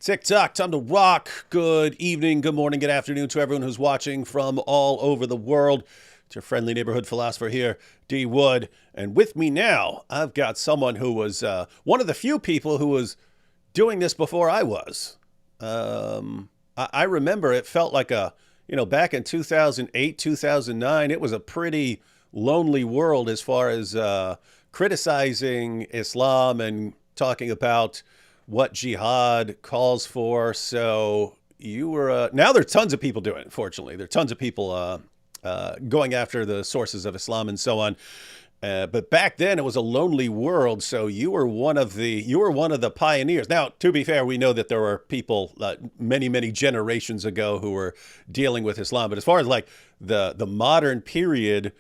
Tick tock, time to rock. Good evening, good morning, good afternoon to everyone who's watching from all over the world. It's your friendly neighborhood philosopher here, D. Wood. And with me now, I've got someone who was one of the few people who was doing this before I was. I remember it felt like back in 2008, 2009, it was a pretty lonely world as far as criticizing Islam and talking about what jihad calls for. So you were now there are tons of people doing it. Fortunately, there are tons of people going after the sources of Islam and so on. But back then it was a lonely world. So you were one of the pioneers. Now, to be fair, we know that there were people many generations ago who were dealing with Islam. But as far as like the modern period,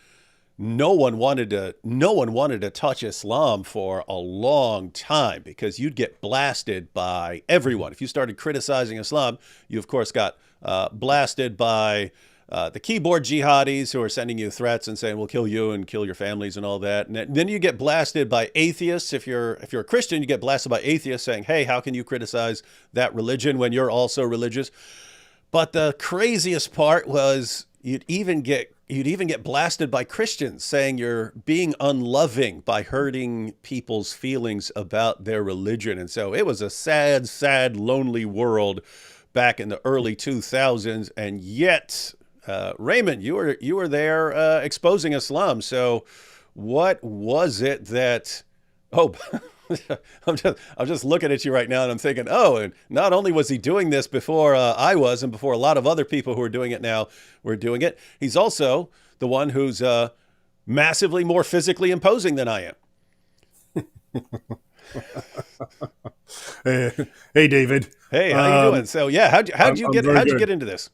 no one wanted to touch Islam for a long time because you'd get blasted by everyone. If you started criticizing Islam, you of course got blasted by the keyboard jihadis who are sending you threats and saying we'll kill you and kill your families and all that. And then you get blasted by atheists. If you're a Christian, you get blasted by atheists saying, "Hey, how can you criticize that religion when you're also religious?" But the craziest part was you'd even get blasted by Christians saying you're being unloving by hurting people's feelings about their religion. And so it was a sad, lonely world back in the early 2000s. And yet, Raymond, you were there exposing Islam. So what was it that? Oh, I'm just looking at you right now, and I'm thinking, oh, and not only was he doing this before I was, and before a lot of other people who are doing it now were doing it, he's also the one who's massively more physically imposing than I am. Hey, David. Hey, how you doing? So yeah, how'd you I'm get very how'd you good. get into this?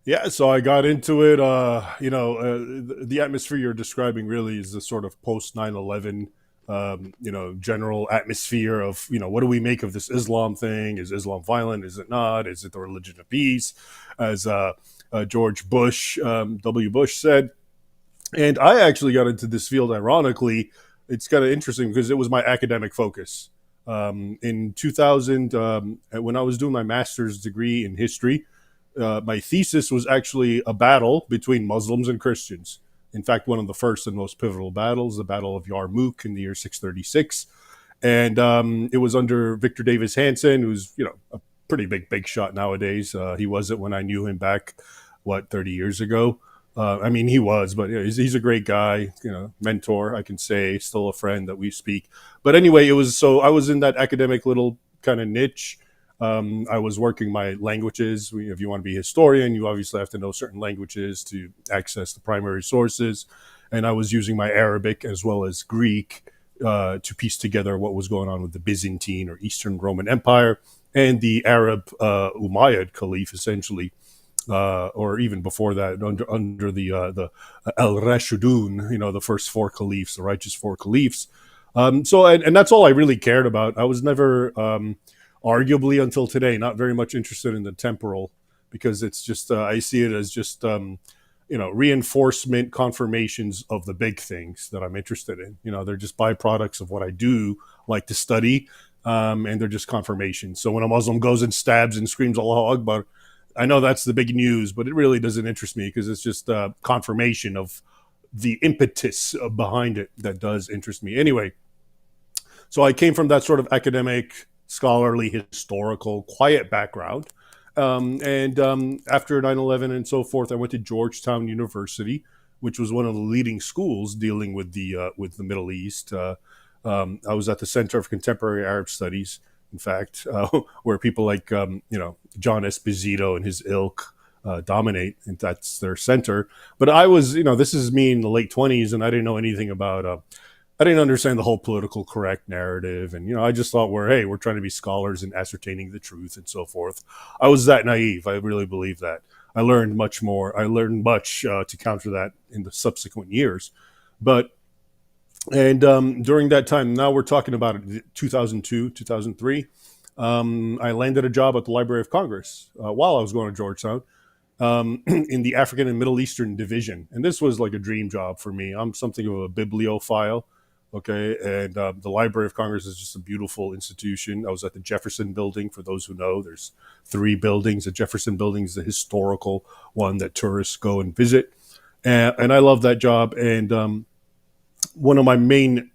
Yeah, so I got into it. The atmosphere you're describing really is the sort of post 9/11, general atmosphere of, what do we make of this Islam thing? Is Islam violent? Is it not? Is it the religion of peace? As George Bush, W. Bush said. And I actually got into this field, ironically. It's kind of interesting because it was my academic focus. In 2000, when I was doing my master's degree in history, my thesis was actually a battle between Muslims and Christians. In fact, one of the first and most pivotal battles, the Battle of Yarmouk in the year 636. And it was under Victor Davis Hanson, who's, a pretty big shot nowadays. He wasn't when I knew him back, 30 years ago. I mean, he was, but he's a great guy, mentor, I can say, still a friend that we speak. But anyway, I was in that academic little kind of niche. I was working my languages. If you want to be a historian, you obviously have to know certain languages to access the primary sources. And I was using my Arabic as well as Greek to piece together what was going on with the Byzantine or Eastern Roman Empire and the Arab Umayyad Caliph, essentially. Or even before that, under the Al Rashidun, the first four caliphs, the righteous four caliphs. And that's all I really cared about. I was never, arguably until today, not very much interested in the temporal, because it's just I see it as just reinforcement, confirmations of the big things that I'm interested in. They're just byproducts of what I do like to study, and they're just confirmations. So when a Muslim goes and stabs and screams Allahu Akbar, I know that's the big news, but it really doesn't interest me because it's just confirmation of the impetus behind it that does interest me. Anyway, so I came from that sort of academic, scholarly, historical, quiet background. And after 9/11 and so forth, I went to Georgetown University, which was one of the leading schools dealing with the Middle East. I was at the Center of Contemporary Arab Studies, in fact, where people like John Esposito and his ilk dominate, and that's their center. But I was, this is me in the late 20s, and I didn't know anything about. I didn't understand the whole political correct narrative, and I just thought we're trying to be scholars and ascertaining the truth and so forth. I was that naive. I really believe that. I learned much more. I learned much to counter that in the subsequent years, but. And during that time, now we're talking about 2002, 2003, I landed a job at the Library of Congress while I was going to Georgetown in the African and Middle Eastern Division. And this was like a dream job for me. I'm something of a bibliophile. Okay, and the Library of Congress is just a beautiful institution. I was at the Jefferson Building. For those who know, there's three buildings. The Jefferson Building is the historical one that tourists go and visit, and I love that job. And one of my main,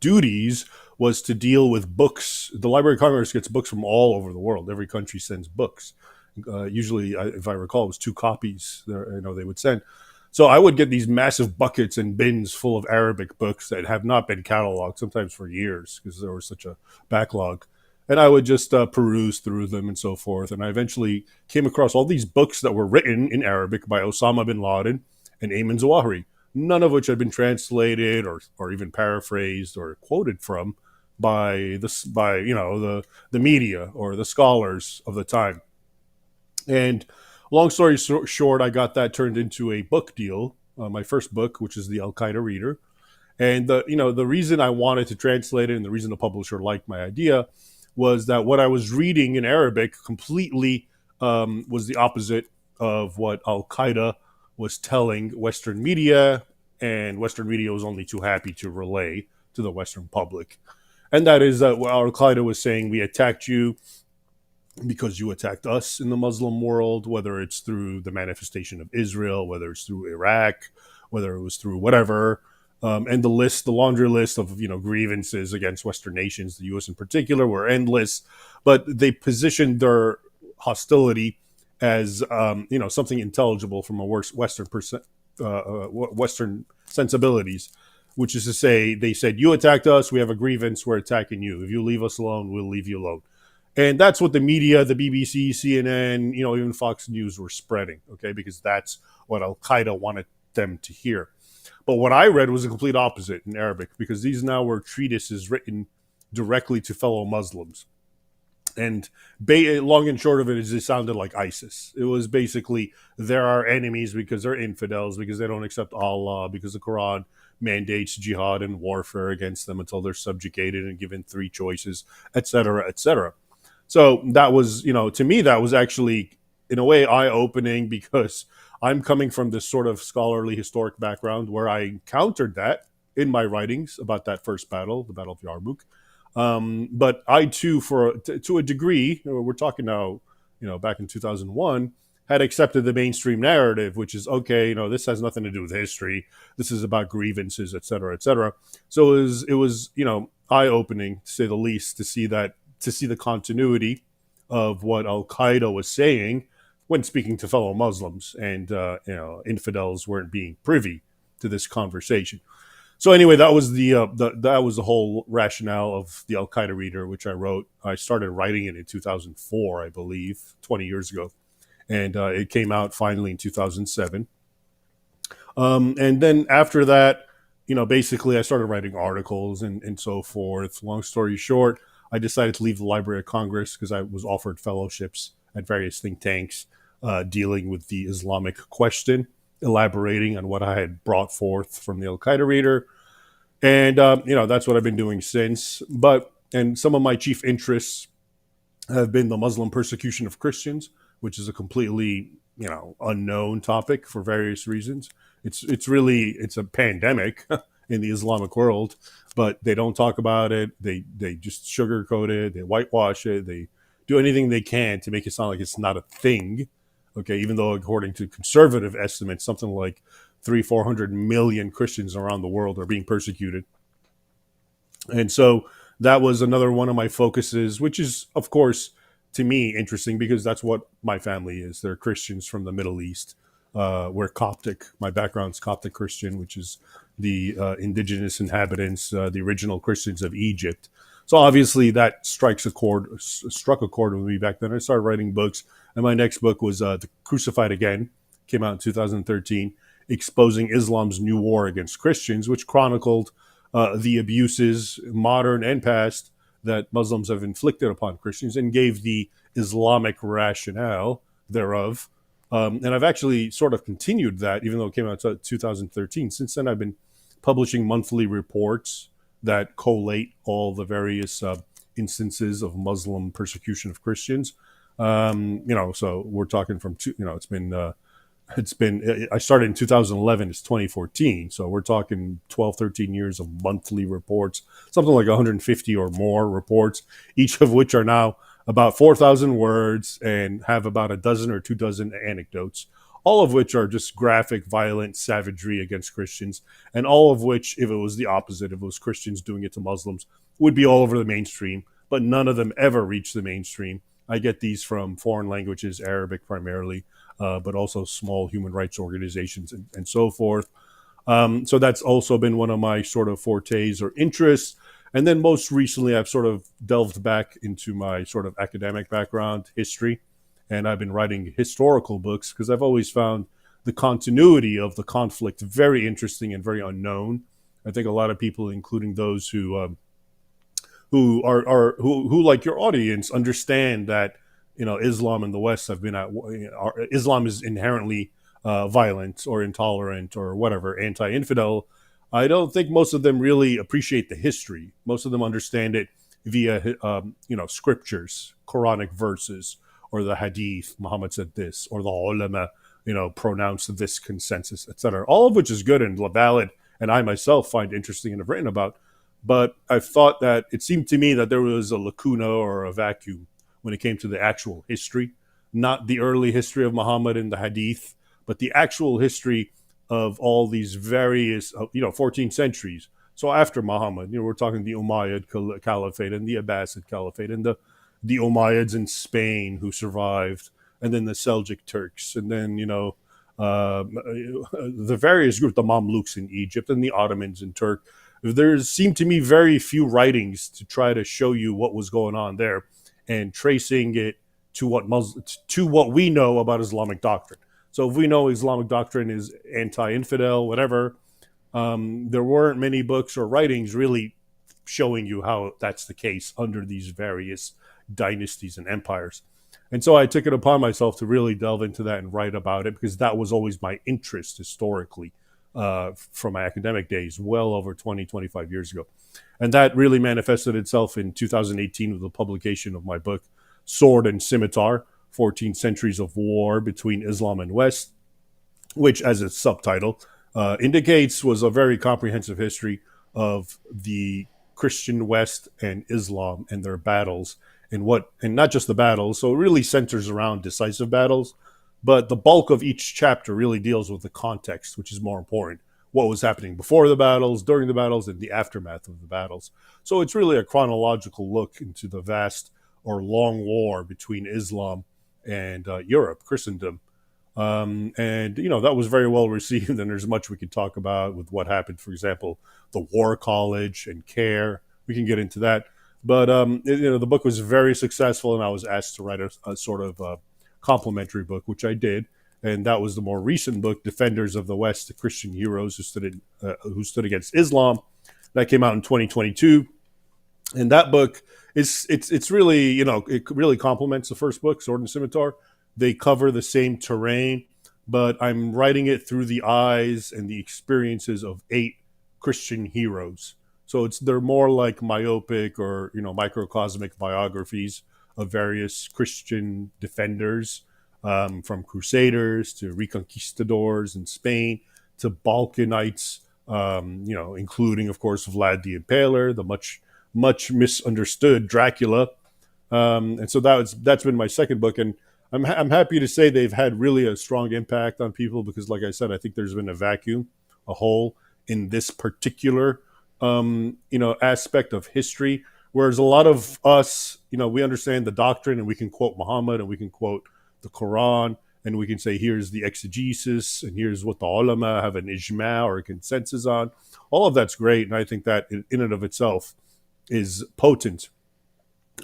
duties was to deal with books. The Library of Congress gets books from all over the world. Every country sends books. Usually, if I recall, it was two copies. They would send. So I would get these massive buckets and bins full of Arabic books that have not been cataloged, sometimes for years, because there was such a backlog. And I would just peruse through them and so forth. And I eventually came across all these books that were written in Arabic by Osama bin Laden and Ayman Zawahiri, none of which had been translated or even paraphrased or quoted from by the media or the scholars of the time. And long story short, I got that turned into a book deal, my first book, which is the Al Qaeda Reader. And the reason I wanted to translate it and the reason the publisher liked my idea was that what I was reading in Arabic completely was the opposite of what Al Qaeda was telling Western media, and Western media was only too happy to relay to the Western public. And that is that Al Qaeda was saying, we attacked you because you attacked us in the Muslim world, whether it's through the manifestation of Israel, whether it's through Iraq, whether it was through whatever. And the laundry list of grievances against Western nations, the U.S. in particular, were endless. But they positioned their hostility as something intelligible from a Western sensibilities, which is to say, they said, you attacked us, we have a grievance, we're attacking you. If you leave us alone, we'll leave you alone. And that's what the media, the BBC, CNN, even Fox News were spreading, okay, because that's what Al Qaeda wanted them to hear. But what I read was the complete opposite in Arabic, because these now were treatises written directly to fellow Muslims. And long and short of it is, it sounded like ISIS. It was basically, there are enemies because they're infidels, because they don't accept Allah, because the Quran mandates jihad and warfare against them until they're subjugated and given three choices, etc., etc. So that was, to me, that was actually, in a way, eye-opening, because I'm coming from this sort of scholarly historic background where I encountered that in my writings about that first battle, the Battle of Yarmouk. But I too, to a degree, we're talking now, back in 2001, had accepted the mainstream narrative, which is, okay, this has nothing to do with history. This is about grievances, et cetera, et cetera. So it was eye-opening, to say the least, to see the continuity of what Al Qaeda was saying when speaking to fellow Muslims, and infidels weren't being privy to this conversation. So anyway, that was the whole rationale of the Al Qaeda Reader, which I wrote. I started writing it in 2004, I believe, 20 years ago, and it came out finally in 2007. And then after that, basically I started writing articles and so forth. Long story short, I decided to leave the Library of Congress because I was offered fellowships at various think tanks dealing with the Islamic question, elaborating on what I had brought forth from the Al Qaeda Reader. And, that's what I've been doing since. And some of my chief interests have been the Muslim persecution of Christians, which is a completely, unknown topic for various reasons. It's a pandemic in the Islamic world, but they don't talk about it. They just sugarcoat it. They whitewash it. They do anything they can to make it sound like it's not a thing. Okay, even though according to conservative estimates, something like 400 million Christians around the world are being persecuted. And so that was another one of my focuses, which is, of course, to me, interesting because that's what my family is. They're Christians from the Middle East. We're Coptic. My background's Coptic Christian, which is the indigenous inhabitants, the original Christians of Egypt. So obviously that struck a chord with me back then. I started writing books, and my next book was The Crucified Again, came out in 2013, exposing Islam's new war against Christians, which chronicled the abuses, modern and past, that Muslims have inflicted upon Christians and gave the Islamic rationale thereof. And I've actually sort of continued that, even though it came out in 2013. Since then, I've been publishing monthly reports that collate all the various instances of Muslim persecution of Christians. So we're talking from it's been it's been, I started in 2011, it's 2014. So we're talking 12, 13 years of monthly reports, something like 150 or more reports, each of which are now about 4,000 words and have about a dozen or 2 dozen anecdotes, all of which are just graphic, violent savagery against Christians, and all of which, if it was the opposite, if it was Christians doing it to Muslims, would be all over the mainstream, but none of them ever reach the mainstream. I get these from foreign languages, Arabic primarily, but also small human rights organizations and so forth. So that's also been one of my sort of fortes or interests. And then most recently, I've sort of delved back into my sort of academic background, history, and I've been writing historical books because I've always found the continuity of the conflict very interesting and very unknown. I think a lot of people, including those who like your audience, understand that Islam and the West have been at Islam is inherently violent or intolerant or whatever, anti-infidel. I don't think most of them really appreciate the history. Most of them understand it via scriptures, Quranic verses, or the Hadith. Muhammad said this, or the ulama pronounced this consensus, etc. All of which is good and valid, and I myself find interesting and have written about. But I've thought that it seemed to me that there was a lacuna or a vacuum when it came to the actual history, not the early history of Muhammad and the Hadith, but the actual history of all these various, 14 centuries. So after Muhammad, we're talking the Umayyad Caliphate and the Abbasid Caliphate and the Umayyads in Spain who survived, and then the Seljuk Turks, and then, the various groups, the Mamluks in Egypt and the Ottomans in Turk. There seemed to me very few writings to try to show you what was going on there and tracing it to what we know about Islamic doctrine. So if we know Islamic doctrine is anti-infidel, whatever, there weren't many books or writings really showing you how that's the case under these various dynasties and empires. And so I took it upon myself to really delve into that and write about it because that was always my interest historically from my academic days, well over 20, 25 years ago. And that really manifested itself in 2018 with the publication of my book, Sword and Scimitar, 14 Centuries of War Between Islam and West, which, as its subtitle indicates, was a very comprehensive history of the Christian West and Islam and their battles and not just the battles. So it really centers around decisive battles, but the bulk of each chapter really deals with the context, which is more important. What was happening before the battles, during the battles, and the aftermath of the battles. So it's really a chronological look into the vast or long war between Islam and Europe, Christendom. And that was very well received, and there's much we could talk about with what happened, for example, the War College and CARE. We can get into that. But, the book was very successful, and I was asked to write a sort of complimentary book, which I did. And that was the more recent book, Defenders of the West, the Christian Heroes who stood against Islam. That came out in 2022. And that book, it's really, it really complements the first book, Sword and Scimitar. They cover the same terrain, but I'm writing it through the eyes and the experiences of 8 Christian heroes. So they're more like myopic or, microcosmic biographies of various Christian defenders, from Crusaders to Reconquistadors in Spain to Balkanites, including, of course, Vlad the Impaler, the much misunderstood Dracula. And so that's been my second book. And I'm happy to say they've had really a strong impact on people because, like I said, I think there's been a vacuum, a hole in this particular, aspect of history. Whereas a lot of us, we understand the doctrine and we can quote Muhammad and we can quote the Quran and we can say, here's the exegesis and here's what the ulama have an ijma or a consensus on. All of that's great. And I think that in and of itself is potent.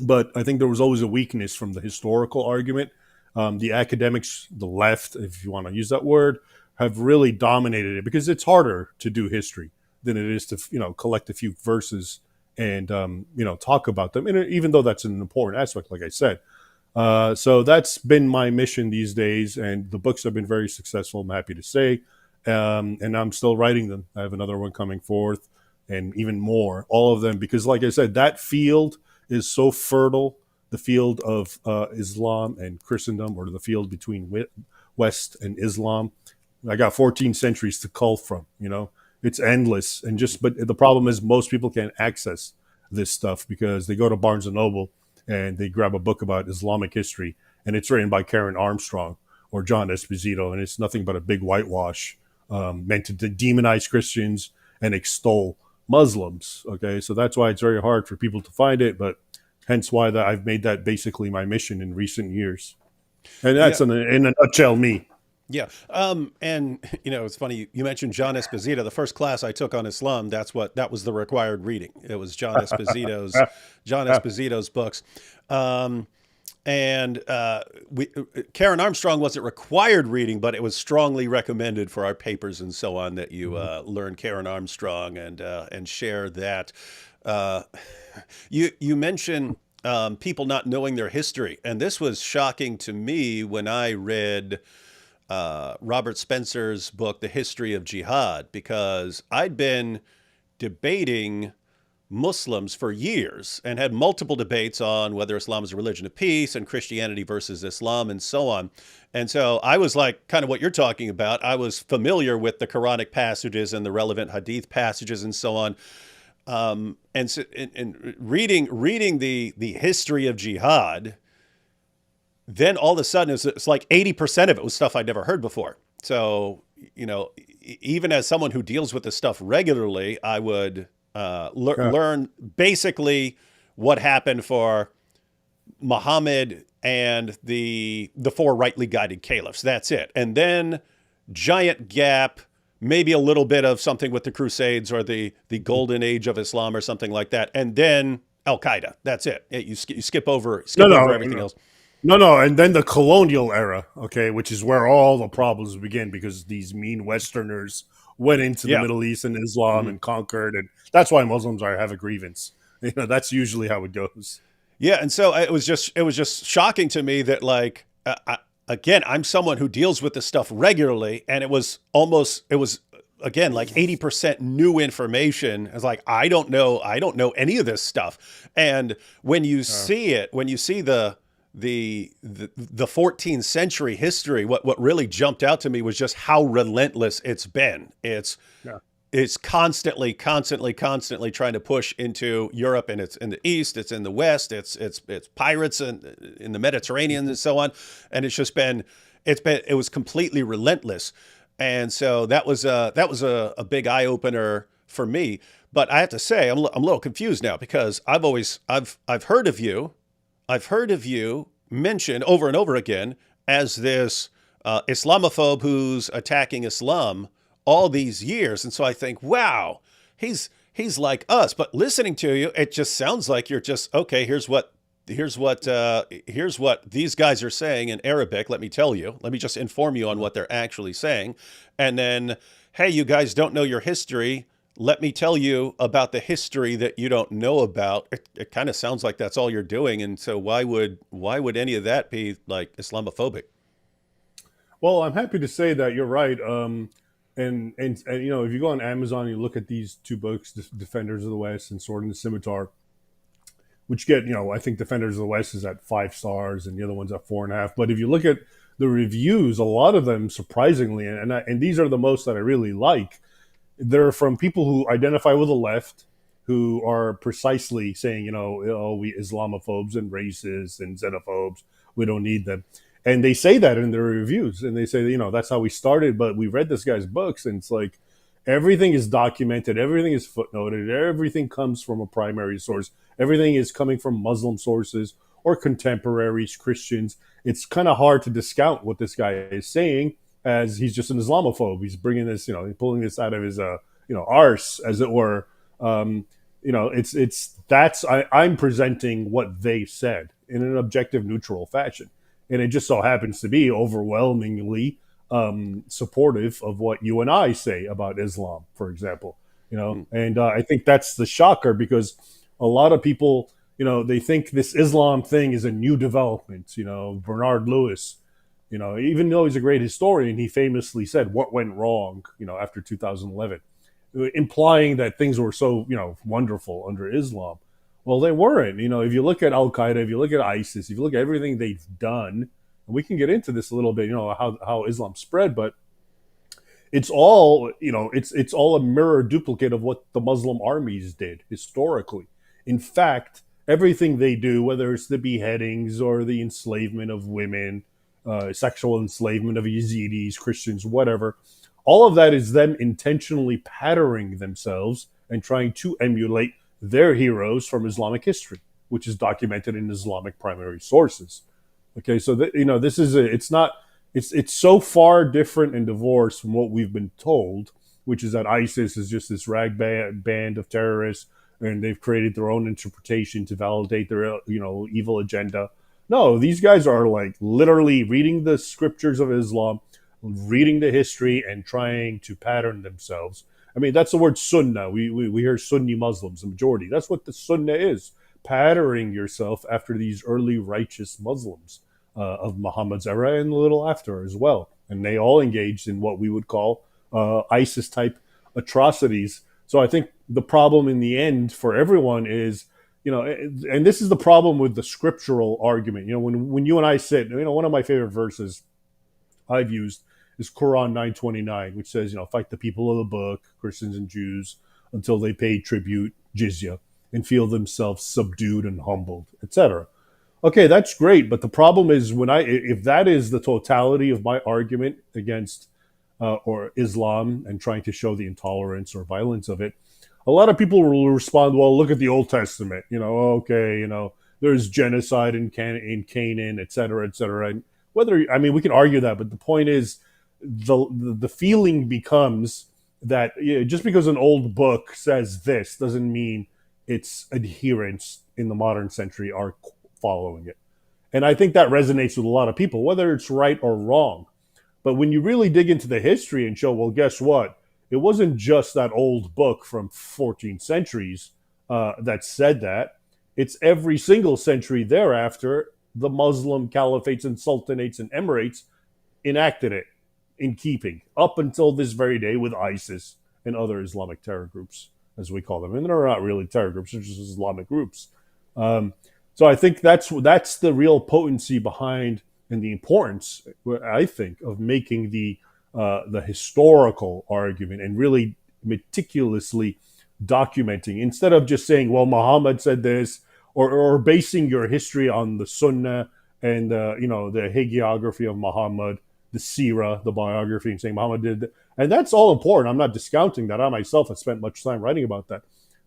But I think there was always a weakness from the historical argument. The academics, the left, if you want to use that word, have really dominated it because it's harder to do history than it is to, collect a few verses and, talk about them. And even though that's an important aspect, like I said. So that's been my mission these days. And the books have been very successful, I'm happy to say. And I'm still writing them. I have another one coming forth and even more, all of them, because like I said, that field is so fertile, the field of Islam and Christendom, or the field between West and Islam. I got 14 centuries to cull from. It's endless, and just but the problem is most people can't access this stuff because they go to Barnes and Noble and they grab a book about Islamic history, and it's written by Karen Armstrong or John Esposito, and it's nothing but a big whitewash meant to demonize Christians and extol Muslims. Okay, so that's why it's very hard for people to find it, but hence why that I've made that basically my mission in recent years. And Yeah. that's in a nutshell me. Yeah. And it's funny you mentioned John Esposito. The first class I took on Islam, that was the required reading. It was John Esposito's books. And Karen Armstrong wasn't required reading, but it was strongly recommended for our papers and so on that you learn Karen Armstrong and share that. You mentioned people not knowing their history, and this was shocking to me when I read Robert Spencer's book, The History of Jihad, because I'd been debating Muslims for years and had multiple debates on whether Islam is a religion of peace and Christianity versus Islam and so on. And so I was like kind of what you're talking about. I was familiar with the Quranic passages and the relevant hadith passages and so on. And so in reading the history of jihad, then all of a sudden it's like 80% of it was stuff I'd never heard before. So, even as someone who deals with this stuff regularly, I would learn basically what happened for Muhammad and the four rightly guided caliphs. That's it. And then giant gap, maybe a little bit of something with the Crusades or the golden age of Islam or something like that. And then Al-Qaeda. That's it. You skip over everything else. No, and then the colonial era, okay, which is where all the problems begin because these mean Westerners went into the Middle East and Islam and conquered, and that's why Muslims have a grievance. That's usually how it goes. Yeah, and so it was just shocking to me that again, I'm someone who deals with this stuff regularly, and it was again like 80% new information. It's like I don't know any of this stuff, and when you see the 14th century history, what really jumped out to me was just how relentless it's been. It's constantly trying to push into Europe, and it's in the East, it's in the West, it's pirates in the Mediterranean and so on. And it was completely relentless. And so that was a big eye opener for me. But I have to say, I'm a little confused now because I've heard of you mentioned over and over again as this Islamophobe who's attacking Islam all these years. And so I think, wow, he's like us. But listening to you, it just sounds like you're just, okay, here's what these guys are saying in Arabic. Let me tell you. Let me just inform you on what they're actually saying. And then, hey, you guys don't know your history. Let me tell you about the history that you don't know about. It kind of sounds like that's all you're doing. And so why would any of that be like Islamophobic? Well, I'm happy to say that you're right. And if you go on Amazon, you look at these two books, Defenders of the West and Sword and the Scimitar, which get, I think Defenders of the West is at 5 stars and the other one's at 4.5. But if you look at the reviews, a lot of them, surprisingly, and these are the most that I really like, they're from people who identify with the left, who are precisely saying, we Islamophobes and racists and xenophobes, we don't need them. And they say that in their reviews. And they say, that's how we started, but we read this guy's books, and it's like everything is documented, everything is footnoted, everything comes from a primary source, everything is coming from Muslim sources or contemporaries, Christians. It's kind of hard to discount what this guy is saying, as he's just an Islamophobe. He's bringing this, pulling this out of his, arse, as it were. I'm presenting what they said in an objective, neutral fashion. And it just so happens to be overwhelmingly supportive of what you and I say about Islam, for example. And I think that's the shocker, because a lot of people, they think this Islam thing is a new development. Bernard Lewis, even though he's a great historian, he famously said what went wrong, after 2011, implying that things were so, wonderful under Islam. Well, they weren't. If you look at Al-Qaeda, if you look at ISIS, if you look at everything they've done, And we can get into this a little bit, how Islam spread, but it's all it's all a mirror duplicate of what the Muslim armies did historically. In fact, everything they do, whether it's the beheadings or the enslavement of women, sexual enslavement of Yazidis, Christians, whatever, all of that is them intentionally patterning themselves and trying to emulate their heroes from Islamic history, which is documented in Islamic primary sources. Okay, so this is it's not it's so far different and divorced from what we've been told, which is that ISIS is just this band of terrorists, and they've created their own interpretation to validate their evil agenda. No, these guys are like literally reading the scriptures of Islam, reading the history, and trying to pattern themselves. I mean, that's the word sunnah. We hear Sunni Muslims, the majority. That's what the sunnah is, patterning yourself after these early righteous Muslims of Muhammad's era and a little after as well. And they all engaged in what we would call ISIS type atrocities. So I think the problem in the end for everyone is, and this is the problem with the scriptural argument. When you and I sit, one of my favorite verses I've used is Quran 9:29, which says, fight the people of the book, Christians and Jews, until they pay tribute, jizya, and feel themselves subdued and humbled, etc. Okay, that's great, but the problem is if that is the totality of my argument against or Islam and trying to show the intolerance or violence of it, a lot of people will respond, well, look at the Old Testament, okay, there's genocide in Canaan, et cetera, et cetera. And we can argue that, but the point is, the feeling becomes that just because an old book says this doesn't mean its adherents in the modern century are following it. And I think that resonates with a lot of people, whether it's right or wrong. But when you really dig into the history and show, well, guess what? It wasn't just that old book from 14 centuries that said that. It's every single century thereafter, the Muslim caliphates and sultanates and emirates enacted it in keeping up until this very day with ISIS and other Islamic terror groups, as we call them. And they're not really terror groups, they're just Islamic groups. So I think that's the real potency behind and the importance, I think, of making the historical argument and really meticulously documenting, instead of just saying, well, Muhammad said this, or basing your history on the Sunnah and the hagiography of Muhammad, the Sirah, the biography, and saying Muhammad did that. And that's all important. I'm not discounting that. I myself have spent much time writing about that.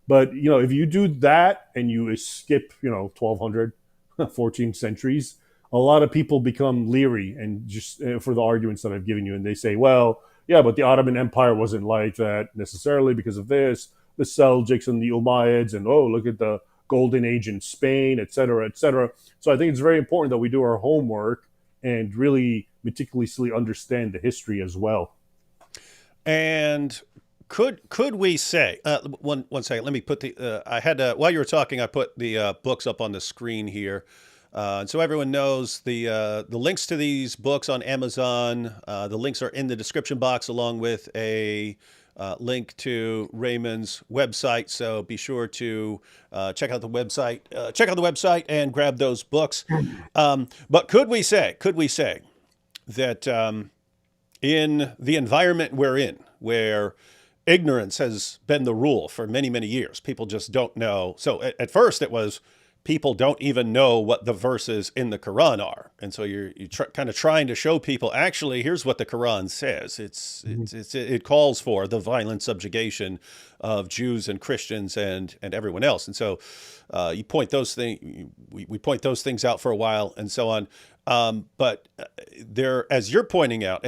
But if you do that and you skip 1200, 14 centuries, a lot of people become leery and just for the arguments that I've given you, and they say, well, yeah, but the Ottoman Empire wasn't like that necessarily because of this, the Seljuks and the Umayyads, and look at the Golden Age in Spain, et cetera, et cetera. So I think it's very important that we do our homework and really meticulously understand the history as well. And could we say one second? Let me put I had while you were talking, I put the books up on the screen here, and so everyone knows the links to these books on Amazon. The links are in the description box, along with a link to Raymond's website. So be sure to check out the website and grab those books. But could we say that in the environment we're in, where ignorance has been the rule for many, many years, people just don't know. So at first it was people don't even know what the verses in the Quran are. And so you're kind of trying to show people, actually, here's what the Quran says. It calls for the violent subjugation of Jews and Christians and everyone else. And so you point those things, we point those things out for a while and so on. But there, as you're pointing out,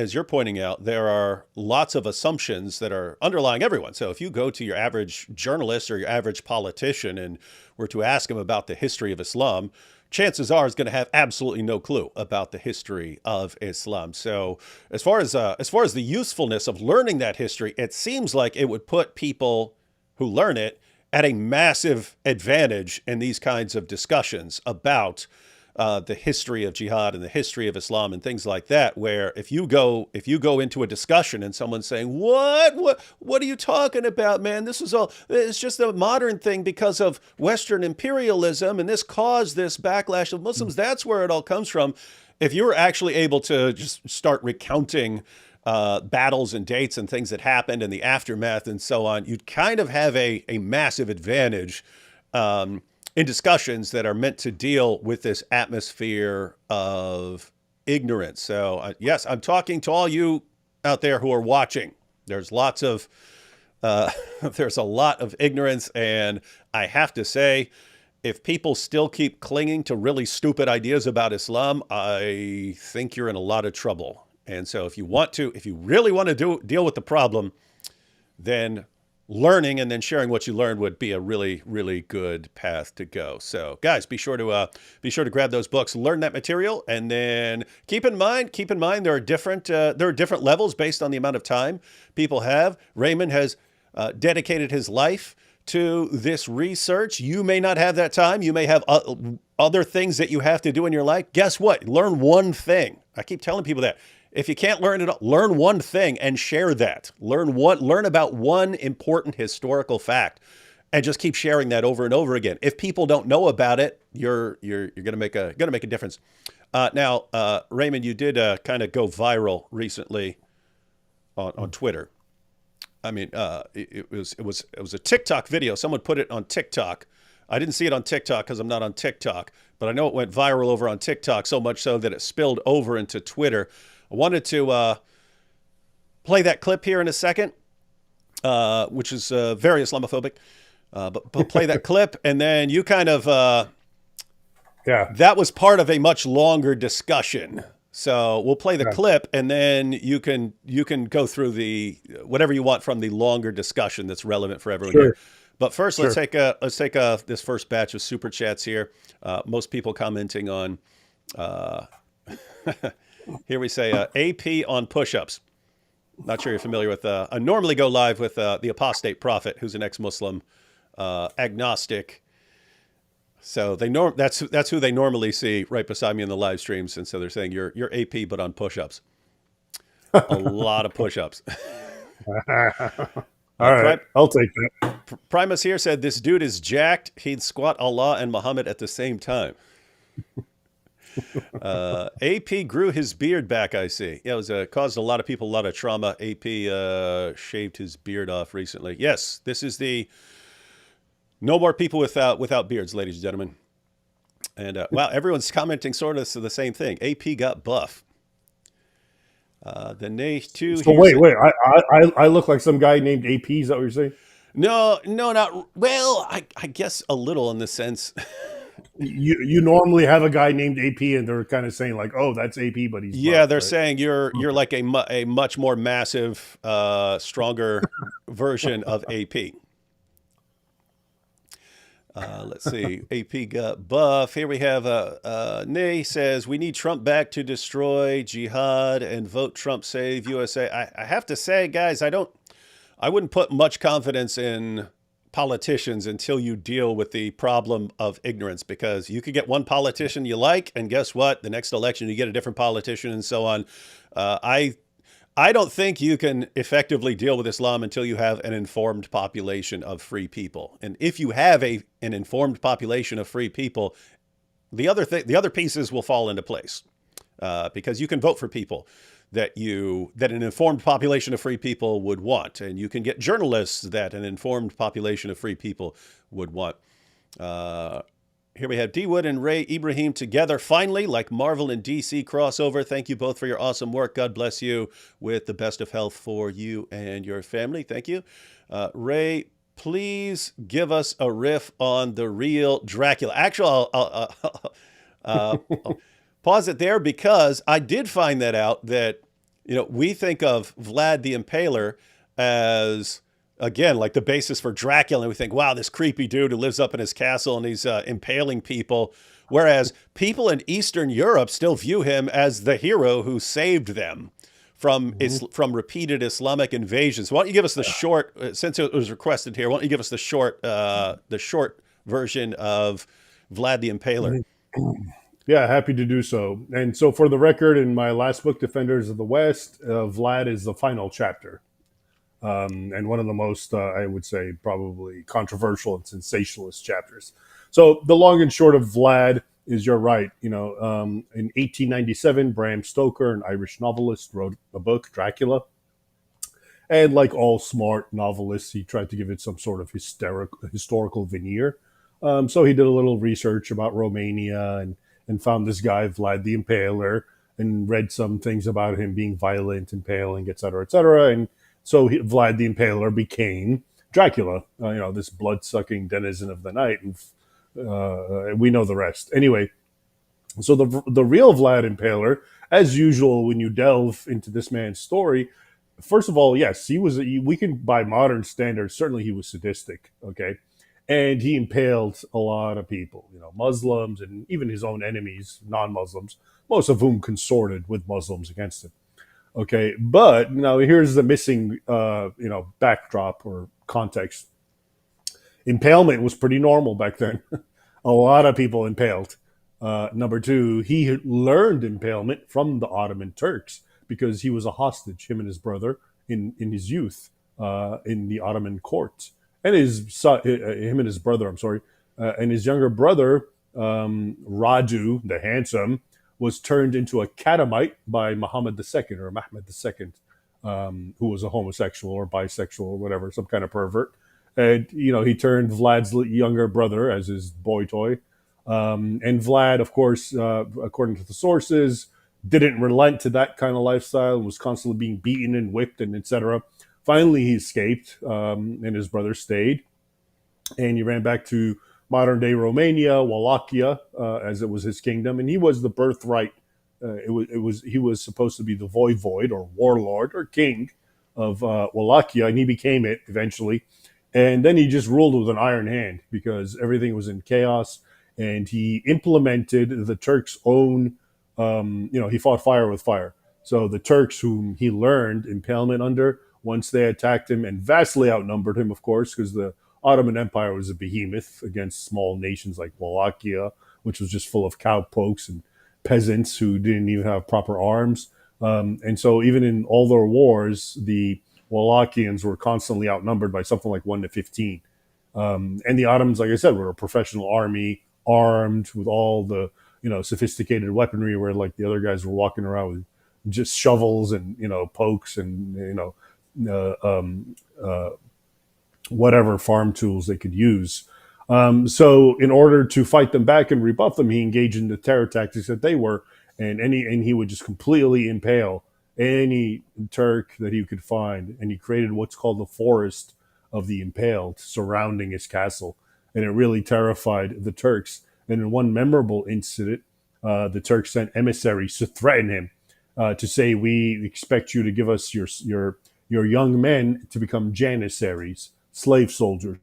there are lots of assumptions that are underlying everyone. So if you go to your average journalist or your average politician and were to ask him about the history of Islam, chances are he's going to have absolutely no clue about the history of Islam. So as far as the usefulness of learning that history, it seems like it would put people who learn it at a massive advantage in these kinds of discussions about the history of jihad and the history of Islam and things like that, where if you go into a discussion and someone's saying, what are you talking about, man? It's just a modern thing because of Western imperialism, and this caused this backlash of Muslims. That's where it all comes from. If you were actually able to just start recounting battles and dates and things that happened and the aftermath and so on, you'd kind of have a massive advantage in discussions that are meant to deal with this atmosphere of ignorance. So yes, I'm talking to all you out there who are watching. There's lots of there's a lot of ignorance, and I have to say, if people still keep clinging to really stupid ideas about Islam, I think you're in a lot of trouble. And so if you really want to deal with the problem, then learning and then sharing what you learned would be a really, really good path to go. So guys, be sure to grab those books, learn that material, and then keep in mind there are different levels based on the amount of time people have. Raymond has dedicated his life to this research. You may not have that time. You may have other things that you have to do in your life. Guess what? Learn one thing. I keep telling people that. If you can't learn it all, learn one thing and share that. Learn about one important historical fact and just keep sharing that over and over again. If people don't know about it, you're going to make a difference. Now, Raymond, you did kind of go viral recently on Twitter. I mean, it was a TikTok video. Someone put it on TikTok. I didn't see it on TikTok because I'm not on TikTok, but I know it went viral over on TikTok, so much so that it spilled over into Twitter. I wanted to play that clip here in a second, which is very Islamophobic. But play that clip, and then you kind of that was part of a much longer discussion. So we'll play the clip, and then you can go through the whatever you want from the longer discussion that's relevant for everyone here. But first, let's take this first batch of super chats here. Most people commenting on. Here we say AP on push-ups. Not sure you're familiar with. I normally go live with the apostate prophet, who's an ex-Muslim, agnostic. So that's who they normally see right beside me in the live streams, and so they're saying you're AP but on push-ups. A lot of push-ups. All right, I'll take that. Primus here said this dude is jacked. He'd squat Allah and Muhammad at the same time. AP grew his beard back, I see. Yeah, it was caused a lot of people a lot of trauma. AP shaved his beard off recently. Yes, this is the no more people without beards, ladies and gentlemen. And wow, everyone's commenting sort of the same thing. AP got buff. The Nay too. So wait, I look like some guy named AP. Is that what you're saying? No, not well. I guess a little in the sense. You normally have a guy named AP, and they're kind of saying like, "Oh, that's AP," but he's buff, they're saying you're like a much more massive, stronger version of AP. Let's see. AP got buff. Here we have Nay says we need Trump back to destroy jihad and vote Trump save USA. I have to say, guys, I wouldn't put much confidence in politicians until you deal with the problem of ignorance, because you could get one politician you like, and guess what? The next election you get a different politician, and so on. I don't think you can effectively deal with Islam until you have an informed population of free people. And if you have an informed population of free people, the other pieces will fall into place, because you can vote for people that an informed population of free people would want, and you can get journalists that an informed population of free people would want. Here we have D. Wood and Ray Ibrahim together, finally, like Marvel and DC crossover. Thank you both for your awesome work. God bless you with the best of health for you and your family. Thank you. Ray, please give us a riff on the real Dracula. Actually, I'll pause it there, because I did find that out, that we think of Vlad the Impaler as, again, like the basis for Dracula, and we think, wow, this creepy dude who lives up in his castle and he's impaling people, whereas people in Eastern Europe still view him as the hero who saved them from repeated Islamic invasions. Why don't you give us the short, since it was requested here, why don't you give us the short version of Vlad the Impaler? Yeah, happy to do so. And so, for the record, in my last book, Defenders of the West, Vlad is the final chapter. And one of the most, I would say, probably controversial and sensationalist chapters. So, the long and short of Vlad is you're right. In 1897, Bram Stoker, an Irish novelist, wrote a book, Dracula. And like all smart novelists, he tried to give it some sort of historical veneer. So he did a little research about Romania and found this guy, Vlad the Impaler, and read some things about him being violent, impaling, et cetera, et cetera. And so Vlad the Impaler became Dracula, this blood sucking denizen of the night. We know the rest. Anyway, so the real Vlad Impaler, as usual, when you delve into this man's story, first of all, yes, he was. We can, by modern standards, certainly he was sadistic. Okay, and he impaled a lot of people, Muslims and even his own enemies, non-Muslims, most of whom consorted with Muslims against him. Okay, but now here's the missing, backdrop or context. Impalement was pretty normal back then. A lot of people impaled. Number two, he learned impalement from the Ottoman Turks because he was a hostage, him and his brother, in his youth in the Ottoman court. And him and his brother, I'm sorry, and his younger brother, Radu, the handsome, was turned into a catamite by Muhammad II or Mahmud II, who was a homosexual or bisexual or whatever, some kind of pervert. And, he turned Vlad's younger brother as his boy toy. And Vlad, of course, according to the sources, didn't relent to that kind of lifestyle and was constantly being beaten and whipped and etc. Finally, he escaped, and his brother stayed. And he ran back to modern day Romania, Wallachia, as it was his kingdom. And he was the birthright. He was supposed to be the voivode or warlord or king of Wallachia, and he became it eventually. And then he just ruled with an iron hand because everything was in chaos. And he implemented the Turks' own, he fought fire with fire. So the Turks, whom he learned impalement under, once they attacked him and vastly outnumbered him, of course, because the Ottoman Empire was a behemoth against small nations like Wallachia, which was just full of cowpokes and peasants who didn't even have proper arms. And so even in all their wars, the Wallachians were constantly outnumbered by something like 1 to 15. And the Ottomans, like I said, were a professional army, armed with all the sophisticated weaponry, where like the other guys were walking around with just shovels and pokes and whatever farm tools they could use. So in order to fight them back and rebuff them, he engaged in the terror tactics that they were, and he would just completely impale any Turk that he could find, and he created what's called the forest of the impaled surrounding his castle, and it really terrified the Turks. And in one memorable incident, the Turks sent emissaries to threaten him, to say, "We expect you to give us your young men to become janissaries, slave soldiers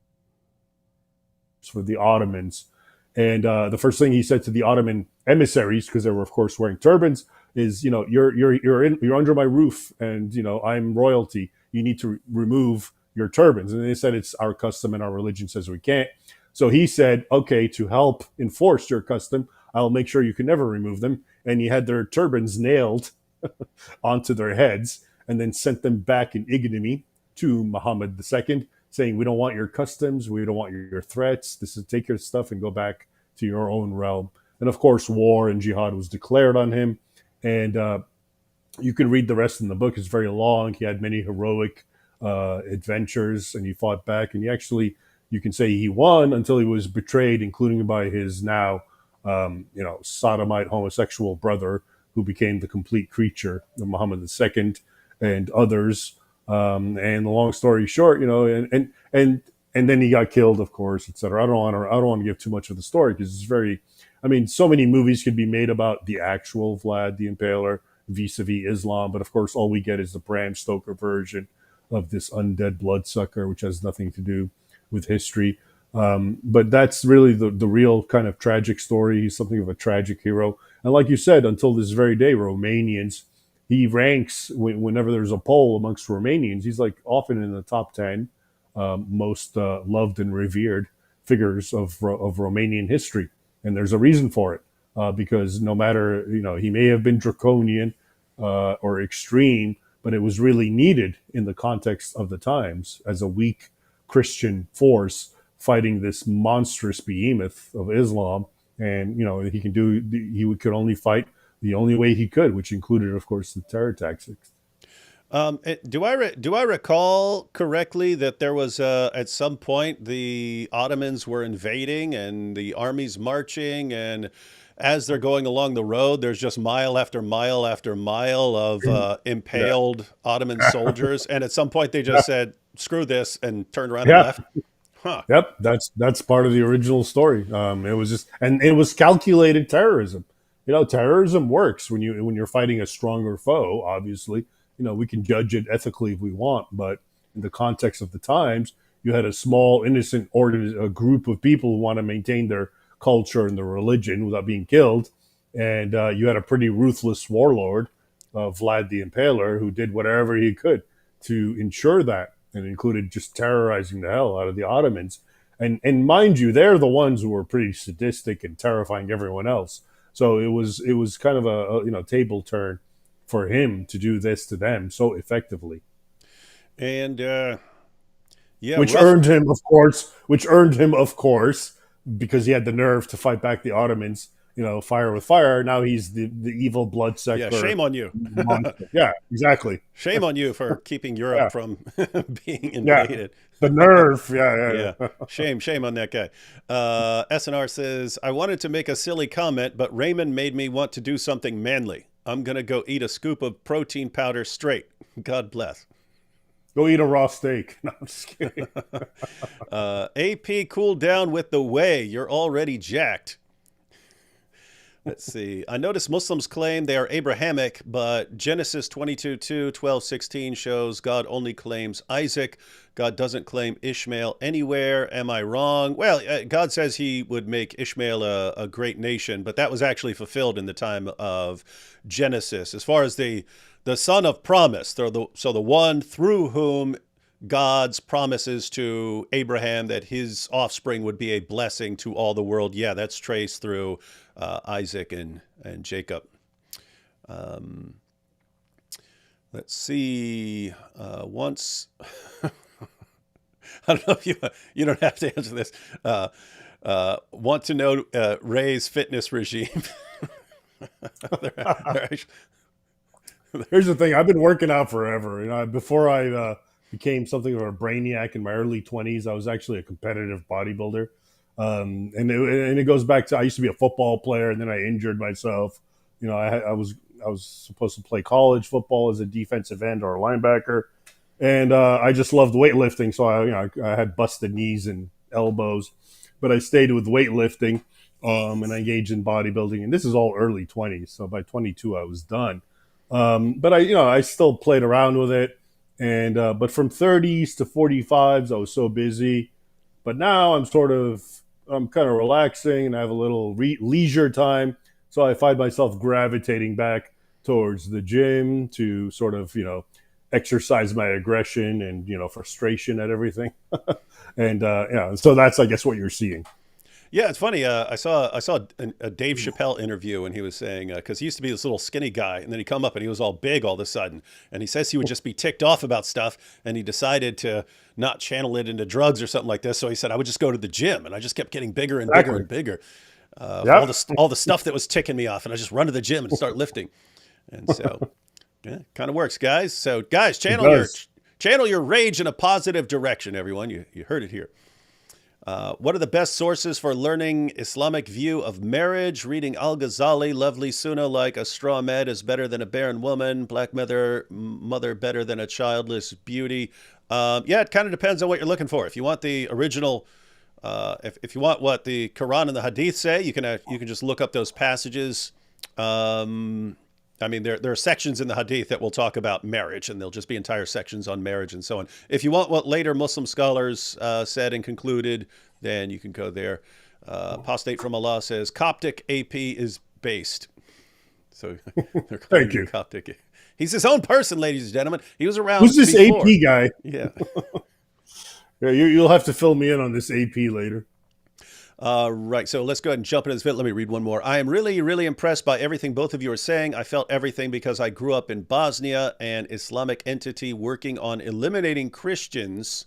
for the Ottomans." And the first thing he said to the Ottoman emissaries, because they were of course wearing turbans, is, you're under my roof, and I'm royalty. You need to remove your turbans. And they said, it's our custom and our religion says we can't. So he said, okay, to help enforce your custom, I'll make sure you can never remove them. And he had their turbans nailed onto their heads and then sent them back in ignominy to Muhammad II, saying, we don't want your customs, we don't want your threats. This is, take your stuff and go back to your own realm. And of course, war and jihad was declared on him. And you can read the rest in the book. It's very long. He had many heroic adventures, and he fought back. And he actually, you can say he won until he was betrayed, including by his now, sodomite homosexual brother, who became the complete creature, Muhammad II, and others. And the long story short, and then he got killed, of course, etc. I don't want to give too much of the story because it's very, so many movies could be made about the actual Vlad the Impaler vis-a-vis Islam, but of course, all we get is the Bram Stoker version of this undead bloodsucker, which has nothing to do with history. But that's really the real kind of tragic story. He's something of a tragic hero. And like you said, until this very day, Romanians, he ranks, whenever there's a poll amongst Romanians, he's like often in the top 10 most loved and revered figures of Romanian history. And there's a reason for it. because no matter, he may have been draconian or extreme, but it was really needed in the context of the times as a weak Christian force fighting this monstrous behemoth of Islam. And he could only fight the only way he could, which included, of course, the terror tactics. Do I recall correctly that there was at some point the Ottomans were invading and the armies marching, and as they're going along the road, there's just mile after mile after mile of impaled Ottoman soldiers, and at some point they just said, "Screw this," and turned around and Yeah. left. Huh. Yep, that's part of the original story. It was just, and it was calculated terrorism. Terrorism works when you're fighting a stronger foe. Obviously, we can judge it ethically if we want, but in the context of the times, you had a small, innocent, a group of people who want to maintain their culture and their religion without being killed, and you had a pretty ruthless warlord, Vlad the Impaler, who did whatever he could to ensure that, and included just terrorizing the hell out of the Ottomans. And mind you, they're the ones who were pretty sadistic and terrifying everyone else. So it was kind of a table turn for him to do this to them so effectively. And yeah, Which rough. earned him, of course, because he had the nerve to fight back the Ottomans, fire with fire. Now he's the evil Yeah, bloodsucker shame on you. monster. Yeah, exactly. Shame on you for keeping Europe Yeah, from being yeah. invaded. The nerve. Yeah, Yeah, yeah, shame on that guy. SNR says, I wanted to make a silly comment, but Raymond made me want to do something manly. I'm going to go eat a scoop of protein powder straight. God bless. Go eat a raw steak. No, I'm just kidding. AP, cool down with the whey. You're already jacked. Let's see. I notice Muslims claim they are Abrahamic, but Genesis 22:2, 12:16 shows God only claims Isaac. God doesn't claim Ishmael anywhere. Am I wrong? Well, God says he would make Ishmael a great nation, but that was actually fulfilled in the time of Genesis. As far as the son of promise, so the one through whom God's promises to Abraham that his offspring would be a blessing to all the world. Yeah, that's traced through Isaac and Jacob. Let's see. Once, I don't know if you don't have to answer this. Want to know Ray's fitness regime? They're actually, Here's the thing. I've been working out forever. Before I became something of a brainiac in my early 20s, I was actually a competitive bodybuilder. And it goes back to, I used to be a football player, and then I injured myself. I was supposed to play college football as a defensive end or a linebacker, and I just loved weightlifting. So I had busted knees and elbows, but I stayed with weightlifting, and I engaged in bodybuilding. And this is all early 20s. So by 22, I was done. But I still played around with it, and but from 30s to 45s, I was so busy. But now I'm kind of relaxing, and I have a little leisure time. So I find myself gravitating back towards the gym to sort of, exercise my aggression and, frustration at everything. And, so that's, I guess, what you're seeing. yeah, it's funny. I saw a Dave Chappelle interview, and he was saying because he used to be this little skinny guy, and then he come up and he was all big all of a sudden, and he says he would just be ticked off about stuff, and he decided to not channel it into drugs or something like this. So he said I would just go to the gym, and I just kept getting bigger and bigger Exactly. and bigger. Yeah. All the stuff that was ticking me off, and I just run to the gym and start lifting, and so yeah, kind of works, guys. So guys, It channel your rage in a positive direction, everyone. You heard it here. What are the best sources for learning Islamic view of marriage? Reading Al-Ghazali, lovely Sunnah like a straw man is better than a barren woman, black mother better than a childless beauty. Yeah, it kind of depends on what you're looking for. If you want the original, if you want what the Quran and the Hadith say, you can just look up those passages. I mean, there are sections in the Hadith that will talk about marriage, and there'll just be entire sections on marriage and so on. If you want what later Muslim scholars said and concluded, then you can go there. Apostate from Allah says Coptic AP is based. So they're calling Thank him you. Coptic. He's his own person, ladies and gentlemen. He was around Who's this before. AP guy? Yeah. Yeah, you'll have to fill me in on this AP later. Right. So let's go ahead and jump into this vid. Let me read one more. I am really, really impressed by everything both of you are saying. I felt everything because I grew up in Bosnia, an Islamic entity working on eliminating Christians,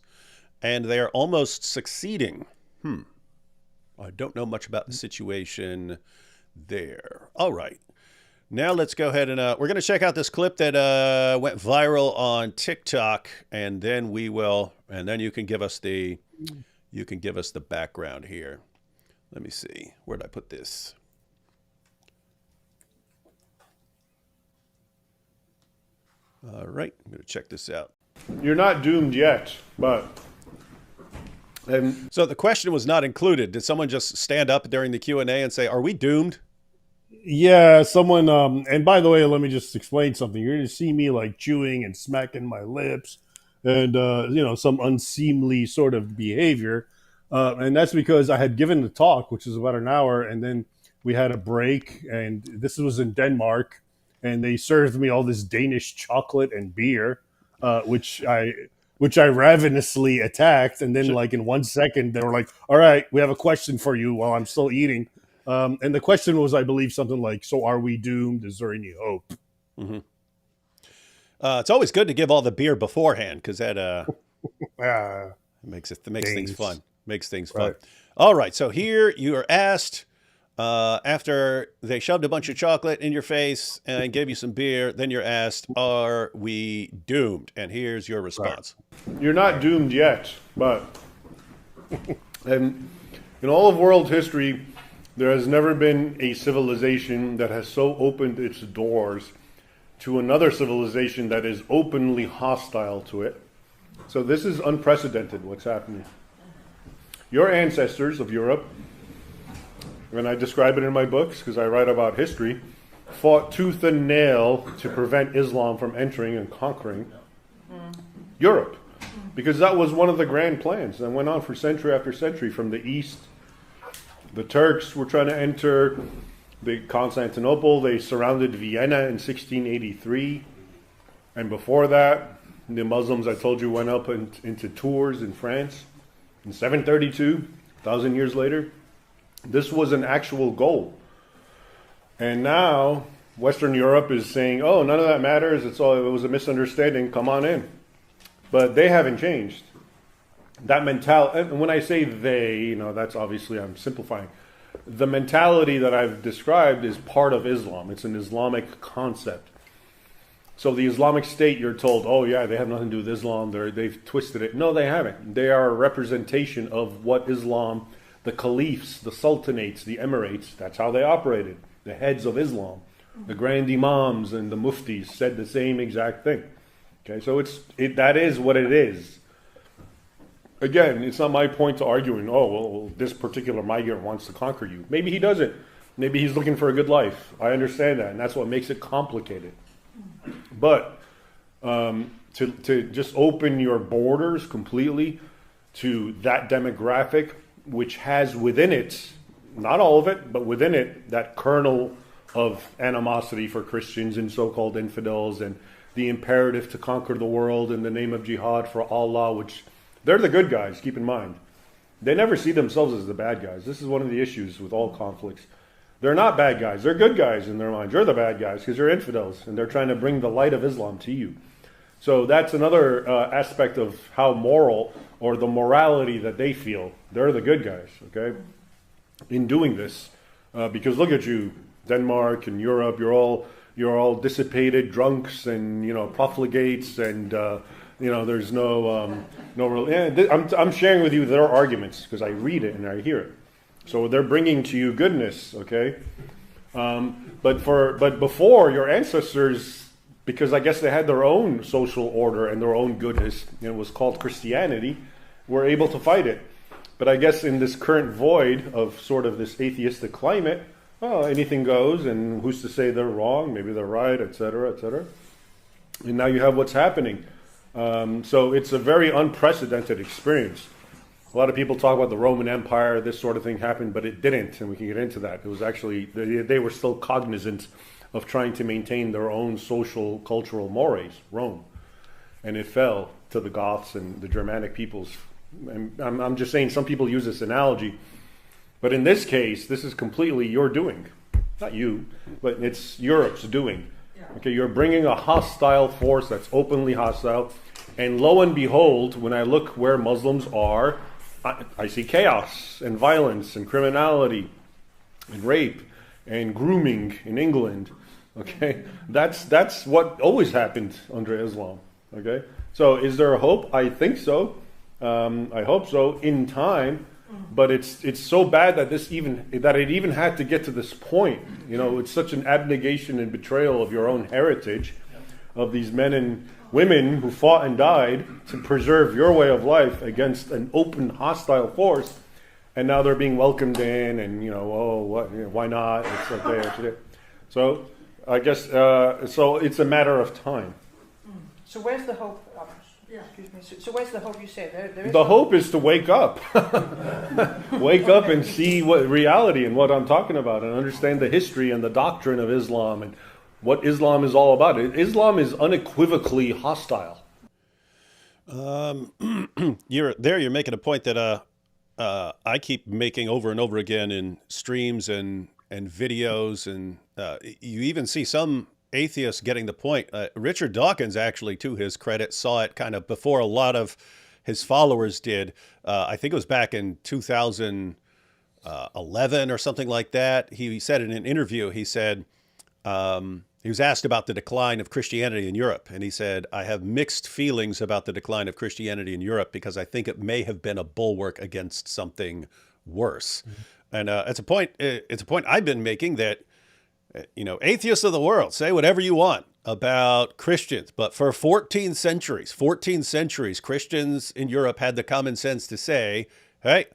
and they are almost succeeding. I don't know much about the situation there. All right. Now let's go ahead and we're going to check out this clip that went viral on TikTok, and then you can give us the background here. Let me see. Where did I put this? All right. I'm going to check this out. You're not doomed yet, but... So the question was not included. Did someone just stand up during the Q&A and say, are we doomed? Yeah, someone, and by the way, let me just explain something. You're going to see me like chewing and smacking my lips and, some unseemly sort of behavior. And that's because I had given the talk, which was about an hour, and then we had a break, and this was in Denmark, and they served me all this Danish chocolate and beer, which I ravenously attacked. And then like in 1 second, they were like, all right, we have a question for you while I'm still eating. And the question was, I believe, something like, so are we doomed? Is there any hope? Mm-hmm. It's always good to give all the beer beforehand because that makes things fun. Makes things fun. Right. All right. So here you are asked after they shoved a bunch of chocolate in your face and gave you some beer. Then you're asked, are we doomed? And here's your response. Right. You're not doomed yet, but and in all of world history, there has never been a civilization that has so opened its doors to another civilization that is openly hostile to it. So this is unprecedented, what's happening. Your ancestors of Europe, and I describe it in my books because I write about history, fought tooth and nail to prevent Islam from entering and conquering Europe. Because that was one of the grand plans that went on for century after century. From the east, the Turks were trying to enter Constantinople. They surrounded Vienna in 1683. And before that, the Muslims, I told you, went up into Tours in France in 732, 1,000 years later. This was an actual goal. And now Western Europe is saying, oh, none of that matters. It was a misunderstanding. Come on in. But they haven't changed. That mentality, and when I say they, that's obviously, I'm simplifying. The mentality that I've described is part of Islam. It's an Islamic concept. So the Islamic State, you're told, oh yeah, they have nothing to do with Islam. They've twisted it. No, they haven't. They are a representation of what Islam, the caliphs, the sultanates, the emirates, that's how they operated. The heads of Islam, the grand imams and the muftis said the same exact thing. Okay, so that is what it is. Again, it's not my point to arguing, oh, well, this particular migrant wants to conquer you. Maybe he doesn't. Maybe he's looking for a good life. I understand that, and that's what makes it complicated. But to just open your borders completely to that demographic, which has within it, not all of it, but within it, that kernel of animosity for Christians and so-called infidels and the imperative to conquer the world in the name of jihad for Allah, which they're the good guys, keep in mind. They never see themselves as the bad guys. This is one of the issues with all conflicts. They're not bad guys. They're good guys in their mind. You're the bad guys because you're infidels, and they're trying to bring the light of Islam to you. So that's another aspect of how moral, or the morality that they feel. They're the good guys, okay, in doing this. Because look at you, Denmark and Europe, you're all dissipated drunks and, profligates and, there's no real... Yeah, I'm sharing with you their arguments because I read it and I hear it. So they're bringing to you goodness, okay? But before, your ancestors, because I guess they had their own social order and their own goodness, and it was called Christianity, were able to fight it. But I guess in this current void of sort of this atheistic climate, anything goes, and who's to say they're wrong? Maybe they're right, etc., etc. And now you have what's happening. So it's a very unprecedented experience. A lot of people talk about the Roman Empire, this sort of thing happened, but it didn't, and we can get into that. It was actually, they were still cognizant of trying to maintain their own social, cultural mores, Rome. And it fell to the Goths and the Germanic peoples. And I'm just saying, some people use this analogy. But in this case, this is completely your doing. Not you, but it's Europe's doing. Okay, you're bringing a hostile force that's openly hostile. And lo and behold, when I look where Muslims are, I see chaos and violence and criminality and rape and grooming in England. Okay, that's what always happened under Islam. Okay, so is there a hope? I think so. I hope so in time. But it's so bad that it even had to get to this point. You know, it's such an abnegation and betrayal of your own heritage, of these men and women who fought and died to preserve your way of life against an open, hostile force, and now they're being welcomed in, and why not? It's okay. So I guess so. It's a matter of time. So where's the hope? Excuse me. So where's the hope? You say there is the hope is to wake up, wake up and see what reality and what I'm talking about, and understand the history and the doctrine of Islam and what Islam is all about. Islam is unequivocally hostile. You're making a point that I keep making over and over again in streams and videos, and you even see some atheists getting the point. Richard Dawkins, actually, to his credit, saw it kind of before a lot of his followers did. I think it was back in 2011 or something like that. He said in an interview, he said, he was asked about the decline of Christianity in Europe. And he said, I have mixed feelings about the decline of Christianity in Europe because I think it may have been a bulwark against something worse. Mm-hmm. And it's a point I've been making that, atheists of the world, say whatever you want about Christians, but for 14 centuries, Christians in Europe had the common sense to say, hey,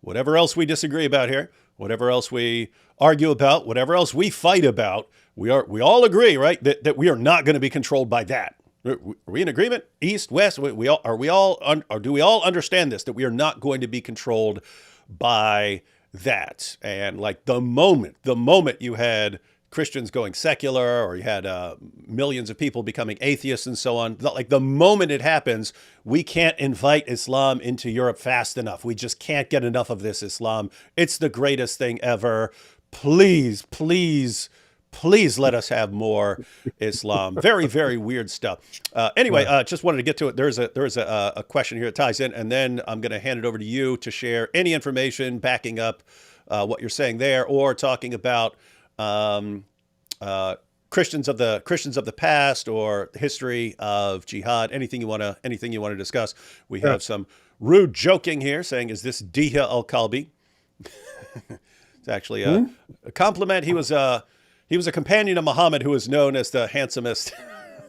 whatever else we disagree about here, whatever else we argue about, whatever else we fight about, we all agree, right, that we are not going to be controlled by that. Are we in agreement? East, West, do we all understand this, that we are not going to be controlled by that? And like the moment you had Christians going secular, or you had millions of people becoming atheists and so on, like the moment it happens, we can't invite Islam into Europe fast enough. We just can't get enough of this Islam. It's the greatest thing ever. Please let us have more Islam. Very, very weird stuff. Anyway, just wanted to get to it. There's a question here that ties in, and then I'm going to hand it over to you to share any information backing up what you're saying there, or talking about Christians of the past, or the history of jihad. Anything you want to discuss. We have some rude joking here, saying, "Is this Diha al-Kalbi?" It's actually a compliment. He was a companion of Muhammad, who was known as the handsomest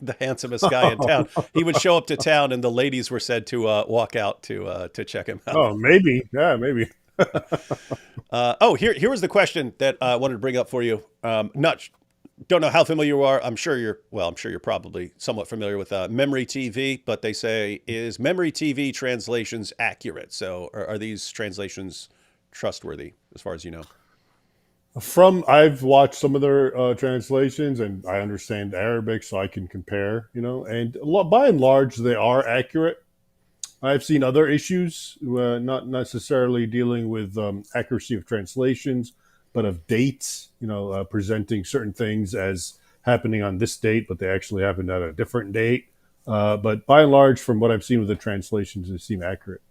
guy in town. He would show up to town, and the ladies were said to walk out to check him out. Oh, maybe. Yeah, maybe. Here was the question that I wanted to bring up for you. Don't know how familiar you are. I'm sure you're probably somewhat familiar with Memory TV, but they say, is Memory TV translations accurate? So are these translations trustworthy, as far as you know? I've watched some of their translations, and I understand Arabic, so I can compare, and by and large, they are accurate. I've seen other issues, not necessarily dealing with accuracy of translations, but of dates, presenting certain things as happening on this date, but they actually happened at a different date. But by and large, from what I've seen with the translations, they seem accurate.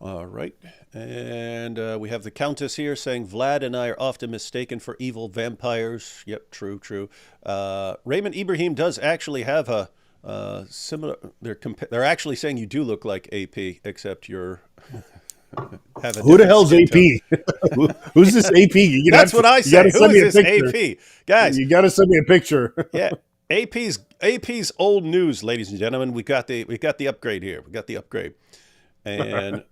All right. And we have the Countess here saying, Vlad and I are often mistaken for evil vampires. Yep, true. Raymond Ibrahim does actually have a similar. They're actually saying you do look like AP, except you're. Who the hell's AP? Who's this AP? That's what I say. Who is this AP? Guys, you got to send me a picture. Yeah. AP's old news, ladies and gentlemen. We got the upgrade here. We got the upgrade. And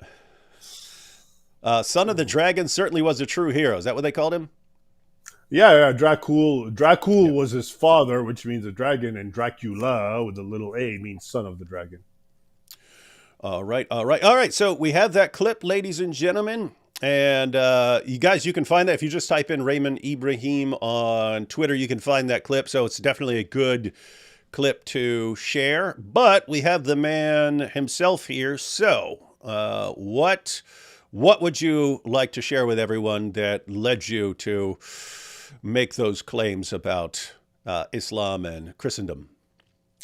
Son of the Dragon certainly was a true hero. Is that what they called him? Yeah, Dracul was his father, which means a dragon, and Dracula with a little a means son of the dragon. All right. So we have that clip, ladies and gentlemen. And you guys, you can find that if you just type in Raymond Ibrahim on Twitter, you can find that clip. So it's definitely a good clip to share. But we have the man himself here. So what What would you like to share with everyone that led you to make those claims about Islam and Christendom?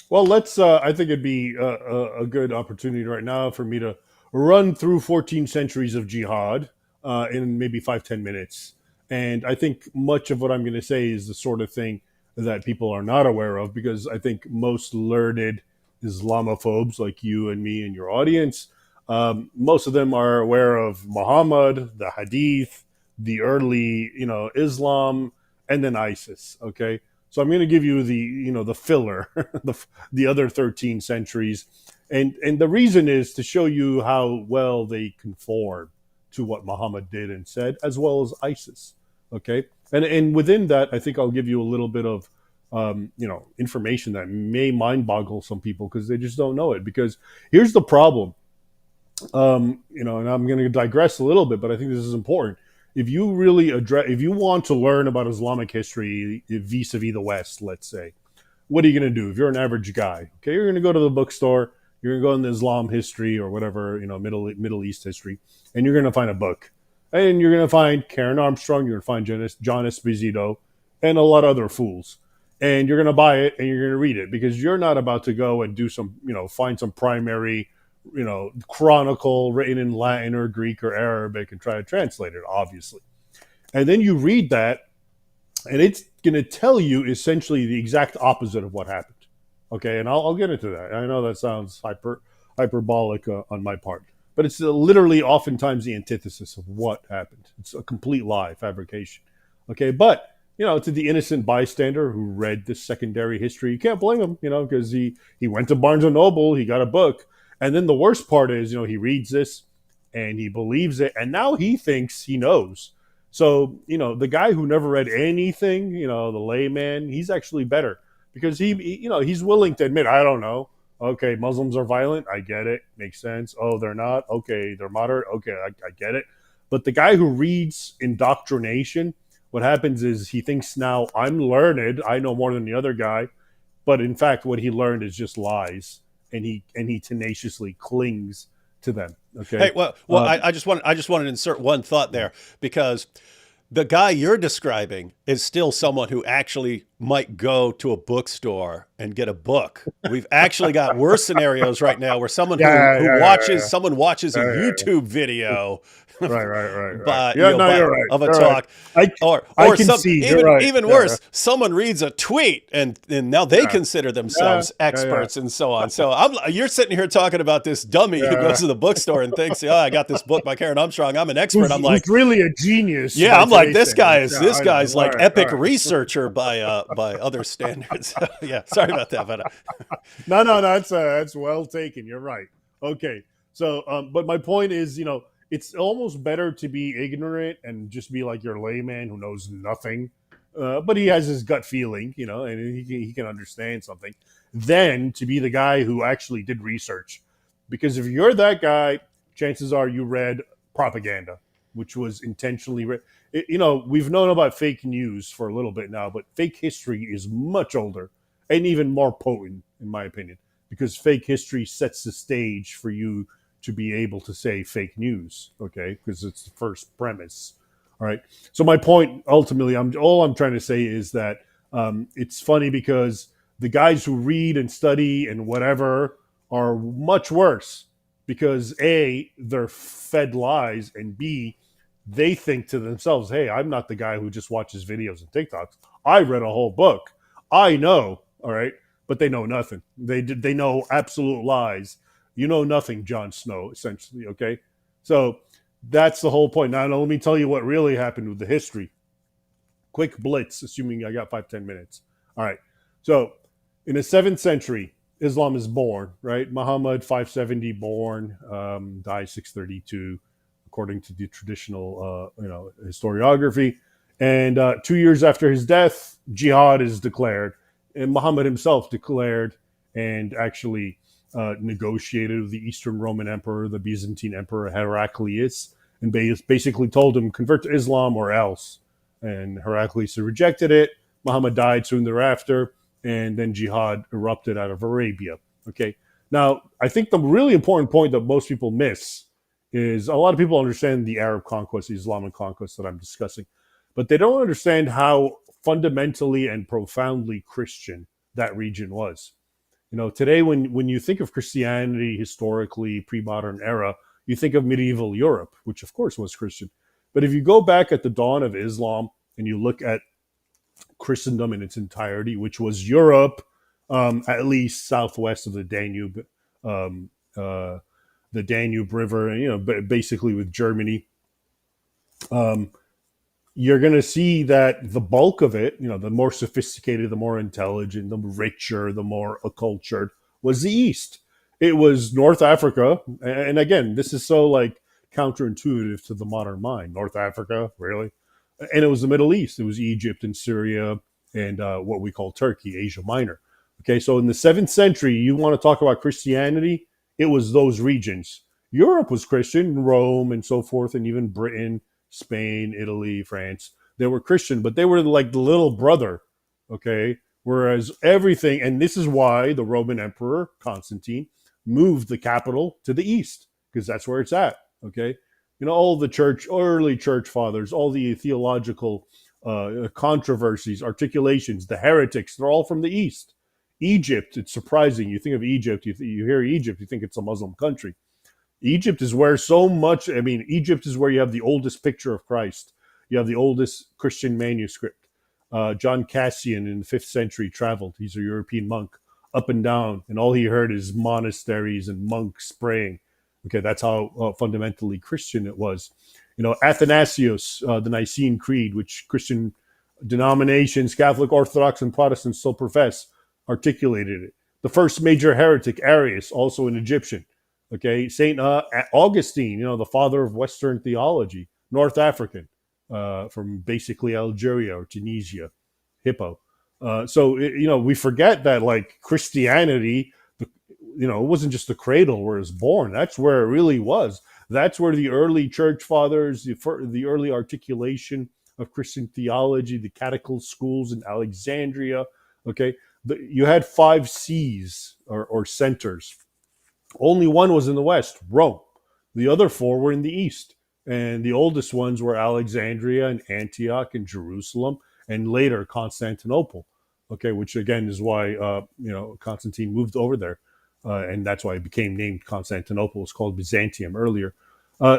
Well, let's. I think it'd be a good opportunity right now for me to run through 14 centuries of jihad in maybe 5-10 minutes. And I think much of what I'm going to say is the sort of thing that people are not aware of, because I think most learned Islamophobes like you and me and your audience, most of them are aware of Muhammad, the Hadith, the early, Islam, and then ISIS. Okay, so I'm going to give you the filler, the other 13 centuries, and the reason is to show you how well they conform to what Muhammad did and said, as well as ISIS. Okay, and within that, I think I'll give you a little bit of information that may mind boggle some people because they just don't know it. Because here's the problem, and I'm going to digress a little bit, but I think this is important. If you really if you want to learn about Islamic history vis-a-vis the West, let's say, what are you going to do? If you're an average guy, okay, you're going to go to the bookstore, you're going to go into Islam history or whatever, Middle East history, and you're going to find a book. And you're going to find Karen Armstrong, you're going to find John Esposito, and a lot of other fools. And you're going to buy it and you're going to read it, because you're not about to go and do some, find some primary, chronicle written in Latin or Greek or Arabic and try to translate it, obviously. And then you read that, and it's going to tell you essentially the exact opposite of what happened. Okay, and I'll get into that. I know that sounds hyperbolic on my part, but it's literally oftentimes the antithesis of what happened. It's a complete lie, fabrication. Okay, but to the innocent bystander who read this secondary history, you can't blame him, because he went to Barnes and Noble, he got a book, and then the worst part is, he reads this and he believes it, and now he thinks he knows. So, the guy who never read anything, the layman, he's actually better, because he's willing to admit, I don't know. Okay, Muslims are violent. I get it. Makes sense. Oh, they're not. Okay, they're moderate. Okay, I get it. But the guy who reads indoctrination, what happens is he thinks now, I'm learned. I know more than the other guy. But in fact, what he learned is just lies, and he tenaciously clings to them. Okay. Hey, well, I just want to insert one thought there, because the guy you're describing is still someone who actually might go to a bookstore and get a book. We've actually got worse scenarios right now where someone someone watches a YouTube video. Right. But you're right. Of a you're talk, right. or can some, see. even worse, someone reads a tweet and now they consider themselves experts and so on. So you're sitting here talking about this dummy who goes to the bookstore and thinks, I got this book by Karen Armstrong, I'm an expert. I'm like, who's really a genius. Yeah, I'm like, this guy's like epic researcher by other standards. Yeah, sorry about that, but no, that's well taken. You're right. Okay, so but my point is, it's almost better to be ignorant and just be like your layman who knows nothing, but he has his gut feeling, and he can understand something, than to be the guy who actually did research. Because if you're that guy, chances are you read propaganda, which was intentionally written. We've known about fake news for a little bit now, but fake history is much older and even more potent, in my opinion, because fake history sets the stage for you to be able to say fake news, okay? Because it's the first premise, all right? So my point, ultimately, all I'm trying to say is that it's funny because the guys who read and study and whatever are much worse, because A, they're fed lies, and B, they think to themselves, hey, I'm not the guy who just watches videos and TikToks. I read a whole book. I know, all right? But they know nothing. They know absolute lies. You know nothing, Jon Snow, essentially, okay? So that's the whole point. Now, let me tell you what really happened with the history. Quick blitz, assuming I got 5-10 minutes. All right. So in the 7th century, Islam is born, right? Muhammad, 570 born, died 632, according to the traditional, historiography. And 2 years after his death, jihad is declared. And Muhammad himself declared and actually negotiated with the Eastern Roman Emperor, the Byzantine Emperor Heraclius, and basically told him, convert to Islam or else. And Heraclius rejected it. Muhammad died soon thereafter, and then jihad erupted out of Arabia. Okay. Now, I think the really important point that most people miss is a lot of people understand the Arab conquest, the Islamic conquest that I'm discussing, but they don't understand how fundamentally and profoundly Christian that region was. Today when you think of Christianity historically, pre-modern era, you think of medieval Europe, which of course was Christian. But if you go back at the dawn of Islam and you look at Christendom in its entirety, which was Europe, at least southwest of the Danube, um, the Danube River, and basically with Germany, um, you're going to see that the bulk of it, the more sophisticated, the more intelligent, the richer, the more accultured, was the East. It was North Africa. And again, this is so like counterintuitive to the modern mind. North Africa, really? And it was the Middle East. It was Egypt and Syria and what we call Turkey, Asia Minor. Okay, so in the 7th century, you want to talk about Christianity, it was those regions. Europe was Christian, Rome and so forth, and even Britain, Spain, Italy, France. They were Christian, but they were like the little brother, okay? Whereas everything, and this is why the Roman Emperor, Constantine, moved the capital to the east, because that's where it's at, okay? All the early church fathers, all the theological controversies, articulations, the heretics, they're all from the east. Egypt, it's surprising. You think of Egypt, you hear Egypt, you think it's a Muslim country. Egypt is where Egypt is where you have the oldest picture of Christ. You have the oldest Christian manuscript. John Cassian in the 5th century traveled. He's a European monk, up and down, and all he heard is monasteries and monks praying. Okay, that's how fundamentally Christian it was. Athanasius, the Nicene Creed, which Christian denominations, Catholic, Orthodox, and Protestants still profess, articulated it. The first major heretic, Arius, also an Egyptian. Okay, Saint Augustine, the father of Western theology, North African, from basically Algeria or Tunisia, Hippo. We forget that like Christianity, it wasn't just the cradle where it was born. That's where it really was. That's where the early church fathers, the early articulation of Christian theology, the catechetical schools in Alexandria. Okay, you had 5 C's or centers. Only one was in the West, Rome. The other 4 were in the East. And the oldest ones were Alexandria and Antioch and Jerusalem, and later Constantinople. Okay, which again is why Constantine moved over there, and that's why it became named Constantinople. It was called Byzantium earlier.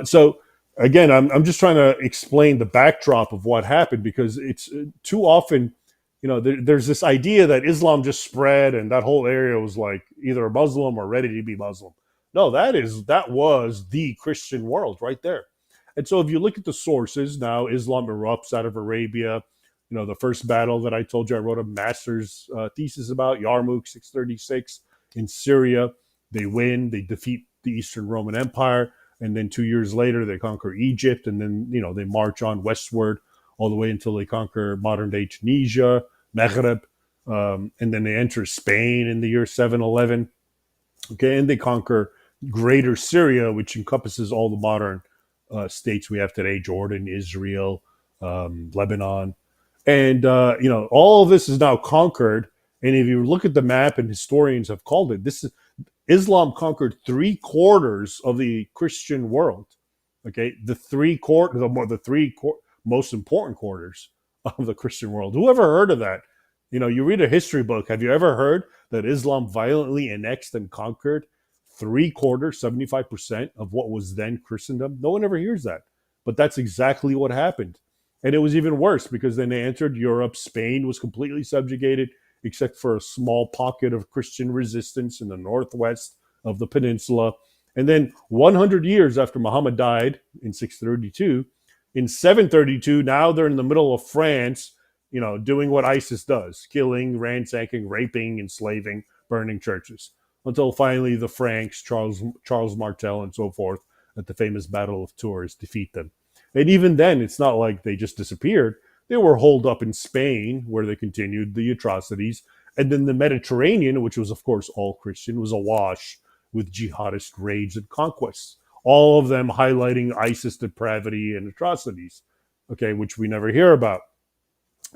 So again, I'm just trying to explain the backdrop of what happened, because it's too often, there's this idea that Islam just spread and that whole area was like either a Muslim or ready to be Muslim. No, that was the Christian world right there. And so if you look at the sources, now Islam erupts out of Arabia. The first battle that I told you I wrote a master's thesis about, Yarmouk 636 in Syria. They win, they defeat the Eastern Roman Empire. And then 2 years later, they conquer Egypt. And then, they march on westward all the way until they conquer modern day Tunisia, Maghreb. And then they enter Spain in the year 711. Okay, and they conquer greater Syria, which encompasses all the modern states we have today: Jordan, Israel, Lebanon. And, all of this is now conquered. And if you look at the map, and historians have called it, Islam conquered 3/4 of the Christian world. Okay, the three most important quarters of the Christian world. Who ever heard of that? You read a history book. Have you ever heard that Islam violently annexed and conquered 3/4, 75% of what was then Christendom? No one ever hears that. But that's exactly what happened. And it was even worse, because then they entered Europe. Spain was completely subjugated, except for a small pocket of Christian resistance in the northwest of the peninsula. And then 100 years after Muhammad died in 632, in 732, now they're in the middle of France, doing what ISIS does: killing, ransacking, raping, enslaving, burning churches, until finally the Franks, Charles Martel and so forth, at the famous Battle of Tours, defeat them. And even then, it's not like they just disappeared. They were holed up in Spain, where they continued the atrocities. And then the Mediterranean, which was, of course, all Christian, was awash with jihadist raids and conquests, all of them highlighting ISIS depravity and atrocities, okay, which we never hear about.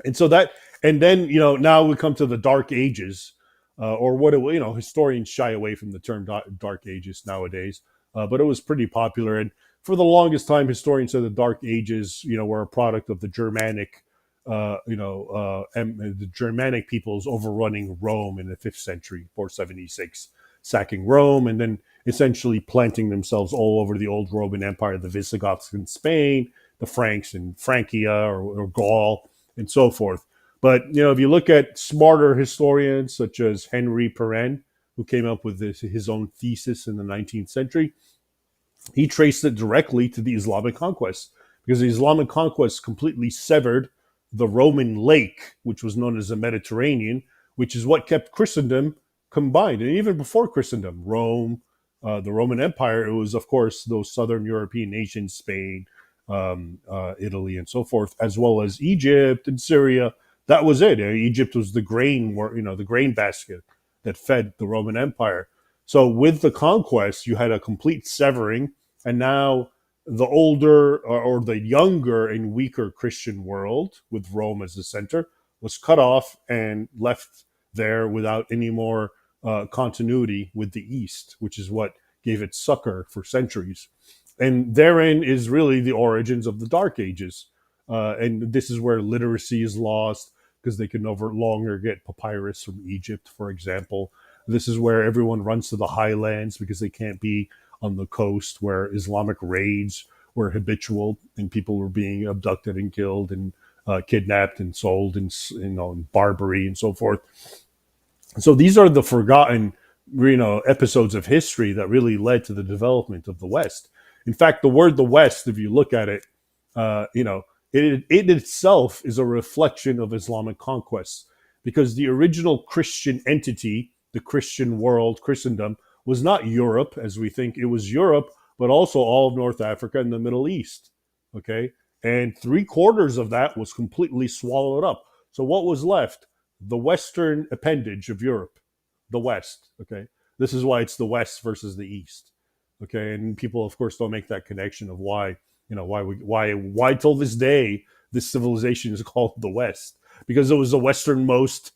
And so now we come to the Dark Ages, or what historians shy away from the term Dark Ages nowadays, but it was pretty popular. And for the longest time, historians said the Dark Ages, were a product of the Germanic, the Germanic peoples overrunning Rome in the 5th century, 476, sacking Rome, and then essentially planting themselves all over the old Roman Empire, the Visigoths in Spain, the Franks in Francia or Gaul, and so forth. But, if you look at smarter historians such as Henry Perrin, who came up with his own thesis in the 19th century, he traced it directly to the Islamic conquest, because the Islamic conquest completely severed the Roman lake, which was known as the Mediterranean, which is what kept Christendom combined. And even before Christendom, Rome, the Roman Empire, it was, of course, those southern European nations, Spain, Italy, and so forth, as well as Egypt and Syria. That was it. Egypt was the grain basket that fed the Roman Empire. So with the conquest, you had a complete severing, and now the older or the younger and weaker Christian world, with Rome as the center, was cut off and left there without any more continuity with the East, which is what gave it succor for centuries. And therein is really the origins of the Dark Ages. And this is where literacy is lost, because they can no longer get papyrus from Egypt, for example. This is where everyone runs to the highlands because they can't be on the coast, where Islamic raids were habitual and people were being abducted and killed and kidnapped and sold in Barbary and so forth. So these are the forgotten, episodes of history that really led to the development of the West. In fact, the word "the West," if you look at it, it itself is a reflection of Islamic conquests, because the original Christian entity, the Christian world, Christendom, was not Europe as we think. It was Europe, but also all of North Africa and the Middle East. Okay. And 3/4 of that was completely swallowed up. So what was left? The Western appendage of Europe, the West. Okay. This is why it's the West versus the East. Okay. And people, of course, don't make that connection of why till this day, this civilization is called the West, because it was the westernmost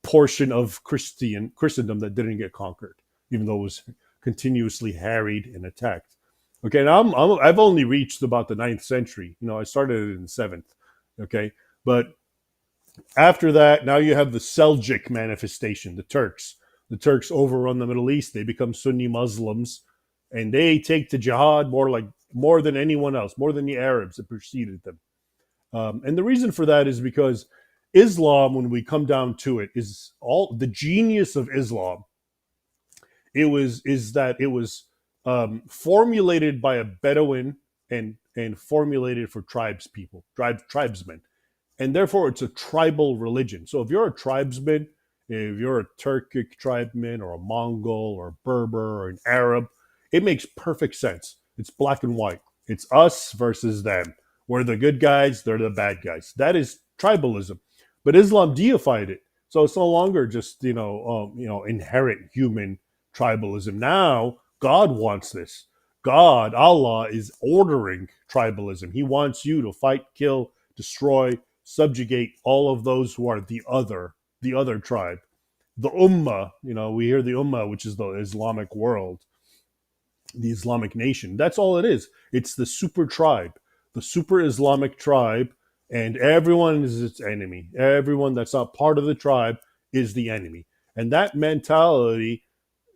portion of Christendom that didn't get conquered, even though it was continuously harried and attacked. Okay, now I've only reached about the 9th century. I started it in the 7th. Okay, but after that, now you have the Seljuk manifestation, the Turks. The Turks overrun the Middle East. They become Sunni Muslims, and they take to jihad more than anyone else, more than the Arabs that preceded them. And the reason for that is because Islam, when we come down to it, is all the genius of Islam. It was formulated by a Bedouin and formulated for tribesmen, and therefore it's a tribal religion. So if you're a tribesman, if you're a Turkic tribesman or a Mongol or a Berber or an Arab, it makes perfect sense. It's black and white. It's us versus them. We're the good guys, they're the bad guys. That is tribalism. But Islam deified it. So it's no longer just, inherent human tribalism. Now, God wants this. God, Allah, is ordering tribalism. He wants you to fight, kill, destroy, subjugate all of those who are the other tribe. The Ummah, we hear the Ummah, which is the Islamic world, the Islamic nation. That's all it is. It's the super tribe, the super Islamic tribe, and everyone is its enemy. Everyone that's not part of the tribe is the enemy. And that mentality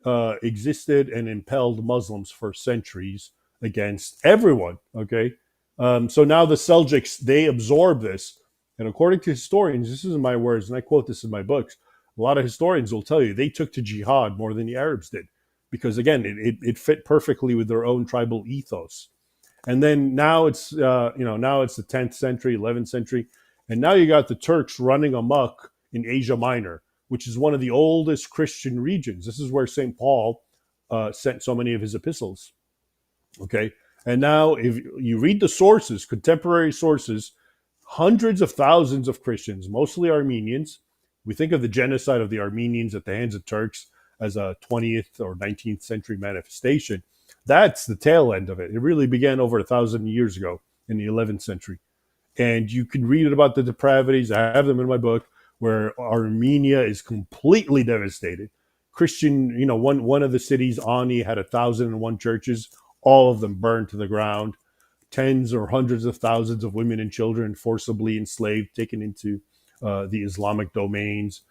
existed and impelled Muslims for centuries against everyone. Okay, so now the Seljuks, they absorb this, and according to historians, this isn't my words, and I quote this in my books. A lot of historians will tell you they took to jihad more than the Arabs did, because again, it fit perfectly with their own tribal ethos. And then now it's the 10th century, 11th century, and now you got the Turks running amok in Asia Minor, which is one of the oldest Christian regions. This is where St. Paul sent so many of his epistles. Okay, and now if you read the sources, contemporary sources, hundreds of thousands of Christians, mostly Armenians. We think of the genocide of the Armenians at the hands of Turks as a 20th or 19th century manifestation. That's the tail end of it. It really began over 1,000 years ago in the 11th century. And you can read about the depravities. I have them in my book, where Armenia is completely devastated. Christian, one of the cities, Ani, had 1,001 churches. all of them burned to the ground. Tens or hundreds of thousands of women and children forcibly enslaved, taken into the Islamic domains.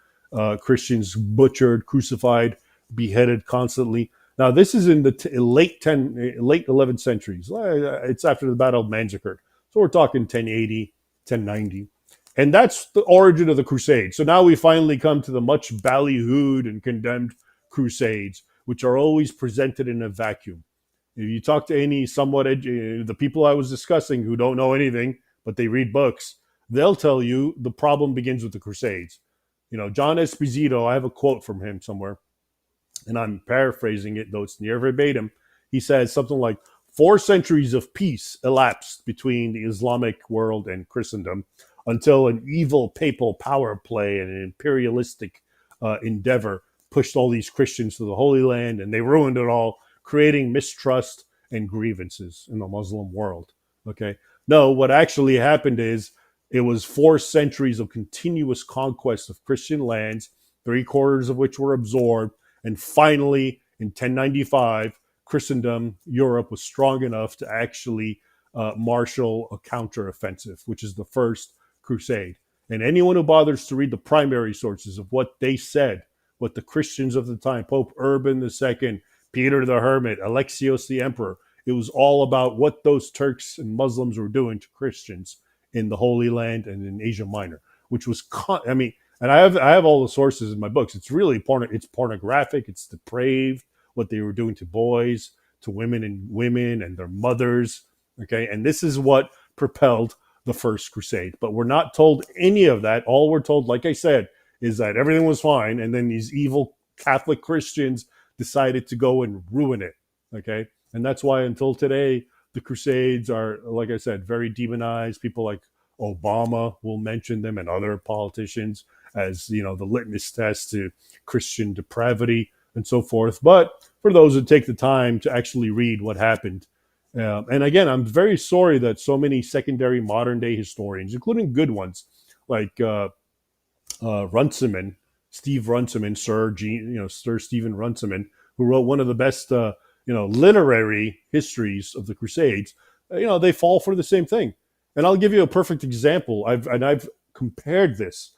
Christians butchered, crucified, beheaded constantly. Now, this is in the late 11th centuries. It's after the Battle of Manzikert. So we're talking 1080, 1090. And that's the origin of the Crusades. So now we finally come to the much ballyhooed and condemned Crusades, which are always presented in a vacuum. If you talk to any the people I was discussing who don't know anything, but they read books, they'll tell you the problem begins with the Crusades. John Esposito, I have a quote from him somewhere, and I'm paraphrasing it, though it's near verbatim. He says something like, 4 centuries of peace elapsed between the Islamic world and Christendom until an evil papal power play and an imperialistic endeavor pushed all these Christians to the Holy Land, and they ruined it all, creating mistrust and grievances in the Muslim world. Okay. No, what actually happened is it was 4 centuries of continuous conquest of Christian lands, 3/4 of which were absorbed. And finally, in 1095, Christendom, Europe, was strong enough to actually marshal a counteroffensive, which is the First Crusade. And anyone who bothers to read the primary sources of what they said, what the Christians of the time, Pope Urban II, Peter the Hermit, Alexios the Emperor, it was all about what those Turks and Muslims were doing to Christians in the Holy Land and in Asia Minor, which was, and I have all the sources in my books. It's really it's pornographic, it's depraved, what they were doing to boys, to women and their mothers. Okay, and this is what propelled the First Crusade. But we're not told any of that. All we're told, like I said, is that everything was fine, and then these evil Catholic Christians decided to go and ruin it. Okay, and that's why until today, the Crusades are, like I said, very demonized. People like Obama will mention them and other politicians as, the litmus test to Christian depravity and so forth. But for those who take the time to actually read what happened, and again, I'm very sorry that so many secondary modern day historians, including good ones like Runciman, Steve Runciman, Sir Stephen Runciman, who wrote one of the best, literary histories of the Crusades, they fall for the same thing. And I'll give you a perfect example. I've compared this.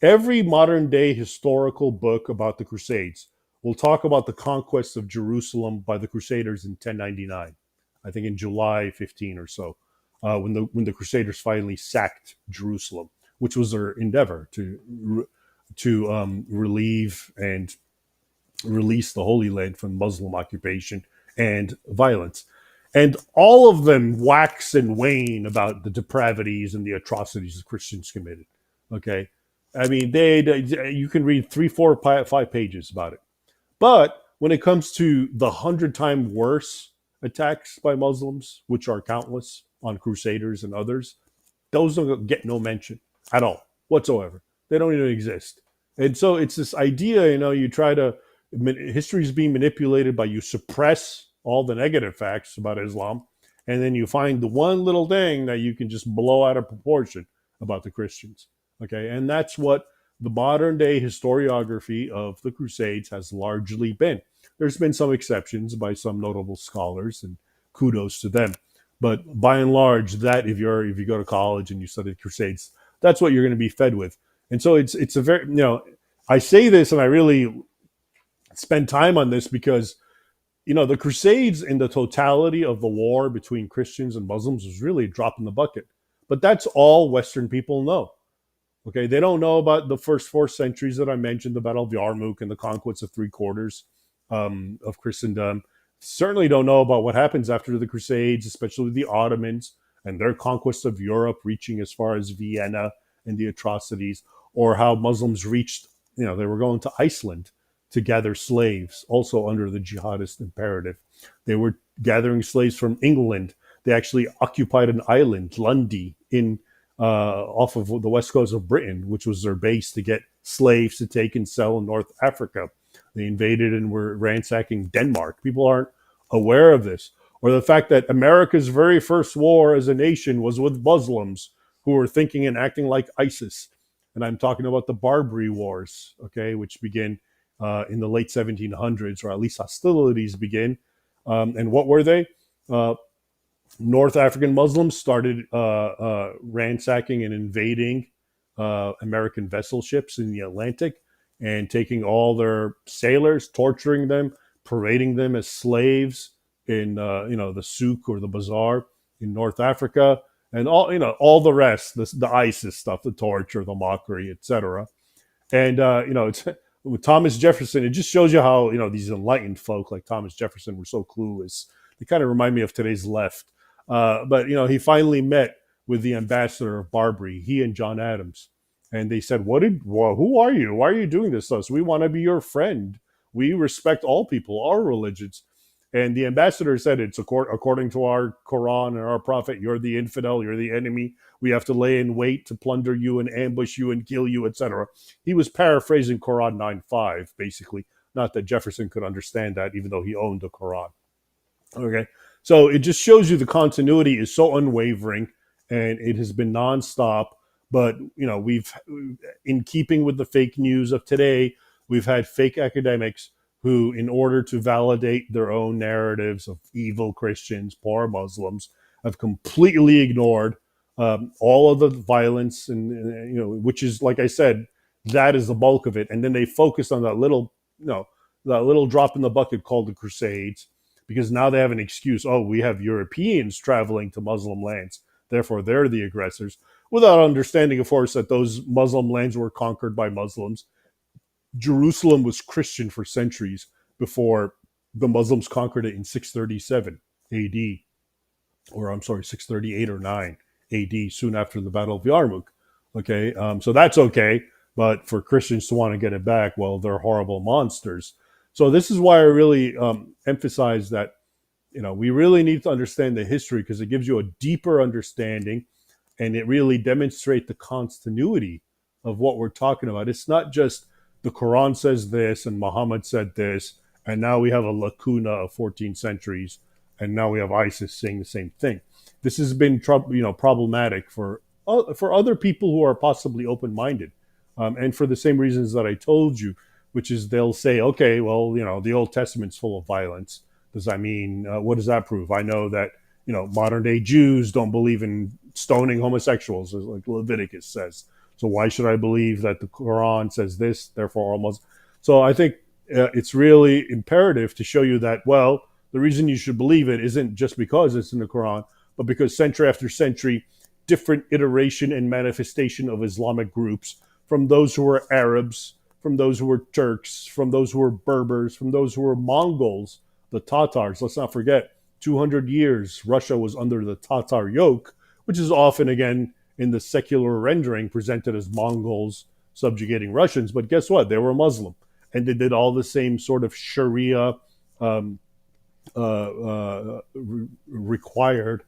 Every modern day historical book about the Crusades will talk about the conquest of Jerusalem by the Crusaders in 1099. I think in July 15 or so, when the Crusaders finally sacked Jerusalem, which was their endeavor to relieve and release the Holy Land from Muslim occupation and violence. And all of them wax and wane about the depravities and the atrocities the Christians committed. Okay, I mean, you can read 3, 4, 5 pages about it. But when it comes to the 100-time worse attacks by Muslims, which are countless on Crusaders and others, those don't get no mention at all whatsoever. They don't even exist. And so it's this idea, you try to, history is being manipulated by, you suppress all the negative facts about Islam, and then you find the one little thing that you can just blow out of proportion about the Christians. Okay, and that's what the modern day historiography of the Crusades has largely been. There's been some exceptions by some notable scholars, and kudos to them. But by and large, that if you go to college and you study the Crusades, that's what you're going to be fed with. And so it's a very, I say this and I really spend time on this because, the Crusades in the totality of the war between Christians and Muslims was really a drop in the bucket. But that's all Western people know. Okay, they don't know about the first 4 centuries that I mentioned, the Battle of Yarmouk and the conquest of 3/4 of Christendom. Certainly don't know about what happens after the Crusades, especially the Ottomans and their conquest of Europe, reaching as far as Vienna and the atrocities, or how Muslims reached, they were going to Iceland to gather slaves, also under the jihadist imperative. They were gathering slaves from England. They actually occupied an island, Lundy, off of the west coast of Britain, which was their base to get slaves to take and sell in North Africa. They invaded and were ransacking Denmark. People aren't aware of this. Or the fact that America's very first war as a nation was with Muslims who were thinking and acting like ISIS. And I'm talking about the Barbary Wars, okay, which begin in the late 1700s, or at least hostilities begin. And what were they? Uh, North African Muslims started ransacking and invading American vessel ships in the Atlantic and taking all their sailors, torturing them, parading them as slaves in the souk or the bazaar in North Africa, and all the rest, the ISIS stuff, the torture, the mockery, etc. And it's with Thomas Jefferson. It just shows you how these enlightened folk like Thomas Jefferson were so clueless. They kind of remind me of today's left. But he finally met with the ambassador of Barbary, he and John Adams, and they said, who are you? Why are you doing this to us? We want to be your friend. We respect all people, all religions." And the ambassador said, "It's according to our Quran and our prophet. You're the infidel. You're the enemy. We have to lay in wait to plunder you and ambush you and kill you, etc." He was paraphrasing Quran 9:5, basically. Not that Jefferson could understand that, even though he owned the Quran. Okay, so it just shows you the continuity is so unwavering, and it has been nonstop. But we've, in keeping with the fake news of today, we've had fake academics who, in order to validate their own narratives of evil Christians, poor Muslims, have completely ignored all of the violence, and which is, like I said, that is the bulk of it. And then they focus on that little drop in the bucket called the Crusades, because now they have an excuse. Oh, we have Europeans traveling to Muslim lands, therefore they're the aggressors, without understanding, of course, that those Muslim lands were conquered by Muslims. Jerusalem was Christian for centuries before the Muslims conquered it in 637 AD, or I'm sorry, 638 or 9 AD, soon after the Battle of Yarmouk. Okay, so that's okay, but for Christians to want to get it back, well, they're horrible monsters. So this is why I really emphasize that we really need to understand the history, because it gives you a deeper understanding, and it really demonstrates the continuity of what we're talking about. It's not just the Quran says this and Muhammad said this, and now we have a lacuna of 14 centuries, and now we have ISIS saying the same thing. This has been problematic for other people who are possibly open-minded, and for the same reasons that I told you, which is they'll say, okay, well, the Old Testament's full of violence. Does that mean, what does that prove? I know that modern day Jews don't believe in stoning homosexuals, as like Leviticus says. So why should I believe that the Quran says this, therefore all Muslims? So I think it's really imperative to show you that, well, the reason you should believe it isn't just because it's in the Quran, but because century after century, different iteration and manifestation of Islamic groups, from those who were Arabs, from those who were Turks, from those who were Berbers, from those who were Mongols, the Tatars. Let's not forget, 200 years, Russia was under the Tatar yoke, which is often, again, in the secular rendering, presented as Mongols subjugating Russians. But guess what? They were Muslim. And they did all the same sort of Sharia required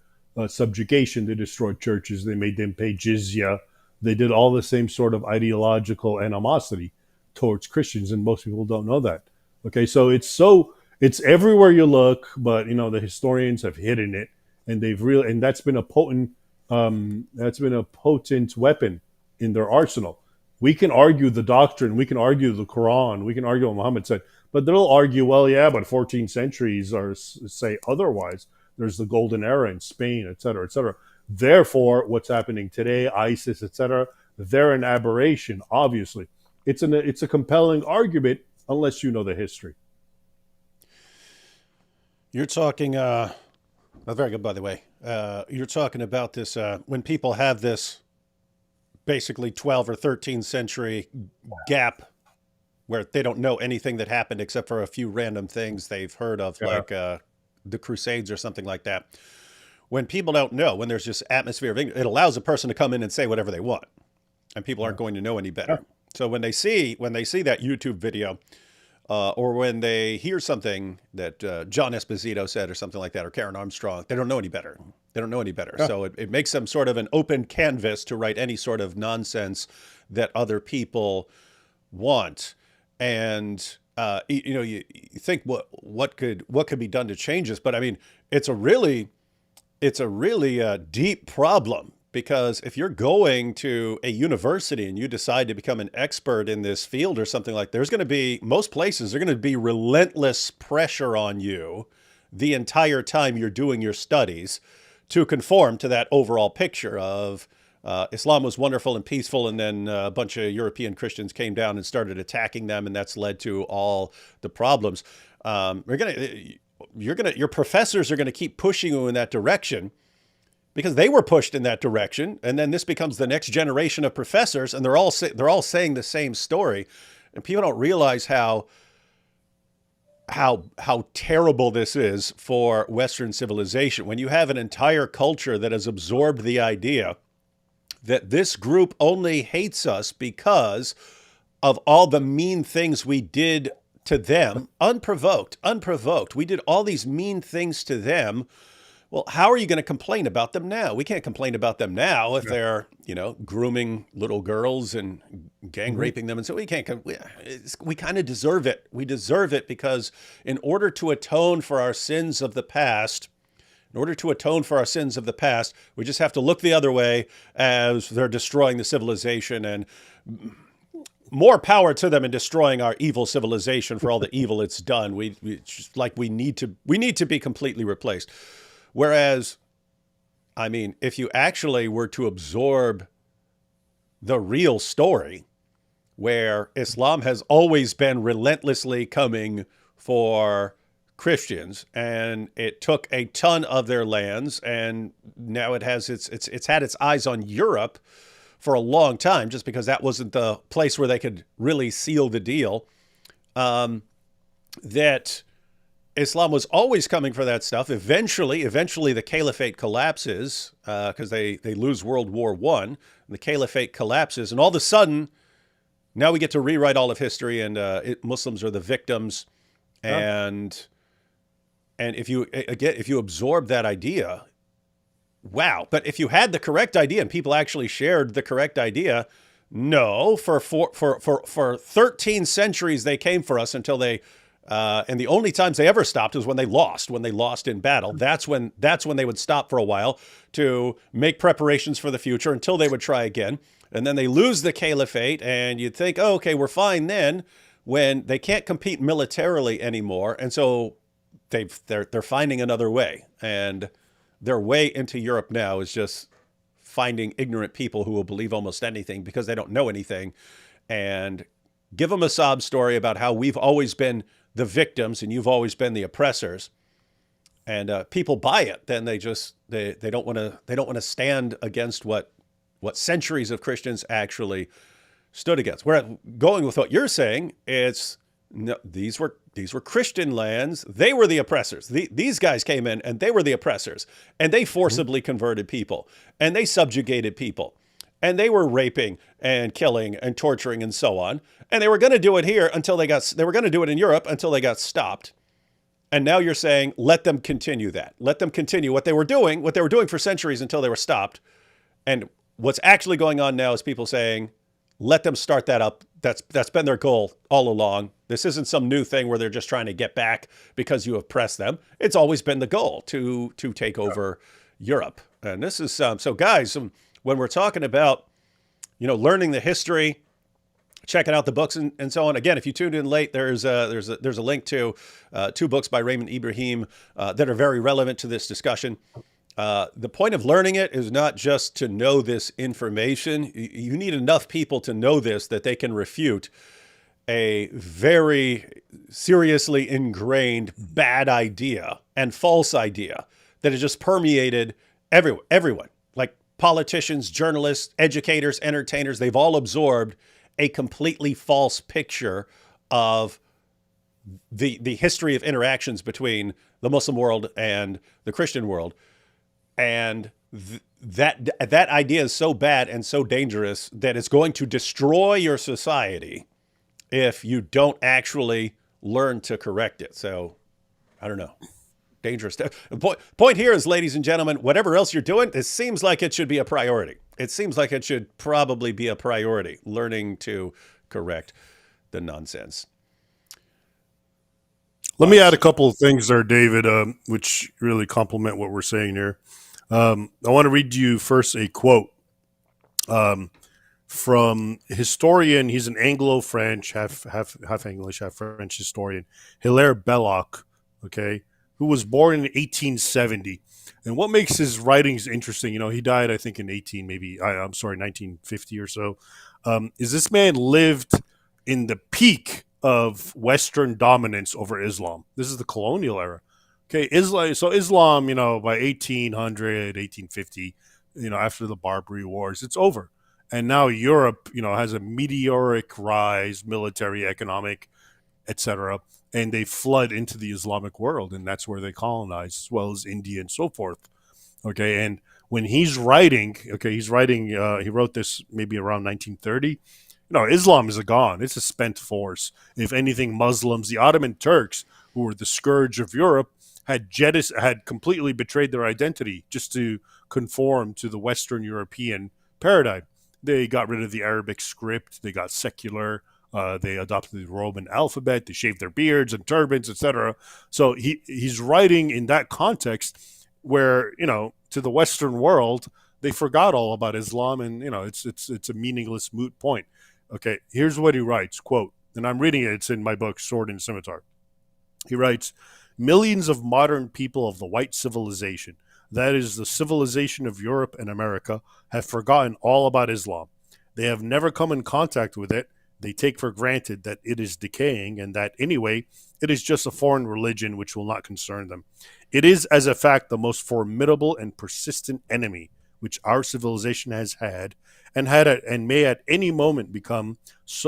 subjugation. They destroyed churches. They made them pay jizya. They did all the same sort of ideological animosity towards Christians, and most people don't know that. Okay, so it's everywhere you look, but the historians have hidden it, and that's been a potent weapon in their arsenal. We can argue the doctrine, we can argue the Quran, we can argue what Muhammad said, but they'll argue, well, yeah, but 14 centuries or say otherwise. There's the golden era in Spain, et cetera, et cetera. Therefore, what's happening today, ISIS, et cetera, they're an aberration, obviously. It's a compelling argument unless you know the history. You're talking, very good, by the way. You're talking about this, when people have this basically 12 or 13 century gap where they don't know anything that happened except for a few random things they've heard of, like the Crusades or something like that. When people don't know, when there's just atmosphere of ignorance, it allows a person to come in and say whatever they want, and people aren't going to know any better. So when they see that YouTube video, or when they hear something that John Esposito said or something like that, or Karen Armstrong, they don't know any better. They don't know any better. So it makes them sort of an open canvas to write any sort of nonsense that other people want. And you think what could be done to change this? But I mean, it's a really deep problem. Because if you're going to a university and you decide to become an expert in this field or something like, there's going to be, most places, there's going to be relentless pressure on you the entire time you're doing your studies to conform to that overall picture of Islam was wonderful and peaceful, and then a bunch of European Christians came down and started attacking them, and that's led to all the problems. Your professors are gonna keep pushing you in that direction because they were pushed in that direction, and then this becomes the next generation of professors, and they're all saying the same story, and people don't realize how terrible this is for Western civilization when you have an entire culture that has absorbed the idea that this group only hates us because of all the mean things we did to them, unprovoked. We did all these mean things to them. Well, how are you going to complain about them now? We can't complain about them now if they're, grooming little girls and gang raping them. And so we kind of deserve it. We deserve it because in order to atone for our sins of the past, we just have to look the other way as they're destroying the civilization, and more power to them in destroying our evil civilization for all the evil it's done. We need to be completely replaced. Whereas, if you actually were to absorb the real story, where Islam has always been relentlessly coming for Christians, and it took a ton of their lands, and now it has it's had its eyes on Europe for a long time, just because that wasn't the place where they could really seal the deal. That Islam was always coming for that stuff. Eventually the caliphate collapses because they lose World War I, and the caliphate collapses, and all of a sudden, now we get to rewrite all of history, and Muslims are the victims, and if you absorb that idea, wow. But if you had the correct idea and people actually shared the correct idea, no, for 13 centuries they came for us until they. And the only times they ever stopped was when they lost in battle. That's when they would stop for a while to make preparations for the future until they would try again. And then they lose the caliphate, and you'd think, oh, okay, we're fine then, when they can't compete militarily anymore. And so they're finding another way. And their way into Europe now is just finding ignorant people who will believe almost anything because they don't know anything, and give them a sob story about how we've always been the victims and you've always been the oppressors, and people buy it. Then they don't want to stand against what centuries of Christians actually stood against. Where going with what you're saying, these were Christian lands. They were the oppressors. These guys came in and they were the oppressors, and they forcibly converted people, and they subjugated people, and they were raping and killing and torturing and so on. And they were going to do it here until they were going to do it in Europe until they got stopped. And now you're saying, let them continue that. Let them continue what they were doing for centuries until they were stopped. And what's actually going on now is people saying, let them start that up. That's been their goal all along. This isn't some new thing where they're just trying to get back because you have pressed them. It's always been the goal to take over Europe. And this is so guys, when we're talking about, learning the history, checking out the books and so on. Again, if you tuned in late, there's a link to 2 books by Raymond Ibrahim that are very relevant to this discussion. The point of learning it is not just to know this information. You need enough people to know this that they can refute a very seriously ingrained bad idea and false idea that has just permeated everyone. Like politicians, journalists, educators, entertainers, they've all absorbed a completely false picture of the history of interactions between the Muslim world and the Christian world. And that idea is so bad and so dangerous that it's going to destroy your society if you don't actually learn to correct it. So, I don't know. Dangerous. Point here is, ladies and gentlemen, whatever else you're doing, it seems like it should be a priority. It seems like it should probably be a priority, learning to correct the nonsense. Let me add a couple of things there, David, which really complement what we're saying here. I want to read you first a quote from historian. He's an Anglo-French, half English, half French historian, Hilaire Belloc. Okay, who was born in 1870. And what makes his writings interesting, he died, I think, in 18, maybe, I'm sorry, 1950 or so, is this man lived in the peak of Western dominance over Islam. This is the colonial era. Okay, Islam, by 1800, 1850, after the Barbary Wars, it's over. And now Europe, has a meteoric rise, military, economic, etc. And they flood into the Islamic world, and that's where they colonize, as well as India and so forth. Okay, and when he's writing, he wrote this maybe around 1930. Islam is gone. It's a spent force. If anything, Muslims, the Ottoman Turks, who were the scourge of Europe, had completely betrayed their identity just to conform to the Western European paradigm. They got rid of the Arabic script. They got secular. They adopted the Roman alphabet. They shaved their beards and turbans, etc. So he's writing in that context where, to the Western world, they forgot all about Islam, and it's a meaningless moot point. Okay, here's what he writes, quote, and I'm reading it, it's in my book, Sword and Scimitar. He writes, millions of modern people of the white civilization, that is the civilization of Europe and America, have forgotten all about Islam. They have never come in contact with it. They take for granted that it is decaying and that, anyway, it is just a foreign religion which will not concern them. It is, as a fact, the most formidable and persistent enemy which our civilization has had and may at any moment become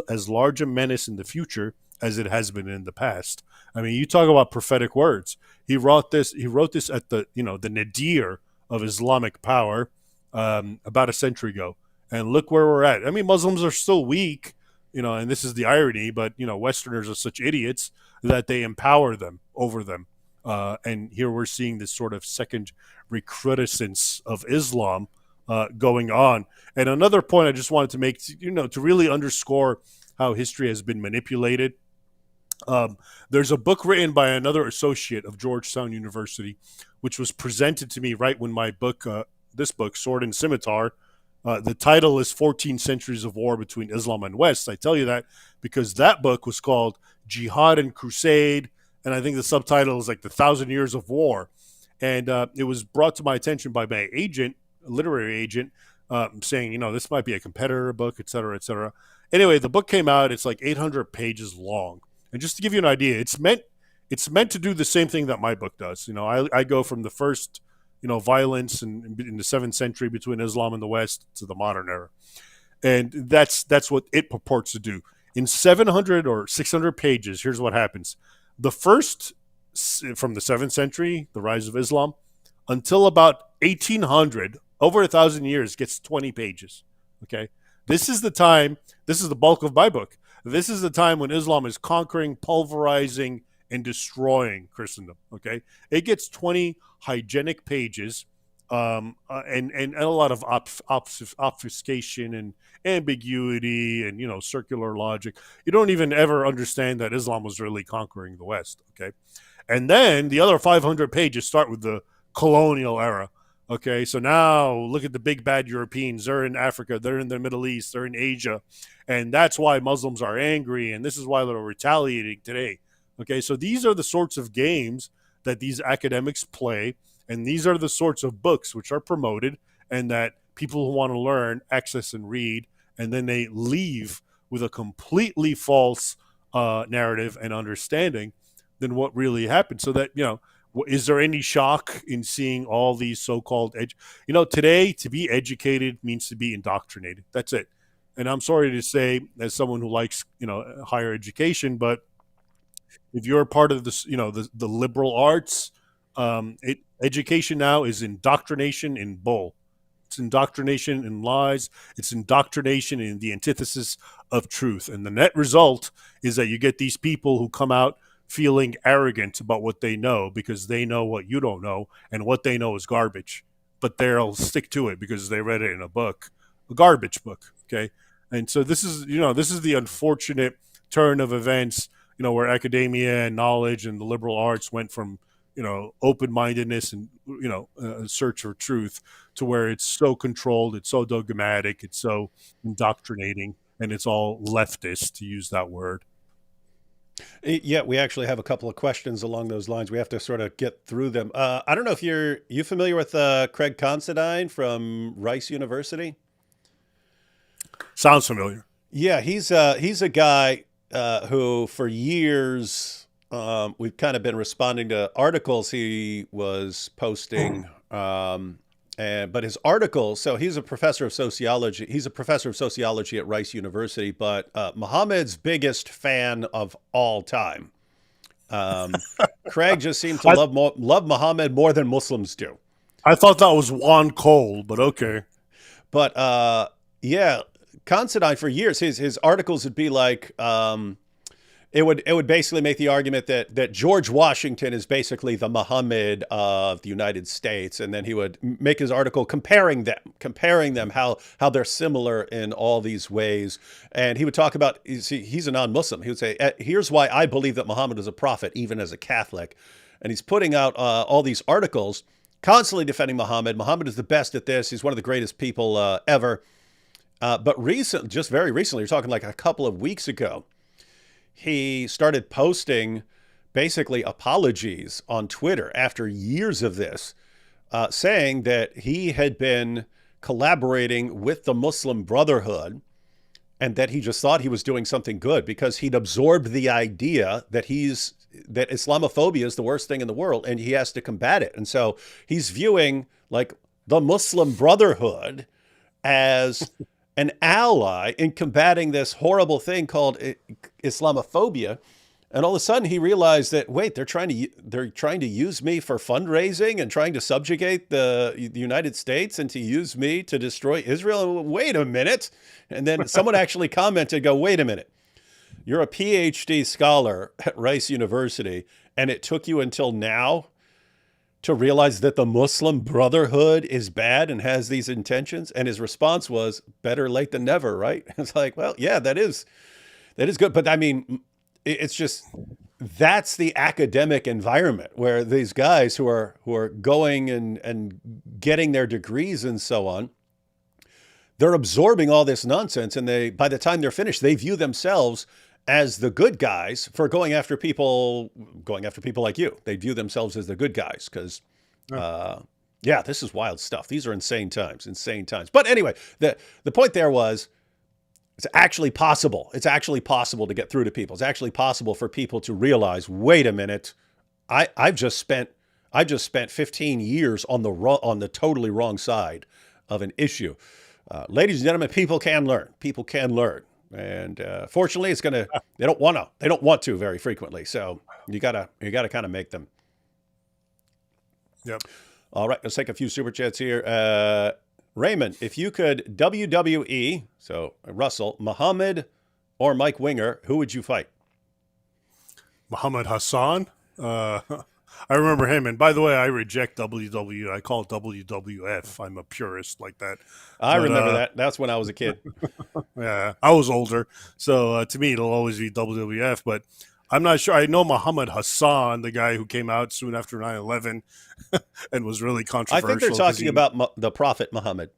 as large a menace in the future as it has been in the past. I mean, you talk about prophetic words. He wrote this at the the nadir of Islamic power about a century ago, and look where we're at. I mean, Muslims are still weak, and this is the irony, but Westerners are such idiots that they empower them over them. And here we're seeing this sort of second recrudescence of Islam going on. And another point I just wanted to make, to really underscore how history has been manipulated. There's a book written by another associate of Georgetown University, which was presented to me right when my book, this book, Sword and Scimitar, the title is 14 Centuries of War Between Islam and West. I tell you that because that book was called Jihad and Crusade, and I think the subtitle is like the 1,000 Years of War. And it was brought to my attention by my agent, a literary agent, saying, this might be a competitor book, et cetera, et cetera. Anyway, the book came out. It's like 800 pages long. And just to give you an idea, it's meant to do the same thing that my book does. I go from the first, violence in the 7th century between Islam and the West to the modern era. And that's what it purports to do. In 700 or 600 pages, here's what happens. The first, from the 7th century, the rise of Islam, until about 1800, over 1,000 years, gets 20 pages. Okay? This is the bulk of my book. This is the time when Islam is conquering, pulverizing, and destroying Christendom. Okay? It gets 20 hygienic pages, and a lot of obfuscation and ambiguity and circular logic. You don't even ever understand that Islam was really conquering the West. Okay, and then the other 500 pages start with the colonial era. Okay, so now look at the big bad Europeans. They're in Africa, they're in the Middle East, they're in Asia, and that's why Muslims are angry, and this is why they're retaliating today. Okay, so these are the sorts of games that these academics play, and these are the sorts of books which are promoted and that people who want to learn access and read, and then they leave with a completely false narrative and understanding than what really happened. So that, is there any shock in seeing all these so-called today to be educated means to be indoctrinated. That's it. And I'm sorry to say, as someone who likes, higher education, but if you're a part of this, the liberal arts, education now is indoctrination in bull. It's indoctrination in lies. It's indoctrination in the antithesis of truth. And the net result is that you get these people who come out feeling arrogant about what they know because they know what you don't know, and what they know is garbage. But they'll stick to it because they read it in a book, a garbage book. Okay, and so this is the unfortunate turn of events. Where academia and knowledge and the liberal arts went from open-mindedness and search for truth to where it's so controlled, it's so dogmatic, it's so indoctrinating, and it's all leftist, to use that word. Yeah, we actually have a couple of questions along those lines. We have to sort of get through them. I don't know if you familiar with Craig Considine from Rice University. Sounds familiar. Yeah, he's a guy who for years we've kind of been responding to articles he was posting. But his articles, so he's a professor of sociology. He's a professor of sociology at Rice University, but Muhammad's biggest fan of all time. Craig just seemed to love Muhammad more than Muslims do. I thought that was Juan Cole, but okay. But yeah, Considine for years, his articles would be like, it would basically make the argument that George Washington is basically the Muhammad of the United States, and then he would make his article comparing them how they're similar in all these ways. And he would talk about, he's a non-Muslim. He would say, here's why I believe that Muhammad was a prophet, even as a Catholic. And he's putting out all these articles constantly defending Muhammad. Muhammad is the best at this. He's one of the greatest people ever. But just very recently, you're talking like a couple of weeks ago, he started posting basically apologies on Twitter after years of this, saying that he had been collaborating with the Muslim Brotherhood and that he just thought he was doing something good because he'd absorbed the idea that Islamophobia is the worst thing in the world and he has to combat it. And so he's viewing like the Muslim Brotherhood as an ally in combating this horrible thing called Islamophobia. And all of a sudden he realized that, wait, they're trying to use me for fundraising and trying to subjugate the United States and to use me to destroy Israel. Wait a minute. And then someone actually commented, wait a minute, you're a PhD scholar at Rice University and it took you until now to realize that the Muslim Brotherhood is bad and has these intentions? And his response was, better late than never, right? It's like, well, yeah, that is good. But I mean, it's just, that's the academic environment where these guys who are going and getting their degrees and so on, they're absorbing all this nonsense. And by the time they're finished, they view themselves as the good guys for going after people like you. They view themselves as the good guys because, yeah, this is wild stuff. These are insane times. But anyway, the point there was, it's actually possible. It's actually possible to get through to people. It's actually possible for people to realize, wait a minute, I've just spent 15 years on the totally wrong side of an issue. Ladies and gentlemen, people can learn. People can learn. And fortunately, they don't want to very frequently. So you gotta kind of make them. Yep. All right, let's take a few super chats here. Raymond, if you could WWE, so Russell, Muhammad, or Mike Winger, who would you fight? Muhammad Hassan. I remember him. And by the way, I reject WWE. I call it WWF. I'm a purist like that. I remember that. That's when I was a kid. Yeah, I was older. So to me, it'll always be WWF. But I'm not sure. I know Muhammad Hassan, the guy who came out soon after 9/11 and was really controversial. I think they're talking about the Prophet Muhammad.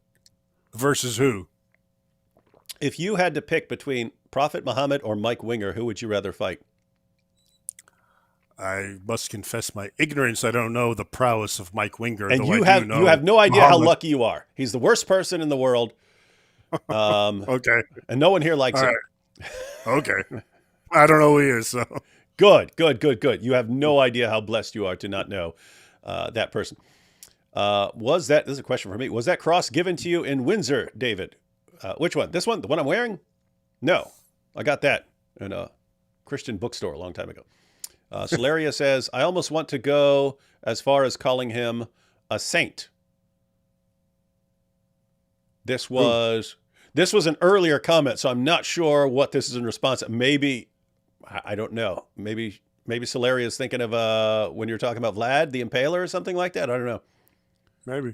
Versus who? If you had to pick between Prophet Muhammad or Mike Winger, who would you rather fight? I must confess my ignorance. I don't know the prowess of Mike Winger. And you have no idea Muhammad. How lucky you are. He's the worst person in the world. Okay. And no one here likes him. Right. Okay. I don't know who he is. So. Good. You have no idea how blessed you are to not know that person. This is a question for me. Was that cross given to you in Windsor, David? Which one? This one? The one I'm wearing? No. I got that in a Christian bookstore a long time ago. Solaria says, I almost want to go as far as calling him a saint. This was an earlier comment, so I'm not sure what this is in response to. Maybe, I don't know. Maybe Solaria is thinking of when you're talking about Vlad the Impaler or something like that. I don't know. Maybe.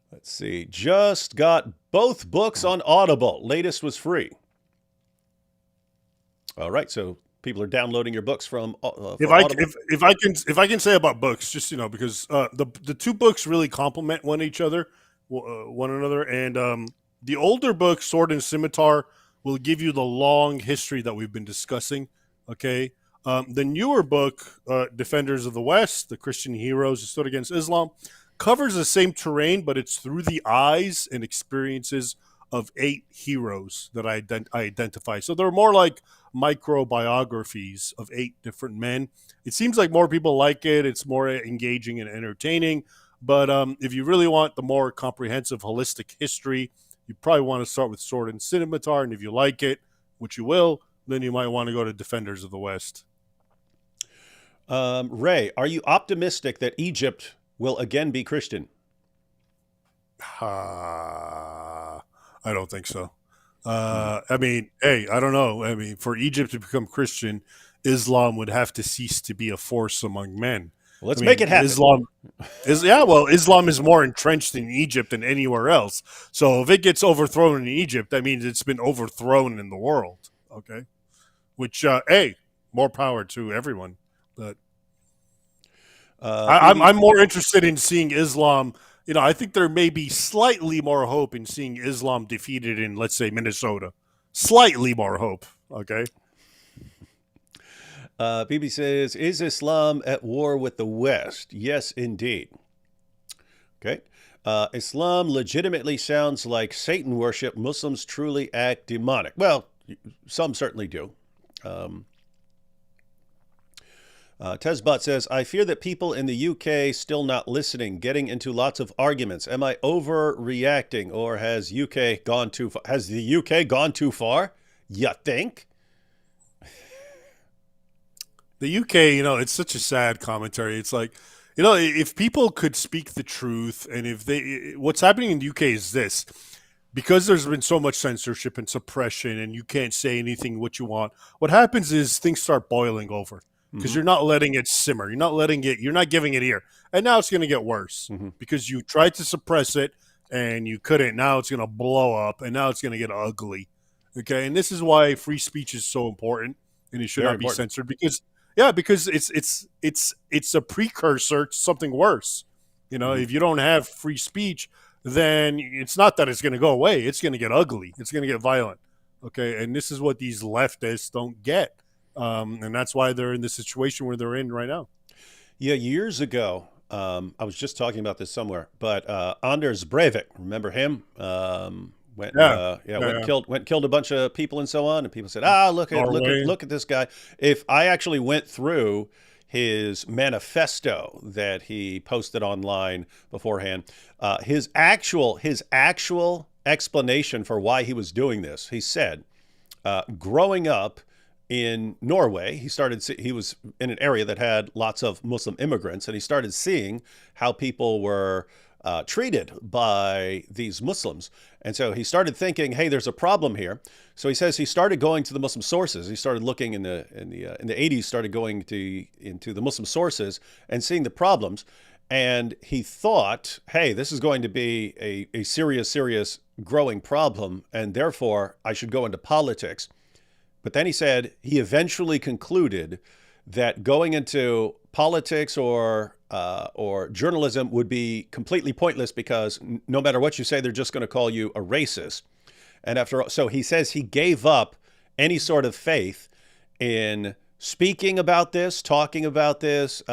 Let's see. Just got both books on Audible. Latest was free. All right, so people are downloading your books from Audible. If I can say about books, just because the two books really complement one another, and the older book, Sword and Scimitar, will give you the long history that we've been discussing Okay. The newer book, Defenders of the West, The Christian Heroes Who Stood Against Islam, covers the same terrain, but it's through the eyes and experiences of 8 heroes that I identify. So they're more like microbiographies of 8 different men. It seems like more people like it. It's more engaging and entertaining. But if you really want the more comprehensive, holistic history, you probably want to start with Sword and Scimitar. And if you like it, which you will, then you might want to go to Defenders of the West. Ray, are you optimistic that Egypt will again be Christian? I don't think so. I mean, hey, I don't know. I mean, for Egypt to become Christian, Islam would have to cease to be a force among men. Well, let's make it happen. Islam is more entrenched in Egypt than anywhere else. So if it gets overthrown in Egypt, that means it's been overthrown in the world. Okay, which hey, more power to everyone. But I'm more interested in seeing Islam. You know, I think there may be slightly more hope in seeing Islam defeated in, let's say, Minnesota. Slightly more hope. Okay. BB says, is Islam at war with the West? Yes, indeed. Okay. Islam legitimately sounds like Satan worship. Muslims truly act demonic. Well, some certainly do. Tezbot says, I fear that people in the UK still not listening, getting into lots of arguments. Am I overreacting, or has UK gone too far? Has the UK gone too far? You think? The UK, you know, it's such a sad commentary. It's like, you know, if people could speak the truth, and if they, what's happening in the UK is this, because there's been so much censorship and suppression, and you can't say anything what you want, what happens is things start boiling over. Because you're not letting it simmer. You're not giving it ear. And now it's going to get worse because you tried to suppress it and you couldn't. Now it's going to blow up, and now it's going to get ugly. Okay. And this is why free speech is so important, and it should not be censored because it's a precursor to something worse. You know, if you don't have free speech, then it's not that it's going to go away. It's going to get ugly. It's going to get violent. Okay. And this is what these leftists don't get. And that's why they're in the situation where they're in right now. Yeah, years ago, I was just talking about this somewhere, but Anders Breivik, remember him? Went and killed a bunch of people and so on. And people said, look at this guy. If I actually went through his manifesto that he posted online beforehand, his actual explanation for why he was doing this, he said, growing up in Norway, he was in an area that had lots of Muslim immigrants, and he started seeing how people were treated by these Muslims. And so he started thinking, hey, there's a problem here. So he says he started going to the Muslim sources. He started looking in the 80s, started going into the Muslim sources and seeing the problems. And he thought, hey, this is going to be a serious growing problem, and therefore I should go into politics. But then he said he eventually concluded that going into politics or journalism would be completely pointless because no matter what you say, they're just going to call you a racist. And so he says he gave up any sort of faith in speaking about this, talking about this,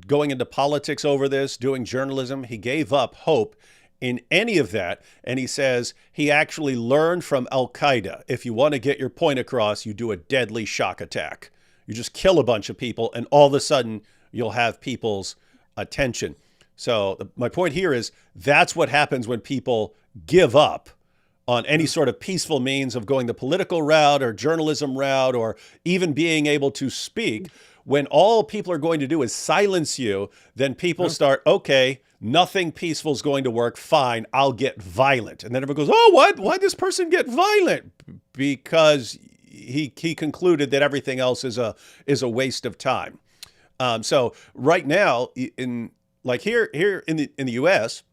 going into politics over this, doing journalism. He gave up hope in any of that. And he says he actually learned from Al-Qaeda. If you want to get your point across, you do a deadly shock attack. You just kill a bunch of people, and all of a sudden you'll have people's attention. So my point here is that's what happens when people give up on any sort of peaceful means of going the political route or journalism route or even being able to speak. When all people are going to do is silence you, then people start, okay, nothing peaceful is going to work. Fine, I'll get violent. And then everyone goes, oh, what? Why'd this person get violent? Because he concluded that everything else is a waste of time. So right now, here in the U.S.,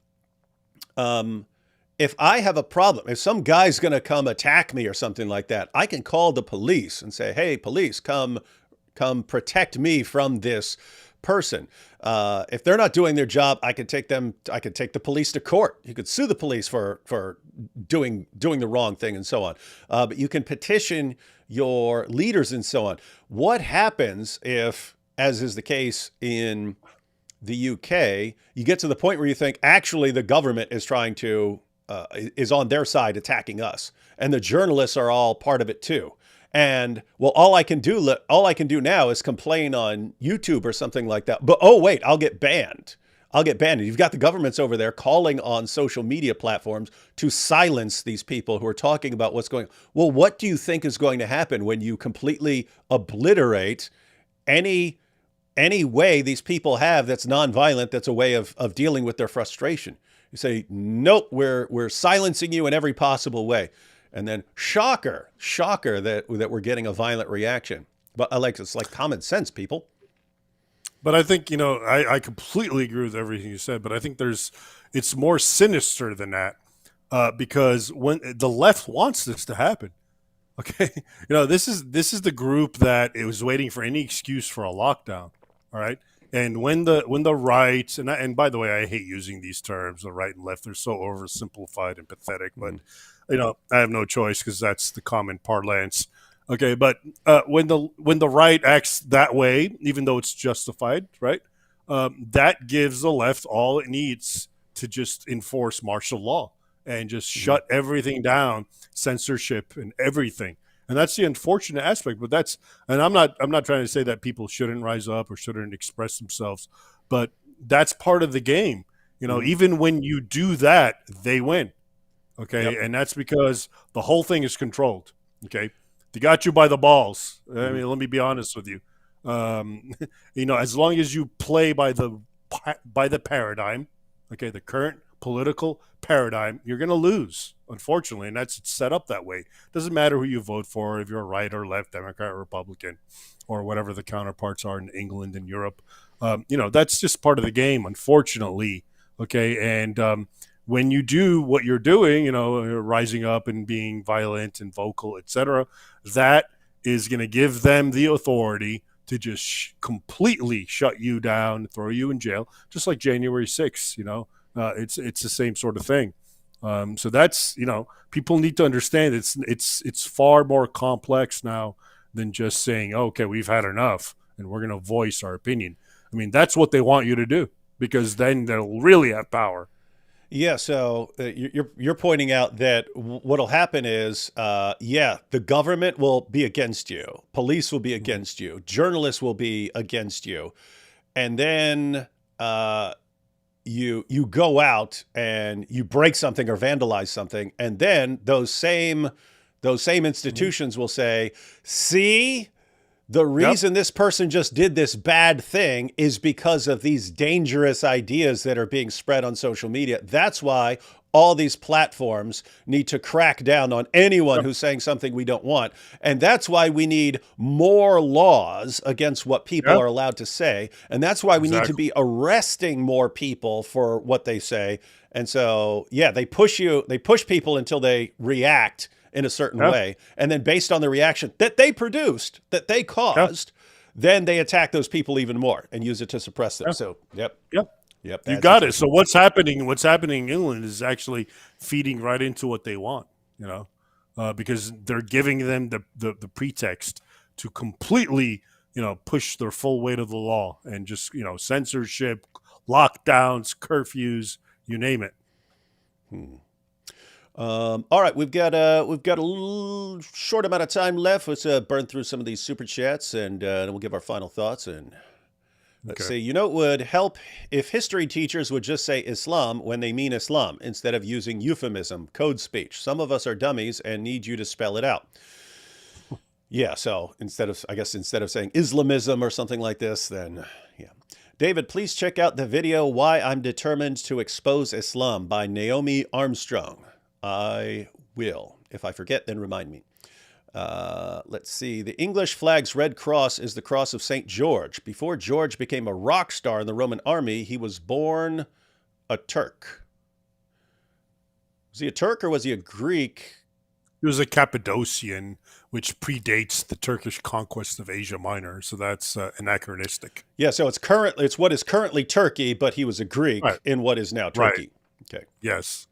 if I have a problem, if some guy's going to come attack me or something like that, I can call the police and say, hey, police, come protect me from this person. If they're not doing their job, I could take the police to court. You could sue the police for doing the wrong thing and so on. But you can petition your leaders and so on. What happens if, as is the case in the UK, you get to the point where you think actually the government is trying to is on their side attacking us, and the journalists are all part of it too. And well, all I can do now is complain on YouTube or something like that. But oh wait, I'll get banned. And you've got the governments over there calling on social media platforms to silence these people who are talking about what's going on. Well, what do you think is going to happen when you completely obliterate any way these people have that's nonviolent, that's a way of dealing with their frustration? You say, nope, we're silencing you in every possible way. And then shocker that we're getting a violent reaction. But it's like common sense, people. But I think, I completely agree with everything you said, but I think it's more sinister than that, because when the left wants this to happen, okay, this is the group that it was waiting for any excuse for a lockdown. All right. And when the right, and by the way, I hate using these terms, the right and left, they're so oversimplified and pathetic, but I have no choice because that's the common parlance. Okay, but when the right acts that way, even though it's justified, right, that gives the left all it needs to just enforce martial law and just shut everything down, censorship and everything. And that's the unfortunate aspect. But I'm not trying to say that people shouldn't rise up or shouldn't express themselves, but that's part of the game. Even when you do that, they win. Okay, yep. And that's because the whole thing is controlled. Okay. They got you by the balls. I mean, let me be honest with you. As long as you play by the paradigm, okay, the current political paradigm, you're going to lose, unfortunately, and it's set up that way. Doesn't matter who you vote for, if you're right or left, Democrat or Republican, or whatever the counterparts are in England and Europe. That's just part of the game, unfortunately. Okay, and when you do what you're doing, rising up and being violent and vocal, etc., that is going to give them the authority to just completely shut you down, throw you in jail, just like January 6th. It's the same sort of thing. So that's people need to understand it's far more complex now than just saying, okay, we've had enough and we're going to voice our opinion. I mean, that's what they want you to do, because then they'll really have power. Yeah, so you're pointing out that what'll happen is, the government will be against you, police will be against you, journalists will be against you, and then you go out and you break something or vandalize something, and then those same institutions will say, see, the reason this person just did this bad thing is because of these dangerous ideas that are being spread on social media. That's why all these platforms need to crack down on anyone who's saying something we don't want. And that's why we need more laws against what people are allowed to say. And that's why we need to be arresting more people for what they say. And so, they push people until they react in a certain way. And then based on the reaction that they produced, that they caused, then they attack those people even more and use it to suppress them. So, Yep. You got it. So what's happening in England is actually feeding right into what they want, because they're giving them the pretext to completely, push their full weight of the law and just, censorship, lockdowns, curfews, you name it. All right, we've got a little short amount of time left. Let's burn through some of these super chats, and then we'll give our final thoughts. And let's see. It would help if history teachers would just say Islam when they mean Islam instead of using euphemism, code speech. Some of us are dummies and need you to spell it out. Yeah. So instead of saying Islamism or something like this, then David, please check out the video "Why I'm Determined to Expose Islam" by Naomi Armstrong. I will. If I forget, then remind me. Let's see. The English flag's red cross is the cross of St. George. Before George became a rock star in the Roman army, he was born a Turk. Was he a Turk or was he a Greek? He was a Cappadocian, which predates the Turkish conquest of Asia Minor. So that's anachronistic. Yeah, so it's what is currently Turkey, but he was a Greek Right. in what is now Right. Turkey. Okay. Yes.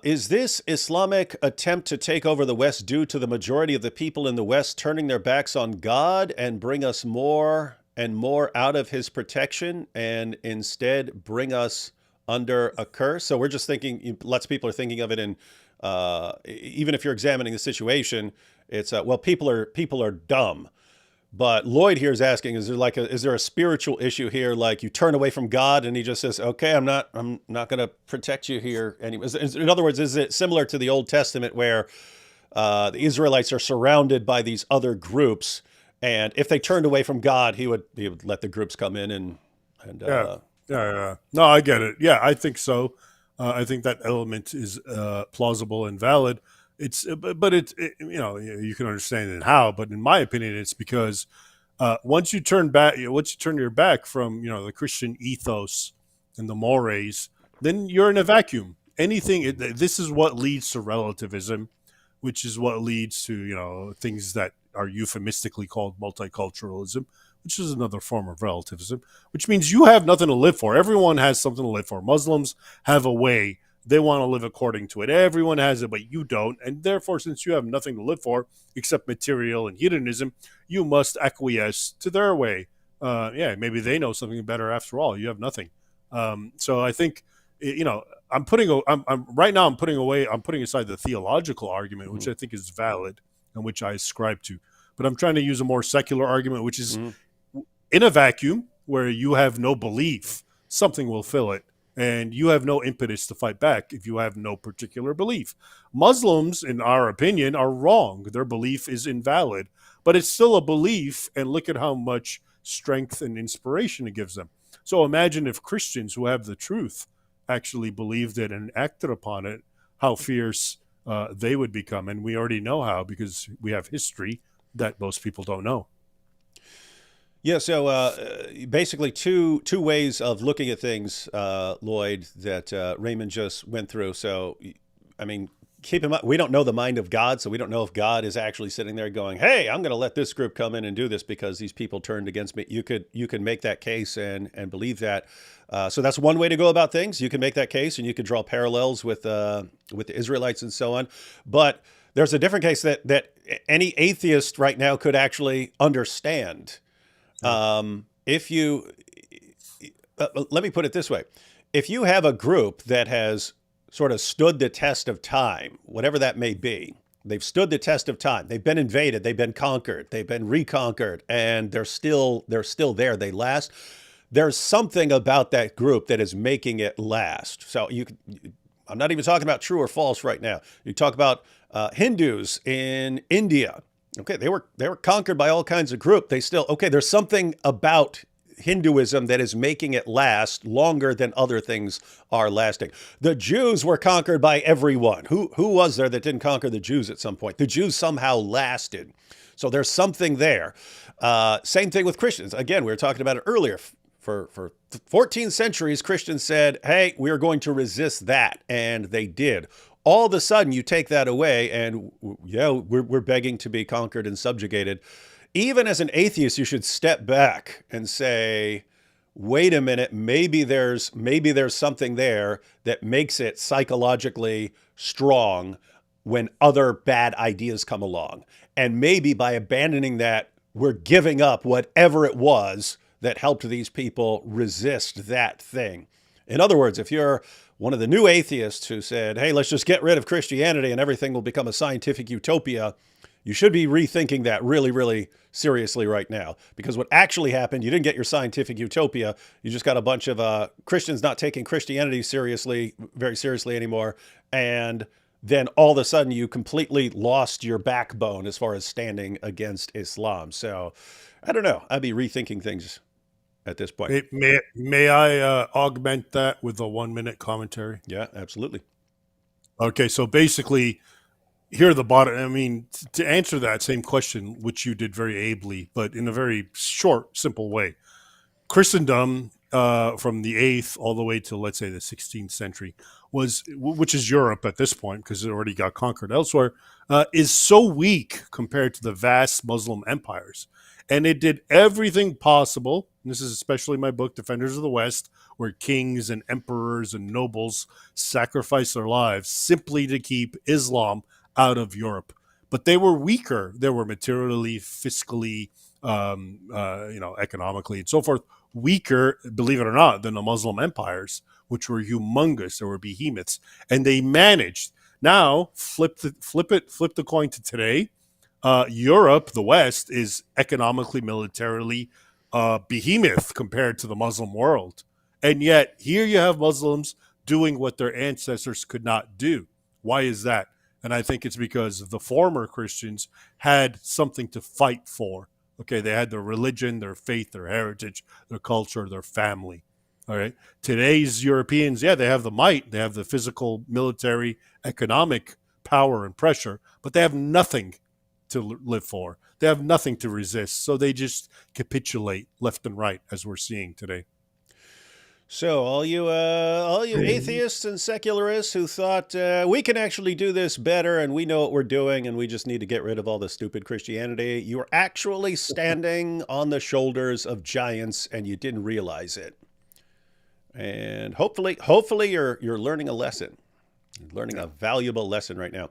Is this Islamic attempt to take over the West due to the majority of the people in the West turning their backs on God and bring us more and more out of his protection and instead bring us under a curse? So we're just thinking, lots of people are thinking of it in, even if you're examining the situation, it's, well, people are dumb. But Lloyd here is asking, is there a spiritual issue here? Like you turn away from God and he just says, okay, I'm not going to protect you here anymore. In other words, is it similar to the Old Testament where the Israelites are surrounded by these other groups, and if they turned away from God, he would let the groups come in and Yeah. No, I get it. Yeah, I think so. I think that element is plausible and valid. But you can understand it how. But in my opinion, it's because once you turn your back from the Christian ethos and the mores, then you're in a vacuum. This is what leads to relativism, which is what leads to things that are euphemistically called multiculturalism, which is another form of relativism, which means you have nothing to live for. Everyone has something to live for. Muslims have a way. They want to live according to it. Everyone has it, but you don't. And therefore, since you have nothing to live for except material and hedonism, you must acquiesce to their way. Maybe they know something better after all. You have nothing. So I think, I'm putting aside the theological argument, which I think is valid and which I ascribe to. But I'm trying to use a more secular argument, which is in a vacuum where you have no belief, something will fill it. And you have no impetus to fight back if you have no particular belief. Muslims, in our opinion, are wrong. Their belief is invalid, but it's still a belief, and look at how much strength and inspiration it gives them. So imagine if Christians who have the truth actually believed it and acted upon it, how fierce they would become. And we already know how, because we have history that most people don't know. Yeah, so basically two ways of looking at things, Lloyd, that Raymond just went through. So, I mean, keep in mind, we don't know the mind of God, so we don't know if God is actually sitting there going, hey, I'm going to let this group come in and do this because these people turned against me. You can make that case and believe that. So that's one way to go about things. You can make that case and you can draw parallels with the Israelites and so on. But there's a different case that any atheist right now could actually understand. If you, let me put it this way. If you have a group that has sort of stood the test of time, whatever that may be, they've stood the test of time. They've been invaded, they've been conquered, they've been reconquered, and they're still there. They last. There's something about that group that is making it last. So I'm not even talking about true or false right now. You talk about Hindus in India. Okay, they were conquered by all kinds of groups. There's something about Hinduism that is making it last longer than other things are lasting. The Jews were conquered by everyone. Who was there that didn't conquer the Jews at some point? The Jews somehow lasted. So there's something there. Same thing with Christians. Again, we were talking about it earlier. For 14 centuries, Christians said, hey, we are going to resist that. And they did. All of a sudden, you take that away and, we're begging to be conquered and subjugated. Even as an atheist, you should step back and say, wait a minute, maybe there's something there that makes it psychologically strong when other bad ideas come along. And maybe by abandoning that, we're giving up whatever it was that helped these people resist that thing. In other words, if you're one of the new atheists who said, hey, let's just get rid of Christianity and everything will become a scientific utopia, you should be rethinking that really, really seriously right now. Because what actually happened, you didn't get your scientific utopia. You just got a bunch of Christians not taking Christianity very seriously anymore. And then all of a sudden you completely lost your backbone as far as standing against Islam. So I don't know. I'd be rethinking things at this point. May I augment that with a 1-minute commentary? Yeah, absolutely. Okay, so basically, here are the bottom. I mean, to answer that same question, which you did very ably, but in a very short, simple way, Christendom from the 8th all the way to, let's say, the 16th century, which is Europe at this point because it already got conquered elsewhere, is so weak compared to the vast Muslim empires. And it did everything possible, and this is especially my book, Defenders of the West, where kings and emperors and nobles sacrificed their lives simply to keep Islam out of Europe. But they were weaker. They were materially, fiscally, economically, and so forth, weaker, believe it or not, than the Muslim empires, which were humongous. They were behemoths, and they managed. Now, flip the coin to today. Europe, the West, is economically, militarily behemoth compared to the Muslim world. And yet, here you have Muslims doing what their ancestors could not do. Why is that? And I think it's because the former Christians had something to fight for. Okay, they had their religion, their faith, their heritage, their culture, their family. All right. Today's Europeans, yeah, they have the might, they have the physical, military, economic power and pressure, but they have nothing to live for. They have nothing to resist. So they just capitulate left and right, as we're seeing today. So all you atheists and secularists who thought we can actually do this better and we know what we're doing and we just need to get rid of all the stupid Christianity, you're actually standing on the shoulders of giants and you didn't realize it. And hopefully you're learning a lesson. You're learning a valuable lesson right now.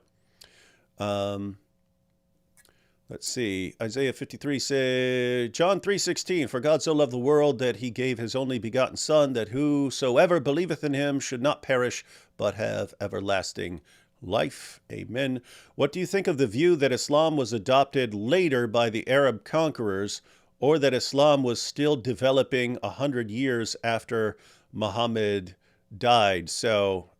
Let's see. Isaiah 53 says, John 3:16, for God so loved the world that he gave his only begotten Son, that whosoever believeth in him should not perish, but have everlasting life. Amen. What do you think of the view that Islam was adopted later by the Arab conquerors, or that Islam was still developing 100 years after Muhammad died? So,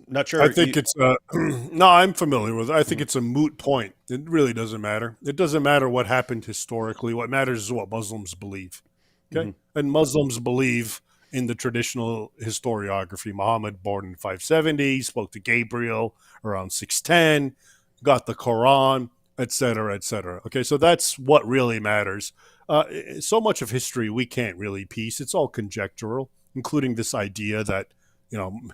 not sure. I think it's no, I'm familiar with it. I think it's a moot point. It really doesn't matter. It doesn't matter what happened historically. What matters is what Muslims believe. Okay, and Muslims believe in the traditional historiography. Muhammad, born in 570, spoke to Gabriel around 610, got the Quran, etc., etc. Okay, so that's what really matters. So much of history we can't really piece. It's all conjectural, including this idea that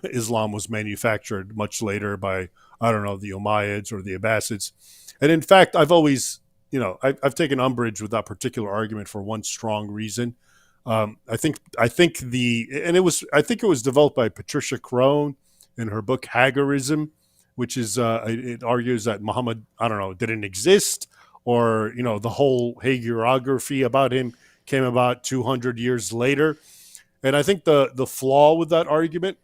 Islam was manufactured much later by, I don't know, the Umayyads or the Abbasids. And in fact, I've always, I've taken umbrage with that particular argument for one strong reason. I think it was developed by Patricia Crone in her book Hagirism, which is, it argues that Muhammad, I don't know, didn't exist, or, the whole hagiography about him came about 200 years later. And I think the flaw with that argument,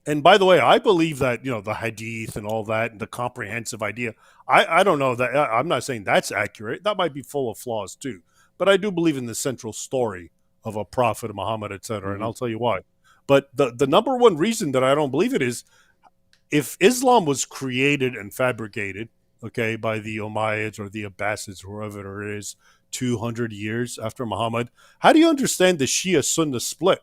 and by the way, I believe that, the hadith and all that, and the comprehensive idea, I don't know that, I'm not saying that's accurate. That might be full of flaws too. But I do believe in the central story of a prophet, Muhammad, et cetera, and I'll tell you why. But the number one reason that I don't believe it is, if Islam was created and fabricated, okay, by the Umayyads or the Abbasids, whoever it is, 200 years after Muhammad, how do you understand the Shia-Sunnah split?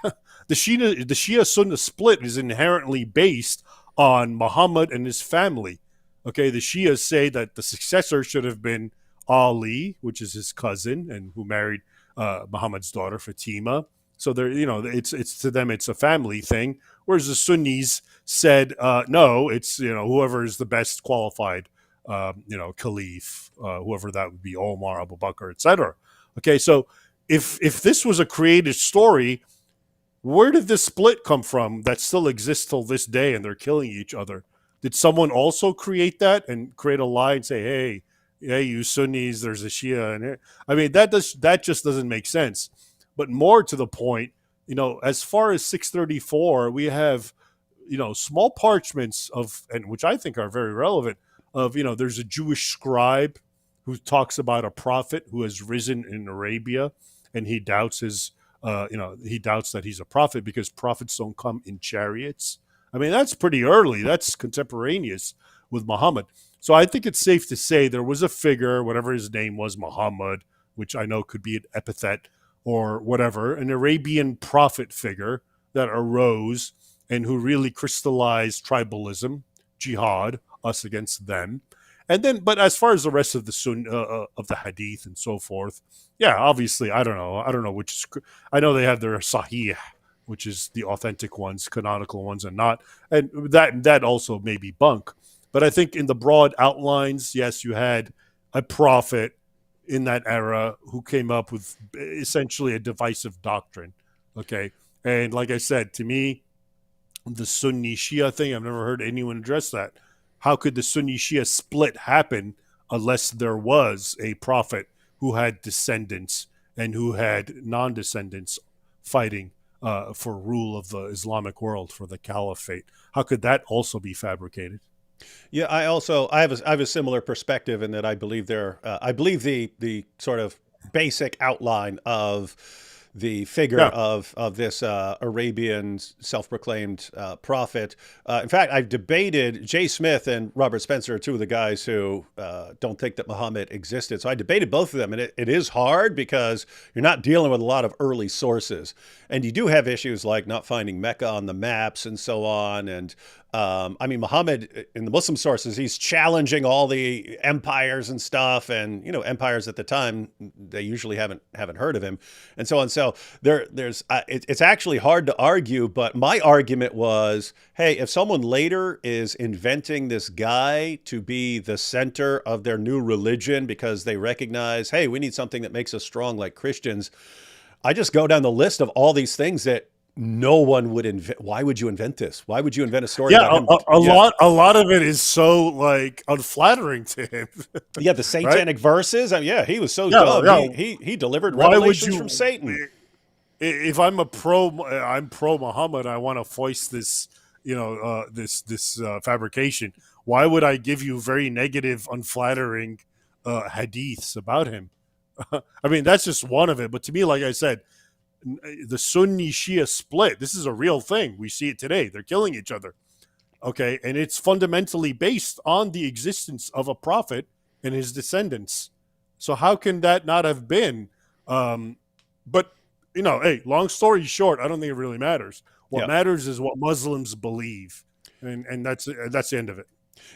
The Shia-Sunnah split is inherently based on Muhammad and his family. Okay, the Shias say that the successor should have been Ali, which is his cousin, and who married Muhammad's daughter Fatima. So they're, it's to them it's a family thing. Whereas the Sunnis said, no, it's whoever is the best qualified, caliph, whoever that would be, Omar, Abu Bakr, etc. Okay, so if this was a created story, where did this split come from that still exists till this day, and they're killing each other? Did someone also create that and create a lie and say, hey, you Sunnis, there's a Shia in here? I mean, that just doesn't make sense. But more to the point, as far as 634, we have, small parchments and which I think are very relevant, of, there's a Jewish scribe who talks about a prophet who has risen in Arabia, and he doubts he doubts that he's a prophet because prophets don't come in chariots. I mean, that's pretty early. That's contemporaneous with Muhammad. So I think it's safe to say there was a figure, whatever his name was, Muhammad, which I know could be an epithet or whatever, an Arabian prophet figure that arose and who really crystallized tribalism, jihad, us against them. And then, but as far as the rest of the of the hadith and so forth, yeah, obviously, I don't know which. I know they have their sahih, which is the authentic ones, canonical ones, and not, and that also may be bunk. But I think in the broad outlines, yes, you had a prophet in that era who came up with essentially a divisive doctrine. Okay, and like I said, to me, the Sunni Shia thing, I've never heard anyone address that. How could the Sunni Shia split happen unless there was a prophet who had descendants and who had non-descendants fighting for rule of the Islamic world, for the caliphate? How could that also be fabricated? Yeah, I have a similar perspective in that I believe I believe the sort of basic outline of the figure Yeah. of this Arabian self-proclaimed prophet. In fact, I've debated Jay Smith and Robert Spencer, are two of the guys who don't think that Muhammad existed. So I debated both of them, and it is hard because you're not dealing with a lot of early sources, and you do have issues like not finding Mecca on the maps and so on. And I mean, Muhammad in the Muslim sources, he's challenging all the empires and stuff, and empires at the time, they usually haven't heard of him, and so on. So it's actually hard to argue. But my argument was, hey, if someone later is inventing this guy to be the center of their new religion because they recognize, hey, we need something that makes us strong like Christians, I just go down the list of all these things that no one would invent. Why would you invent this? Why would you invent a story about him? A lot of it is so like unflattering to him. Yeah, the satanic verses. I mean, yeah, he was so Yeah, dumb. yeah. He delivered Why would revelations you- from Satan. If I'm pro Muhammad, I want to foist this, this fabrication. Why would I give you very negative, unflattering hadiths about him? I mean, that's just one of it. But to me, like I said, the Sunni Shia split, this is a real thing. We see it today. They're killing each other. Okay. And it's fundamentally based on the existence of a prophet and his descendants. So how can that not have been? But, hey, long story short, I don't think it really matters. What matters is what Muslims believe. And that's the end of it.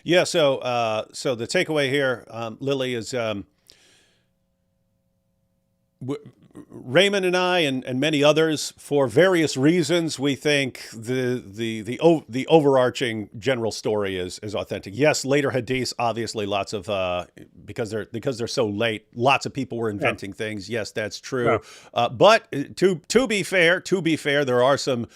Yeah. So the takeaway here, Lily, is Raymond and I and many others, for various reasons, we think the overarching general story is authentic. Yes, later hadiths, obviously, lots of because they're so late, lots of people were inventing things. Yes, that's true. Yeah. But to be fair, there are some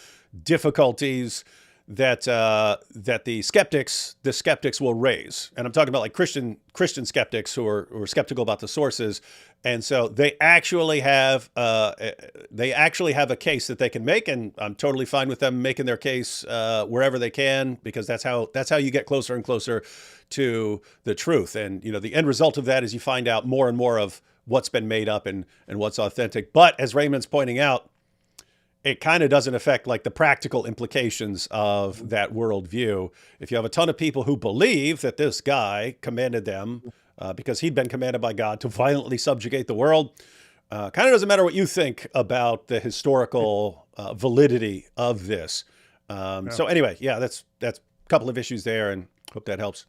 difficulties that the skeptics will raise, and I'm talking about like Christian skeptics who are skeptical about the sources, and so they actually have a case that they can make, and I'm totally fine with them making their case wherever they can, because that's how you get closer and closer to the truth. And the end result of that is you find out more and more of what's been made up and what's authentic. But as Raymond's pointing out, it kind of doesn't affect like the practical implications of that worldview. If you have a ton of people who believe that this guy commanded them because he'd been commanded by God to violently subjugate the world, kind of doesn't matter what you think about the historical validity of this. So anyway, that's a couple of issues there, and hope that helps.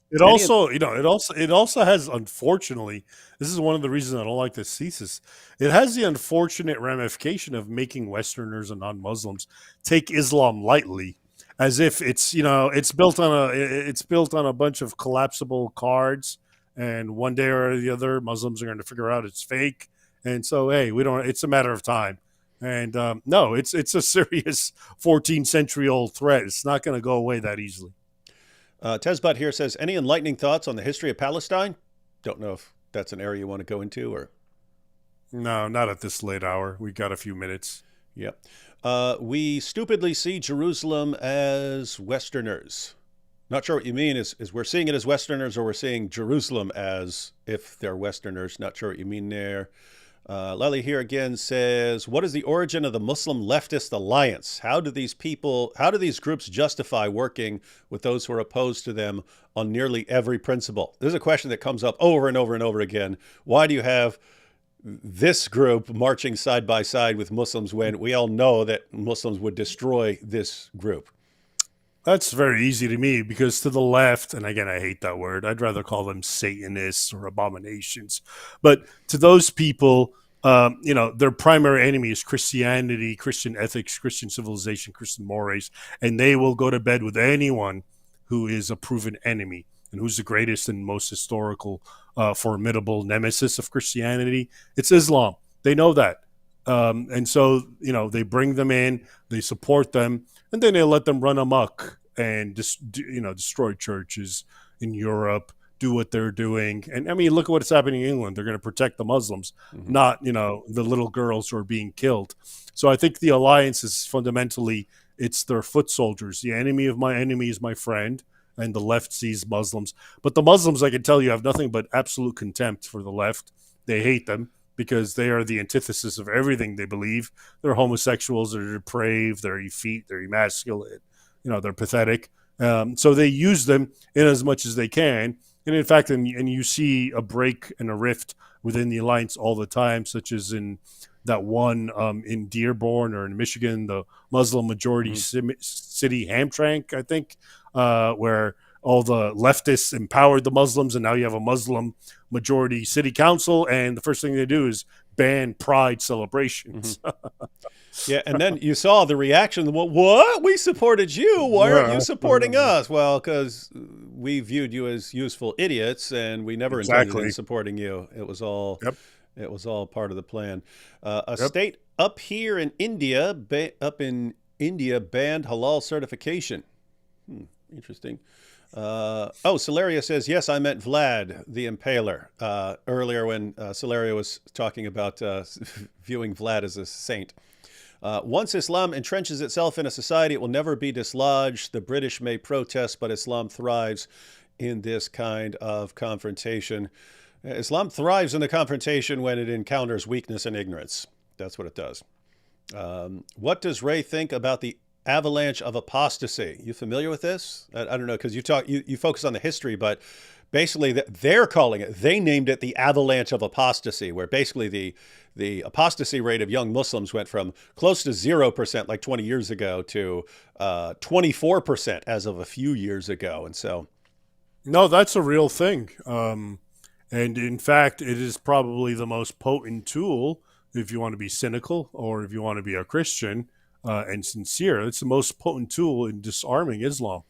It also has, unfortunately, this is one of the reasons I don't like this thesis. It has the unfortunate ramification of making Westerners and non-Muslims take Islam lightly, as if it's built on a bunch of collapsible cards, and one day or the other, Muslims are going to figure out it's fake, and so hey, it's a matter of time. And no, it's a serious 14th century old threat. It's not going to go away that easily. Tezbot here says, any enlightening thoughts on the history of Palestine? Don't know if that's an area you want to go into, or... No, not at this late hour. We got a few minutes. Yep. We stupidly see Jerusalem as Westerners. Not sure what you mean. Is we're seeing it as Westerners, or we're seeing Jerusalem as if they're Westerners? Not sure what you mean there. Lely here again says, what is the origin of the Muslim leftist alliance? How do these groups justify working with those who are opposed to them on nearly every principle? This is a question that comes up over and over and over again. Why do you have this group marching side by side with Muslims when we all know that Muslims would destroy this group? That's very easy to me because to the left, and again, I hate that word. I'd rather call them Satanists or abominations. But to those people, their primary enemy is Christianity, Christian ethics, Christian civilization, Christian mores, and they will go to bed with anyone who is a proven enemy and who's the greatest and most historical, formidable nemesis of Christianity. It's Islam. They know that. And so, they bring them in, they support them, and then they let them run amok and destroy churches in Europe, do what they're doing. And I mean, look at what's happening in England. They're going to protect the Muslims, not, the little girls who are being killed. So I think the alliance is fundamentally, it's their foot soldiers. The enemy of my enemy is my friend, and the left sees Muslims. But the Muslims, I can tell you, have nothing but absolute contempt for the left. They hate them because they are the antithesis of everything they believe. They're homosexuals, they're depraved, they're effete, they're emasculate, they're pathetic. So they use them in as much as they can. And in fact, and you see a break and a rift within the alliance all the time, such as in that one in Dearborn or in Michigan, the Muslim majority city Hamtramck, I think, where all the leftists empowered the Muslims, and now you have a Muslim majority city council, and the first thing they do is ban pride celebrations. Yeah, and then you saw the reaction. Well, what? We supported you. Why aren't you supporting us? Well, because we viewed you as useful idiots, and we never intended in supporting you. It was all it was all part of the plan. State up here in India, banned halal certification. Interesting. Celeria says, yes, I meant Vlad the Impaler earlier when Celeria was talking about viewing Vlad as a saint. Once Islam entrenches itself in a society, it will never be dislodged. The British may protest, but Islam thrives in this kind of confrontation. Islam thrives in the confrontation when it encounters weakness and ignorance. That's what it does. What does Ray think about the avalanche of apostasy? You familiar with this? I don't know, because you focus on the history, but basically they're calling it, they named it the avalanche of apostasy, where basically the apostasy rate of young Muslims went from close to 0% like 20 years ago to 24% as of a few years ago. And so. No, that's a real thing. And in fact, it is probably the most potent tool if you want to be cynical or if you want to be a Christian and sincere. It's the most potent tool in disarming Islam.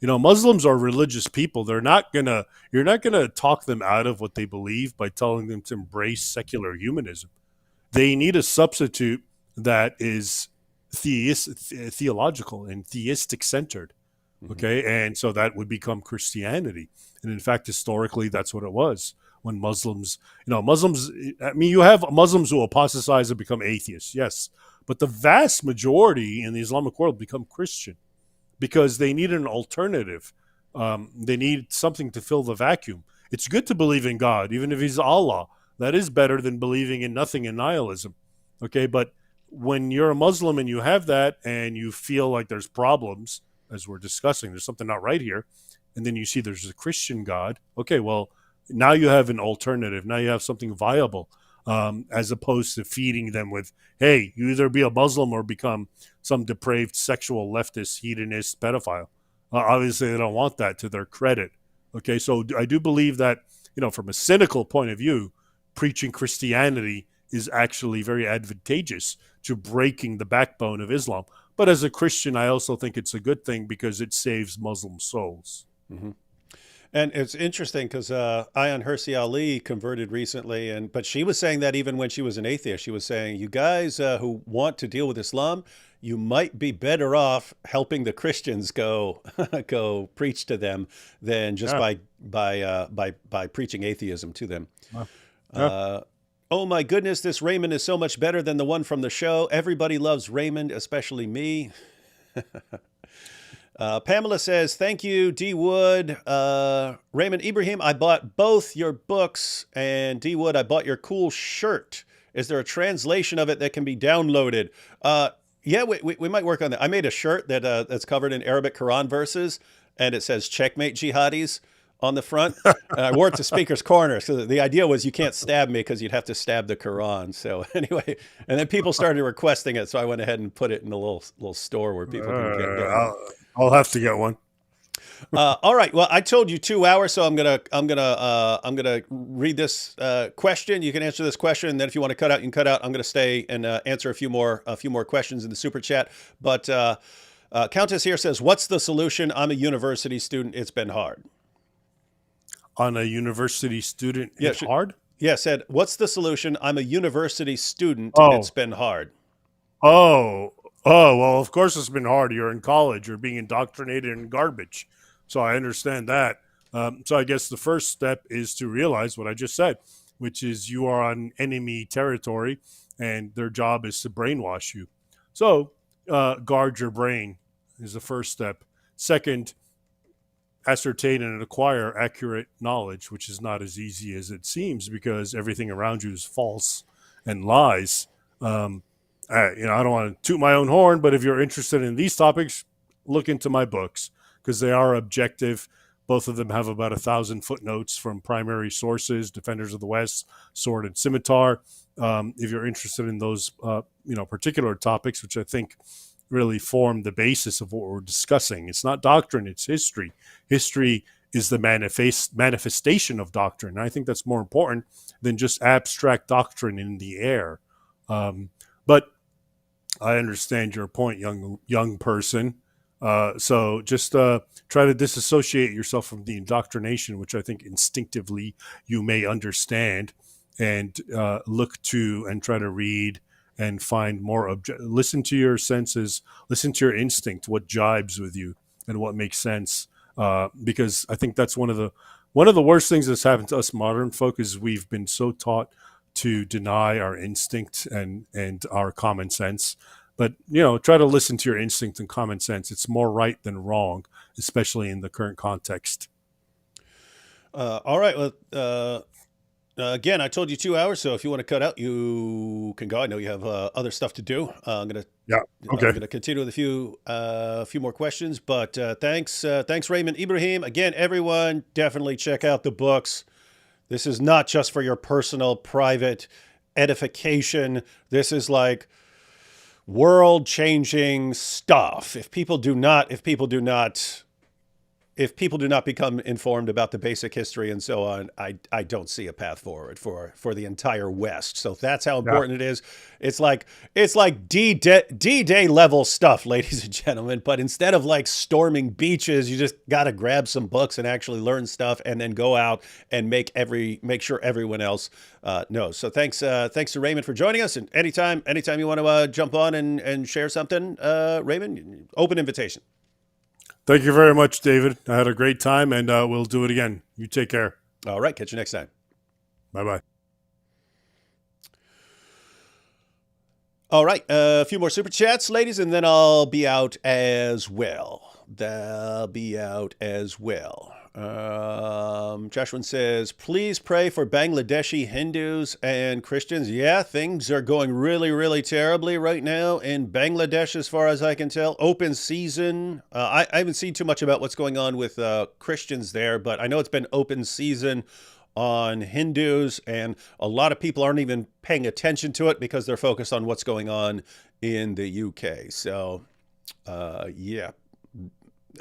Muslims are religious people. You're not gonna talk them out of what they believe by telling them to embrace secular humanism. They need a substitute that is theological and theistic centered. Okay. And so that would become Christianity. And in fact, historically, that's what it was when Muslims, you have Muslims who apostatize and become atheists. Yes. But the vast majority in the Islamic world become Christian because they need an alternative. They need something to fill the vacuum. It's good to believe in God, even if he's Allah. That is better than believing in nothing and nihilism. Okay. But when you're a Muslim and you have that and you feel like there's problems, as we're discussing, there's something not right here, and then you see there's a Christian God, okay, well, now you have an alternative. Now you have something viable, as opposed to feeding them with, hey, you either be a Muslim or become some depraved sexual leftist, hedonist pedophile. Obviously, they don't want that, to their credit. Okay, so I do believe that, from a cynical point of view, preaching Christianity is actually very advantageous to breaking the backbone of Islam. But as a Christian, I also think it's a good thing because it saves Muslim souls. Mm-hmm. And it's interesting because Ayan Hirsi Ali converted recently, but she was saying that even when she was an atheist, she was saying, you guys who want to deal with Islam, you might be better off helping the Christians go preach to them than just by preaching atheism to them. Oh my goodness, this Raymond is so much better than the one from the show. Everybody loves Raymond, especially me. Pamela says, thank you, D. Wood. Raymond Ibrahim, I bought both your books, and D. Wood, I bought your cool shirt. Is there a translation of it that can be downloaded? Yeah, we might work on that. I made a shirt that's covered in Arabic Quran verses, and it says checkmate jihadis on the front. And I wore it to Speaker's Corner. So the idea was you can't stab me because you'd have to stab the Quran. So anyway, and then people started requesting it. So I went ahead and put it in a little store where people can get it. I'll have to get one. All right. Well, I told you 2 hours, so I'm gonna read this question. You can answer this question, and then if you want to cut out, you can cut out. I'm gonna stay and answer a few more questions in the super chat. But Countess here says, "What's the solution? I'm a university student. It's been hard." On a university student, Yeah, it's hard? Yeah, said, "What's the solution? I'm a university student. Oh. It's been hard." Oh, well, of course it's been hard. You're in college. You're being indoctrinated in garbage. So I understand that. So I guess the first step is to realize what I just said, which is you are on enemy territory and their job is to brainwash you. So guard your brain is the first step. Second, ascertain and acquire accurate knowledge, which is not as easy as it seems because everything around you is false and lies. I don't want to toot my own horn, but if you're interested in these topics, look into my books because they are objective. Both of them have about 1,000 footnotes from primary sources, Defenders of the West, Sword and Scimitar. If you're interested in those, particular topics, which I think really form the basis of what we're discussing. It's not doctrine, it's history. History is the manifestation of doctrine. And I think that's more important than just abstract doctrine in the air. But I understand your point, young person. So just try to disassociate yourself from the indoctrination, which I think instinctively you may understand, and look to and try to read and find more listen to your senses, listen to your instinct, what jibes with you and what makes sense. Because I think that's one of the worst things that's happened to us modern folk is we've been so taught to deny our instinct and our common sense. But, try to listen to your instinct and common sense. It's more right than wrong, especially in the current context. All right. Well, again, I told you 2 hours, so if you want to cut out, you can go. I know you have other stuff to do. I'm gonna continue with a few more questions. But thanks, Raymond Ibrahim. Again, everyone, definitely check out the books. This is not just for your personal, private edification. This is like world-changing stuff. If people do not become informed about the basic history and so on, I don't see a path forward for the entire West. So that's how important it is. It's like D-Day level stuff, ladies and gentlemen. But instead of like storming beaches, you just got to grab some books and actually learn stuff, and then go out and make sure everyone else knows. So thanks to Raymond for joining us. And anytime you want to jump on and share something, Raymond, open invitation. Thank you very much, David. I had a great time, and we'll do it again. You take care. All right. Catch you next time. Bye-bye. All right. A few more super chats, ladies, and then I'll be out as well. Joshua says, please pray for Bangladeshi Hindus and Christians. Yeah, things are going really, really terribly right now in Bangladesh, as far as I can tell. Open season. I haven't seen too much about what's going on with Christians there, but I know it's been open season on Hindus, and a lot of people aren't even paying attention to it because they're focused on what's going on in the UK. So, yeah.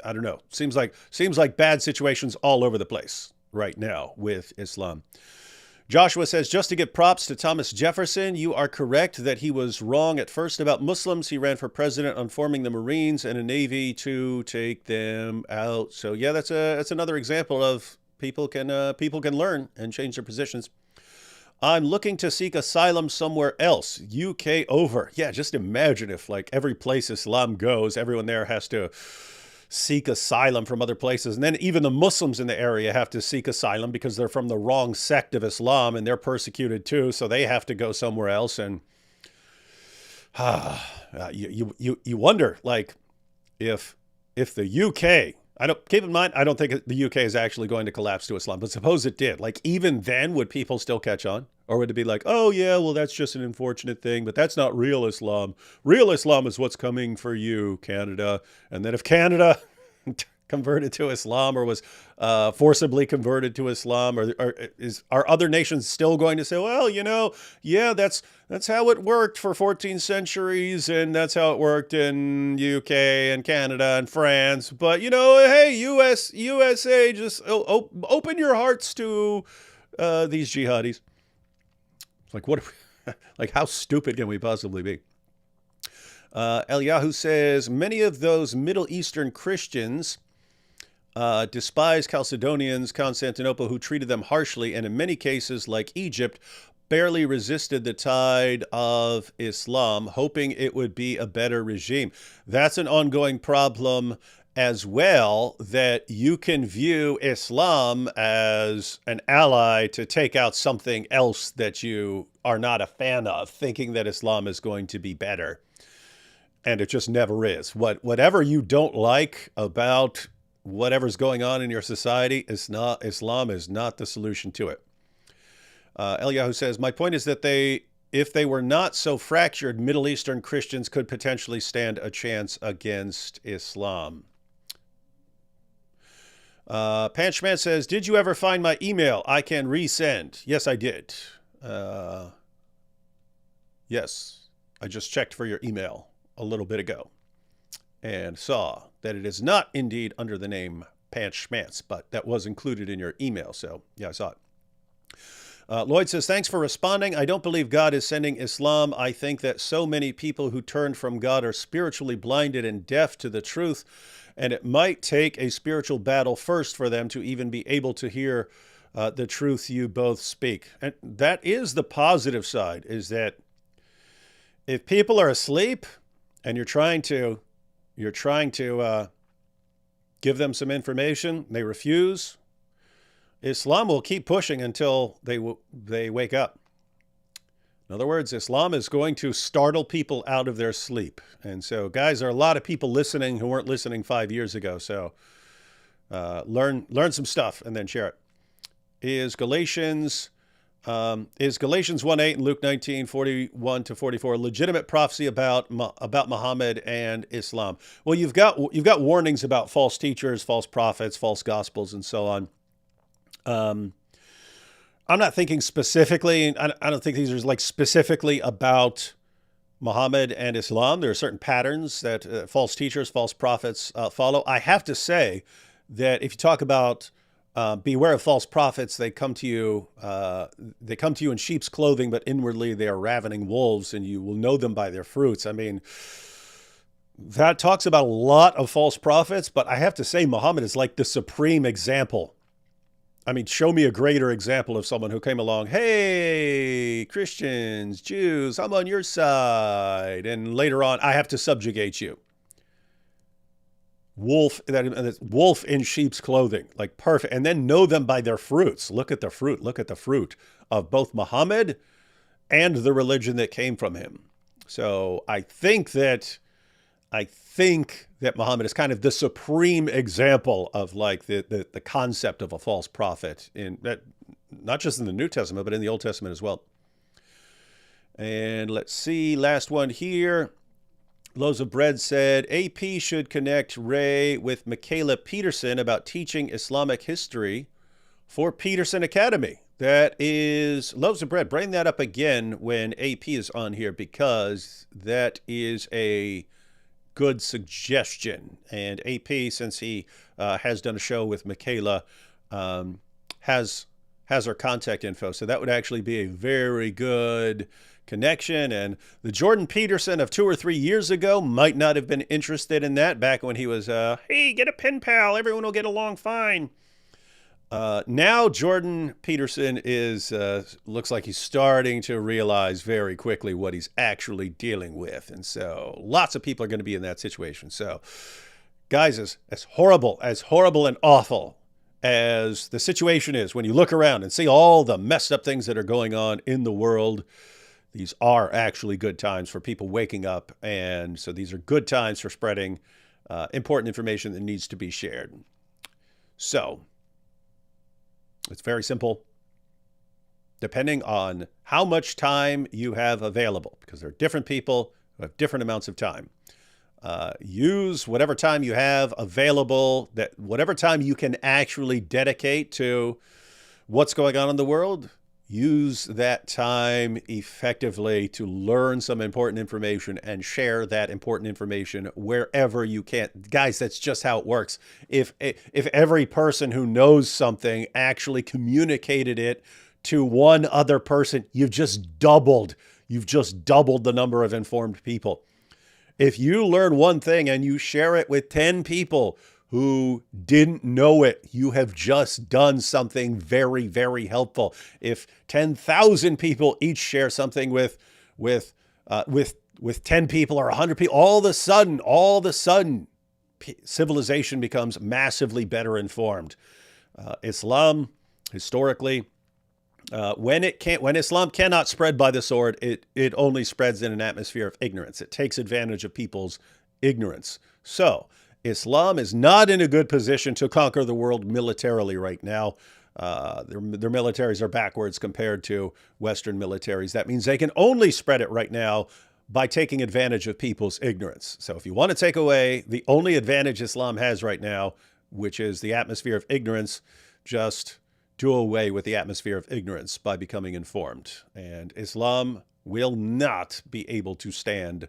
I don't know. Seems like bad situations all over the place right now with Islam. Joshua says, just to give props to Thomas Jefferson, you are correct that he was wrong at first about Muslims. He ran for president on forming the Marines and a Navy to take them out. So yeah, that's another example of people can learn and change their positions. I'm looking to seek asylum somewhere else. UK over. Yeah, just imagine if like every place Islam goes, everyone there has to seek asylum from other places. And then even the Muslims in the area have to seek asylum because they're from the wrong sect of Islam and they're persecuted too. So they have to go somewhere else. And you wonder, like, if the UK, keep in mind, I don't think the UK is actually going to collapse to Islam, but suppose it did. Like, even then, would people still catch on? Or would it be like, oh yeah, well, that's just an unfortunate thing, but that's not real Islam. Real Islam is what's coming for you, Canada. And then if Canada converted to Islam or was forcibly converted to Islam? Or are other nations still going to say, well, yeah, that's how it worked for 14 centuries, and that's how it worked in UK and Canada and France. But, hey, USA, just open your hearts to these jihadis. It's like, what? Like, how stupid can we possibly be? Eliyahu says, many of those Middle Eastern Christians despise Chalcedonians, Constantinople, who treated them harshly, and in many cases, like Egypt, barely resisted the tide of Islam, hoping it would be a better regime. That's an ongoing problem as well, that you can view Islam as an ally to take out something else that you are not a fan of, thinking that Islam is going to be better. And it just never is. Whatever you don't like about whatever's going on in your society, Islam is not the solution to it. Eliyahu says, my point is that if they were not so fractured, Middle Eastern Christians could potentially stand a chance against Islam. Panchman says, did you ever find my email? I can resend. Yes, I did. Yes, I just checked for your email a little bit ago and saw that it is not indeed under the name Panchmance, but that was included in your email. So yeah, I saw it. Lloyd says, thanks for responding. I don't believe God is sending Islam. I think that so many people who turn from God are spiritually blinded and deaf to the truth, and it might take a spiritual battle first for them to even be able to hear the truth you both speak. And that is the positive side, is that if people are asleep and you're trying to give them some information, they refuse, Islam will keep pushing until they wake up. In other words, Islam is going to startle people out of their sleep. And so, guys, there are a lot of people listening who weren't listening 5 years ago. So learn some stuff and then share it. Is Galatians 1:8 and Luke 19:41 to 44 legitimate prophecy about Muhammad and Islam? Well, you've got warnings about false teachers, false prophets, false gospels, and so on. I'm not thinking specifically, I don't think these are like specifically about Muhammad and Islam. There are certain patterns that false teachers, false prophets follow. I have to say that if you talk about beware of false prophets, they come to you in sheep's clothing, but inwardly they are ravening wolves, and you will know them by their fruits. I mean, that talks about a lot of false prophets, but I have to say Muhammad is like the supreme example. I mean, show me a greater example of someone who came along, hey, Christians, Jews, I'm on your side. And later on, I have to subjugate you. Wolf in sheep's clothing, like perfect. And then know them by their fruits. Look at the fruit. Look at the fruit of both Muhammad and the religion that came from him. So I think that Muhammad is kind of the supreme example of like the concept of a false prophet, in that, not just in the New Testament, but in the Old Testament as well. And let's see, last one here. Loaves of Bread said, AP should connect Ray with Michaela Peterson about teaching Islamic history for Peterson Academy. That is Loaves of Bread. Bring that up again when AP is on here, because that is a good suggestion. And AP, since he has done a show with Michaela, has her contact info. So that would actually be a very good connection. And the Jordan Peterson of 2 or 3 years ago might not have been interested in that back when he was, hey, get a pen pal, everyone will get along fine. Now Jordan Peterson is looks like he's starting to realize very quickly what he's actually dealing with. And so lots of people are going to be in that situation. So guys, as horrible and awful as the situation is, when you look around and see all the messed up things that are going on in the world, these are actually good times for people waking up. And so these are good times for spreading important information that needs to be shared. So it's very simple. Depending on how much time you have available, because there are different people who have different amounts of time. Use whatever time you have available, that whatever time you can actually dedicate to what's going on in the world. Use that time effectively to learn some important information and share that important information wherever you can. Guys, that's just how it works. If every person who knows something actually communicated it to one other person, you've just doubled the number of informed people. If you learn one thing and you share it with 10 people who didn't know it, you have just done something very, very helpful. If 10,000 people each share something with 10 people or 100 people, all of a sudden, civilization becomes massively better informed. Islam, historically, when Islam cannot spread by the sword, it only spreads in an atmosphere of ignorance. It takes advantage of people's ignorance. So Islam is not in a good position to conquer the world militarily right now. Their militaries are backwards compared to Western militaries. That means they can only spread it right now by taking advantage of people's ignorance. So if you want to take away the only advantage Islam has right now, which is the atmosphere of ignorance, just do away with the atmosphere of ignorance by becoming informed. And Islam will not be able to stand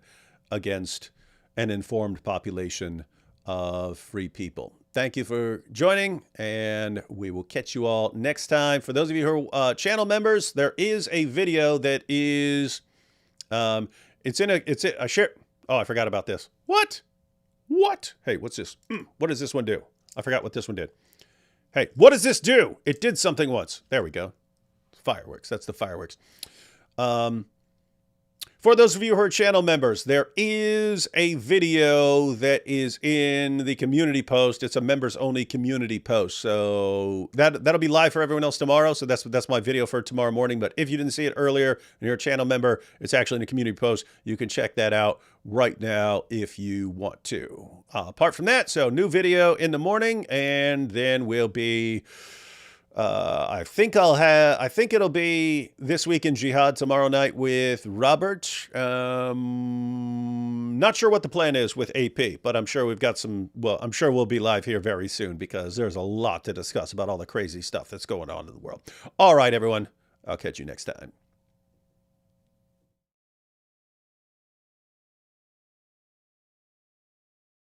against an informed population of free people. Thank you for joining, and we will catch you all next time. For those of you who are channel members, there is a video that is, it's in a share. Oh, I forgot about this. What? Hey, what's this? What does this one do? I forgot what this one did. Hey, what does this do? It did something once. There we go. Fireworks. That's the fireworks. For those of you who are channel members, there is a video that is in the community post. It's a members-only community post. So that'll be live for everyone else tomorrow. So that's my video for tomorrow morning. But if you didn't see it earlier and you're a channel member, it's actually in the community post. You can check that out right now if you want to. Apart from that, so new video in the morning, and then we'll be... I think it'll be This Week in Jihad tomorrow night with Robert. Not sure what the plan is with AP, but I'm sure we've got I'm sure we'll be live here very soon because there's a lot to discuss about all the crazy stuff that's going on in the world. All right, everyone. I'll catch you next time.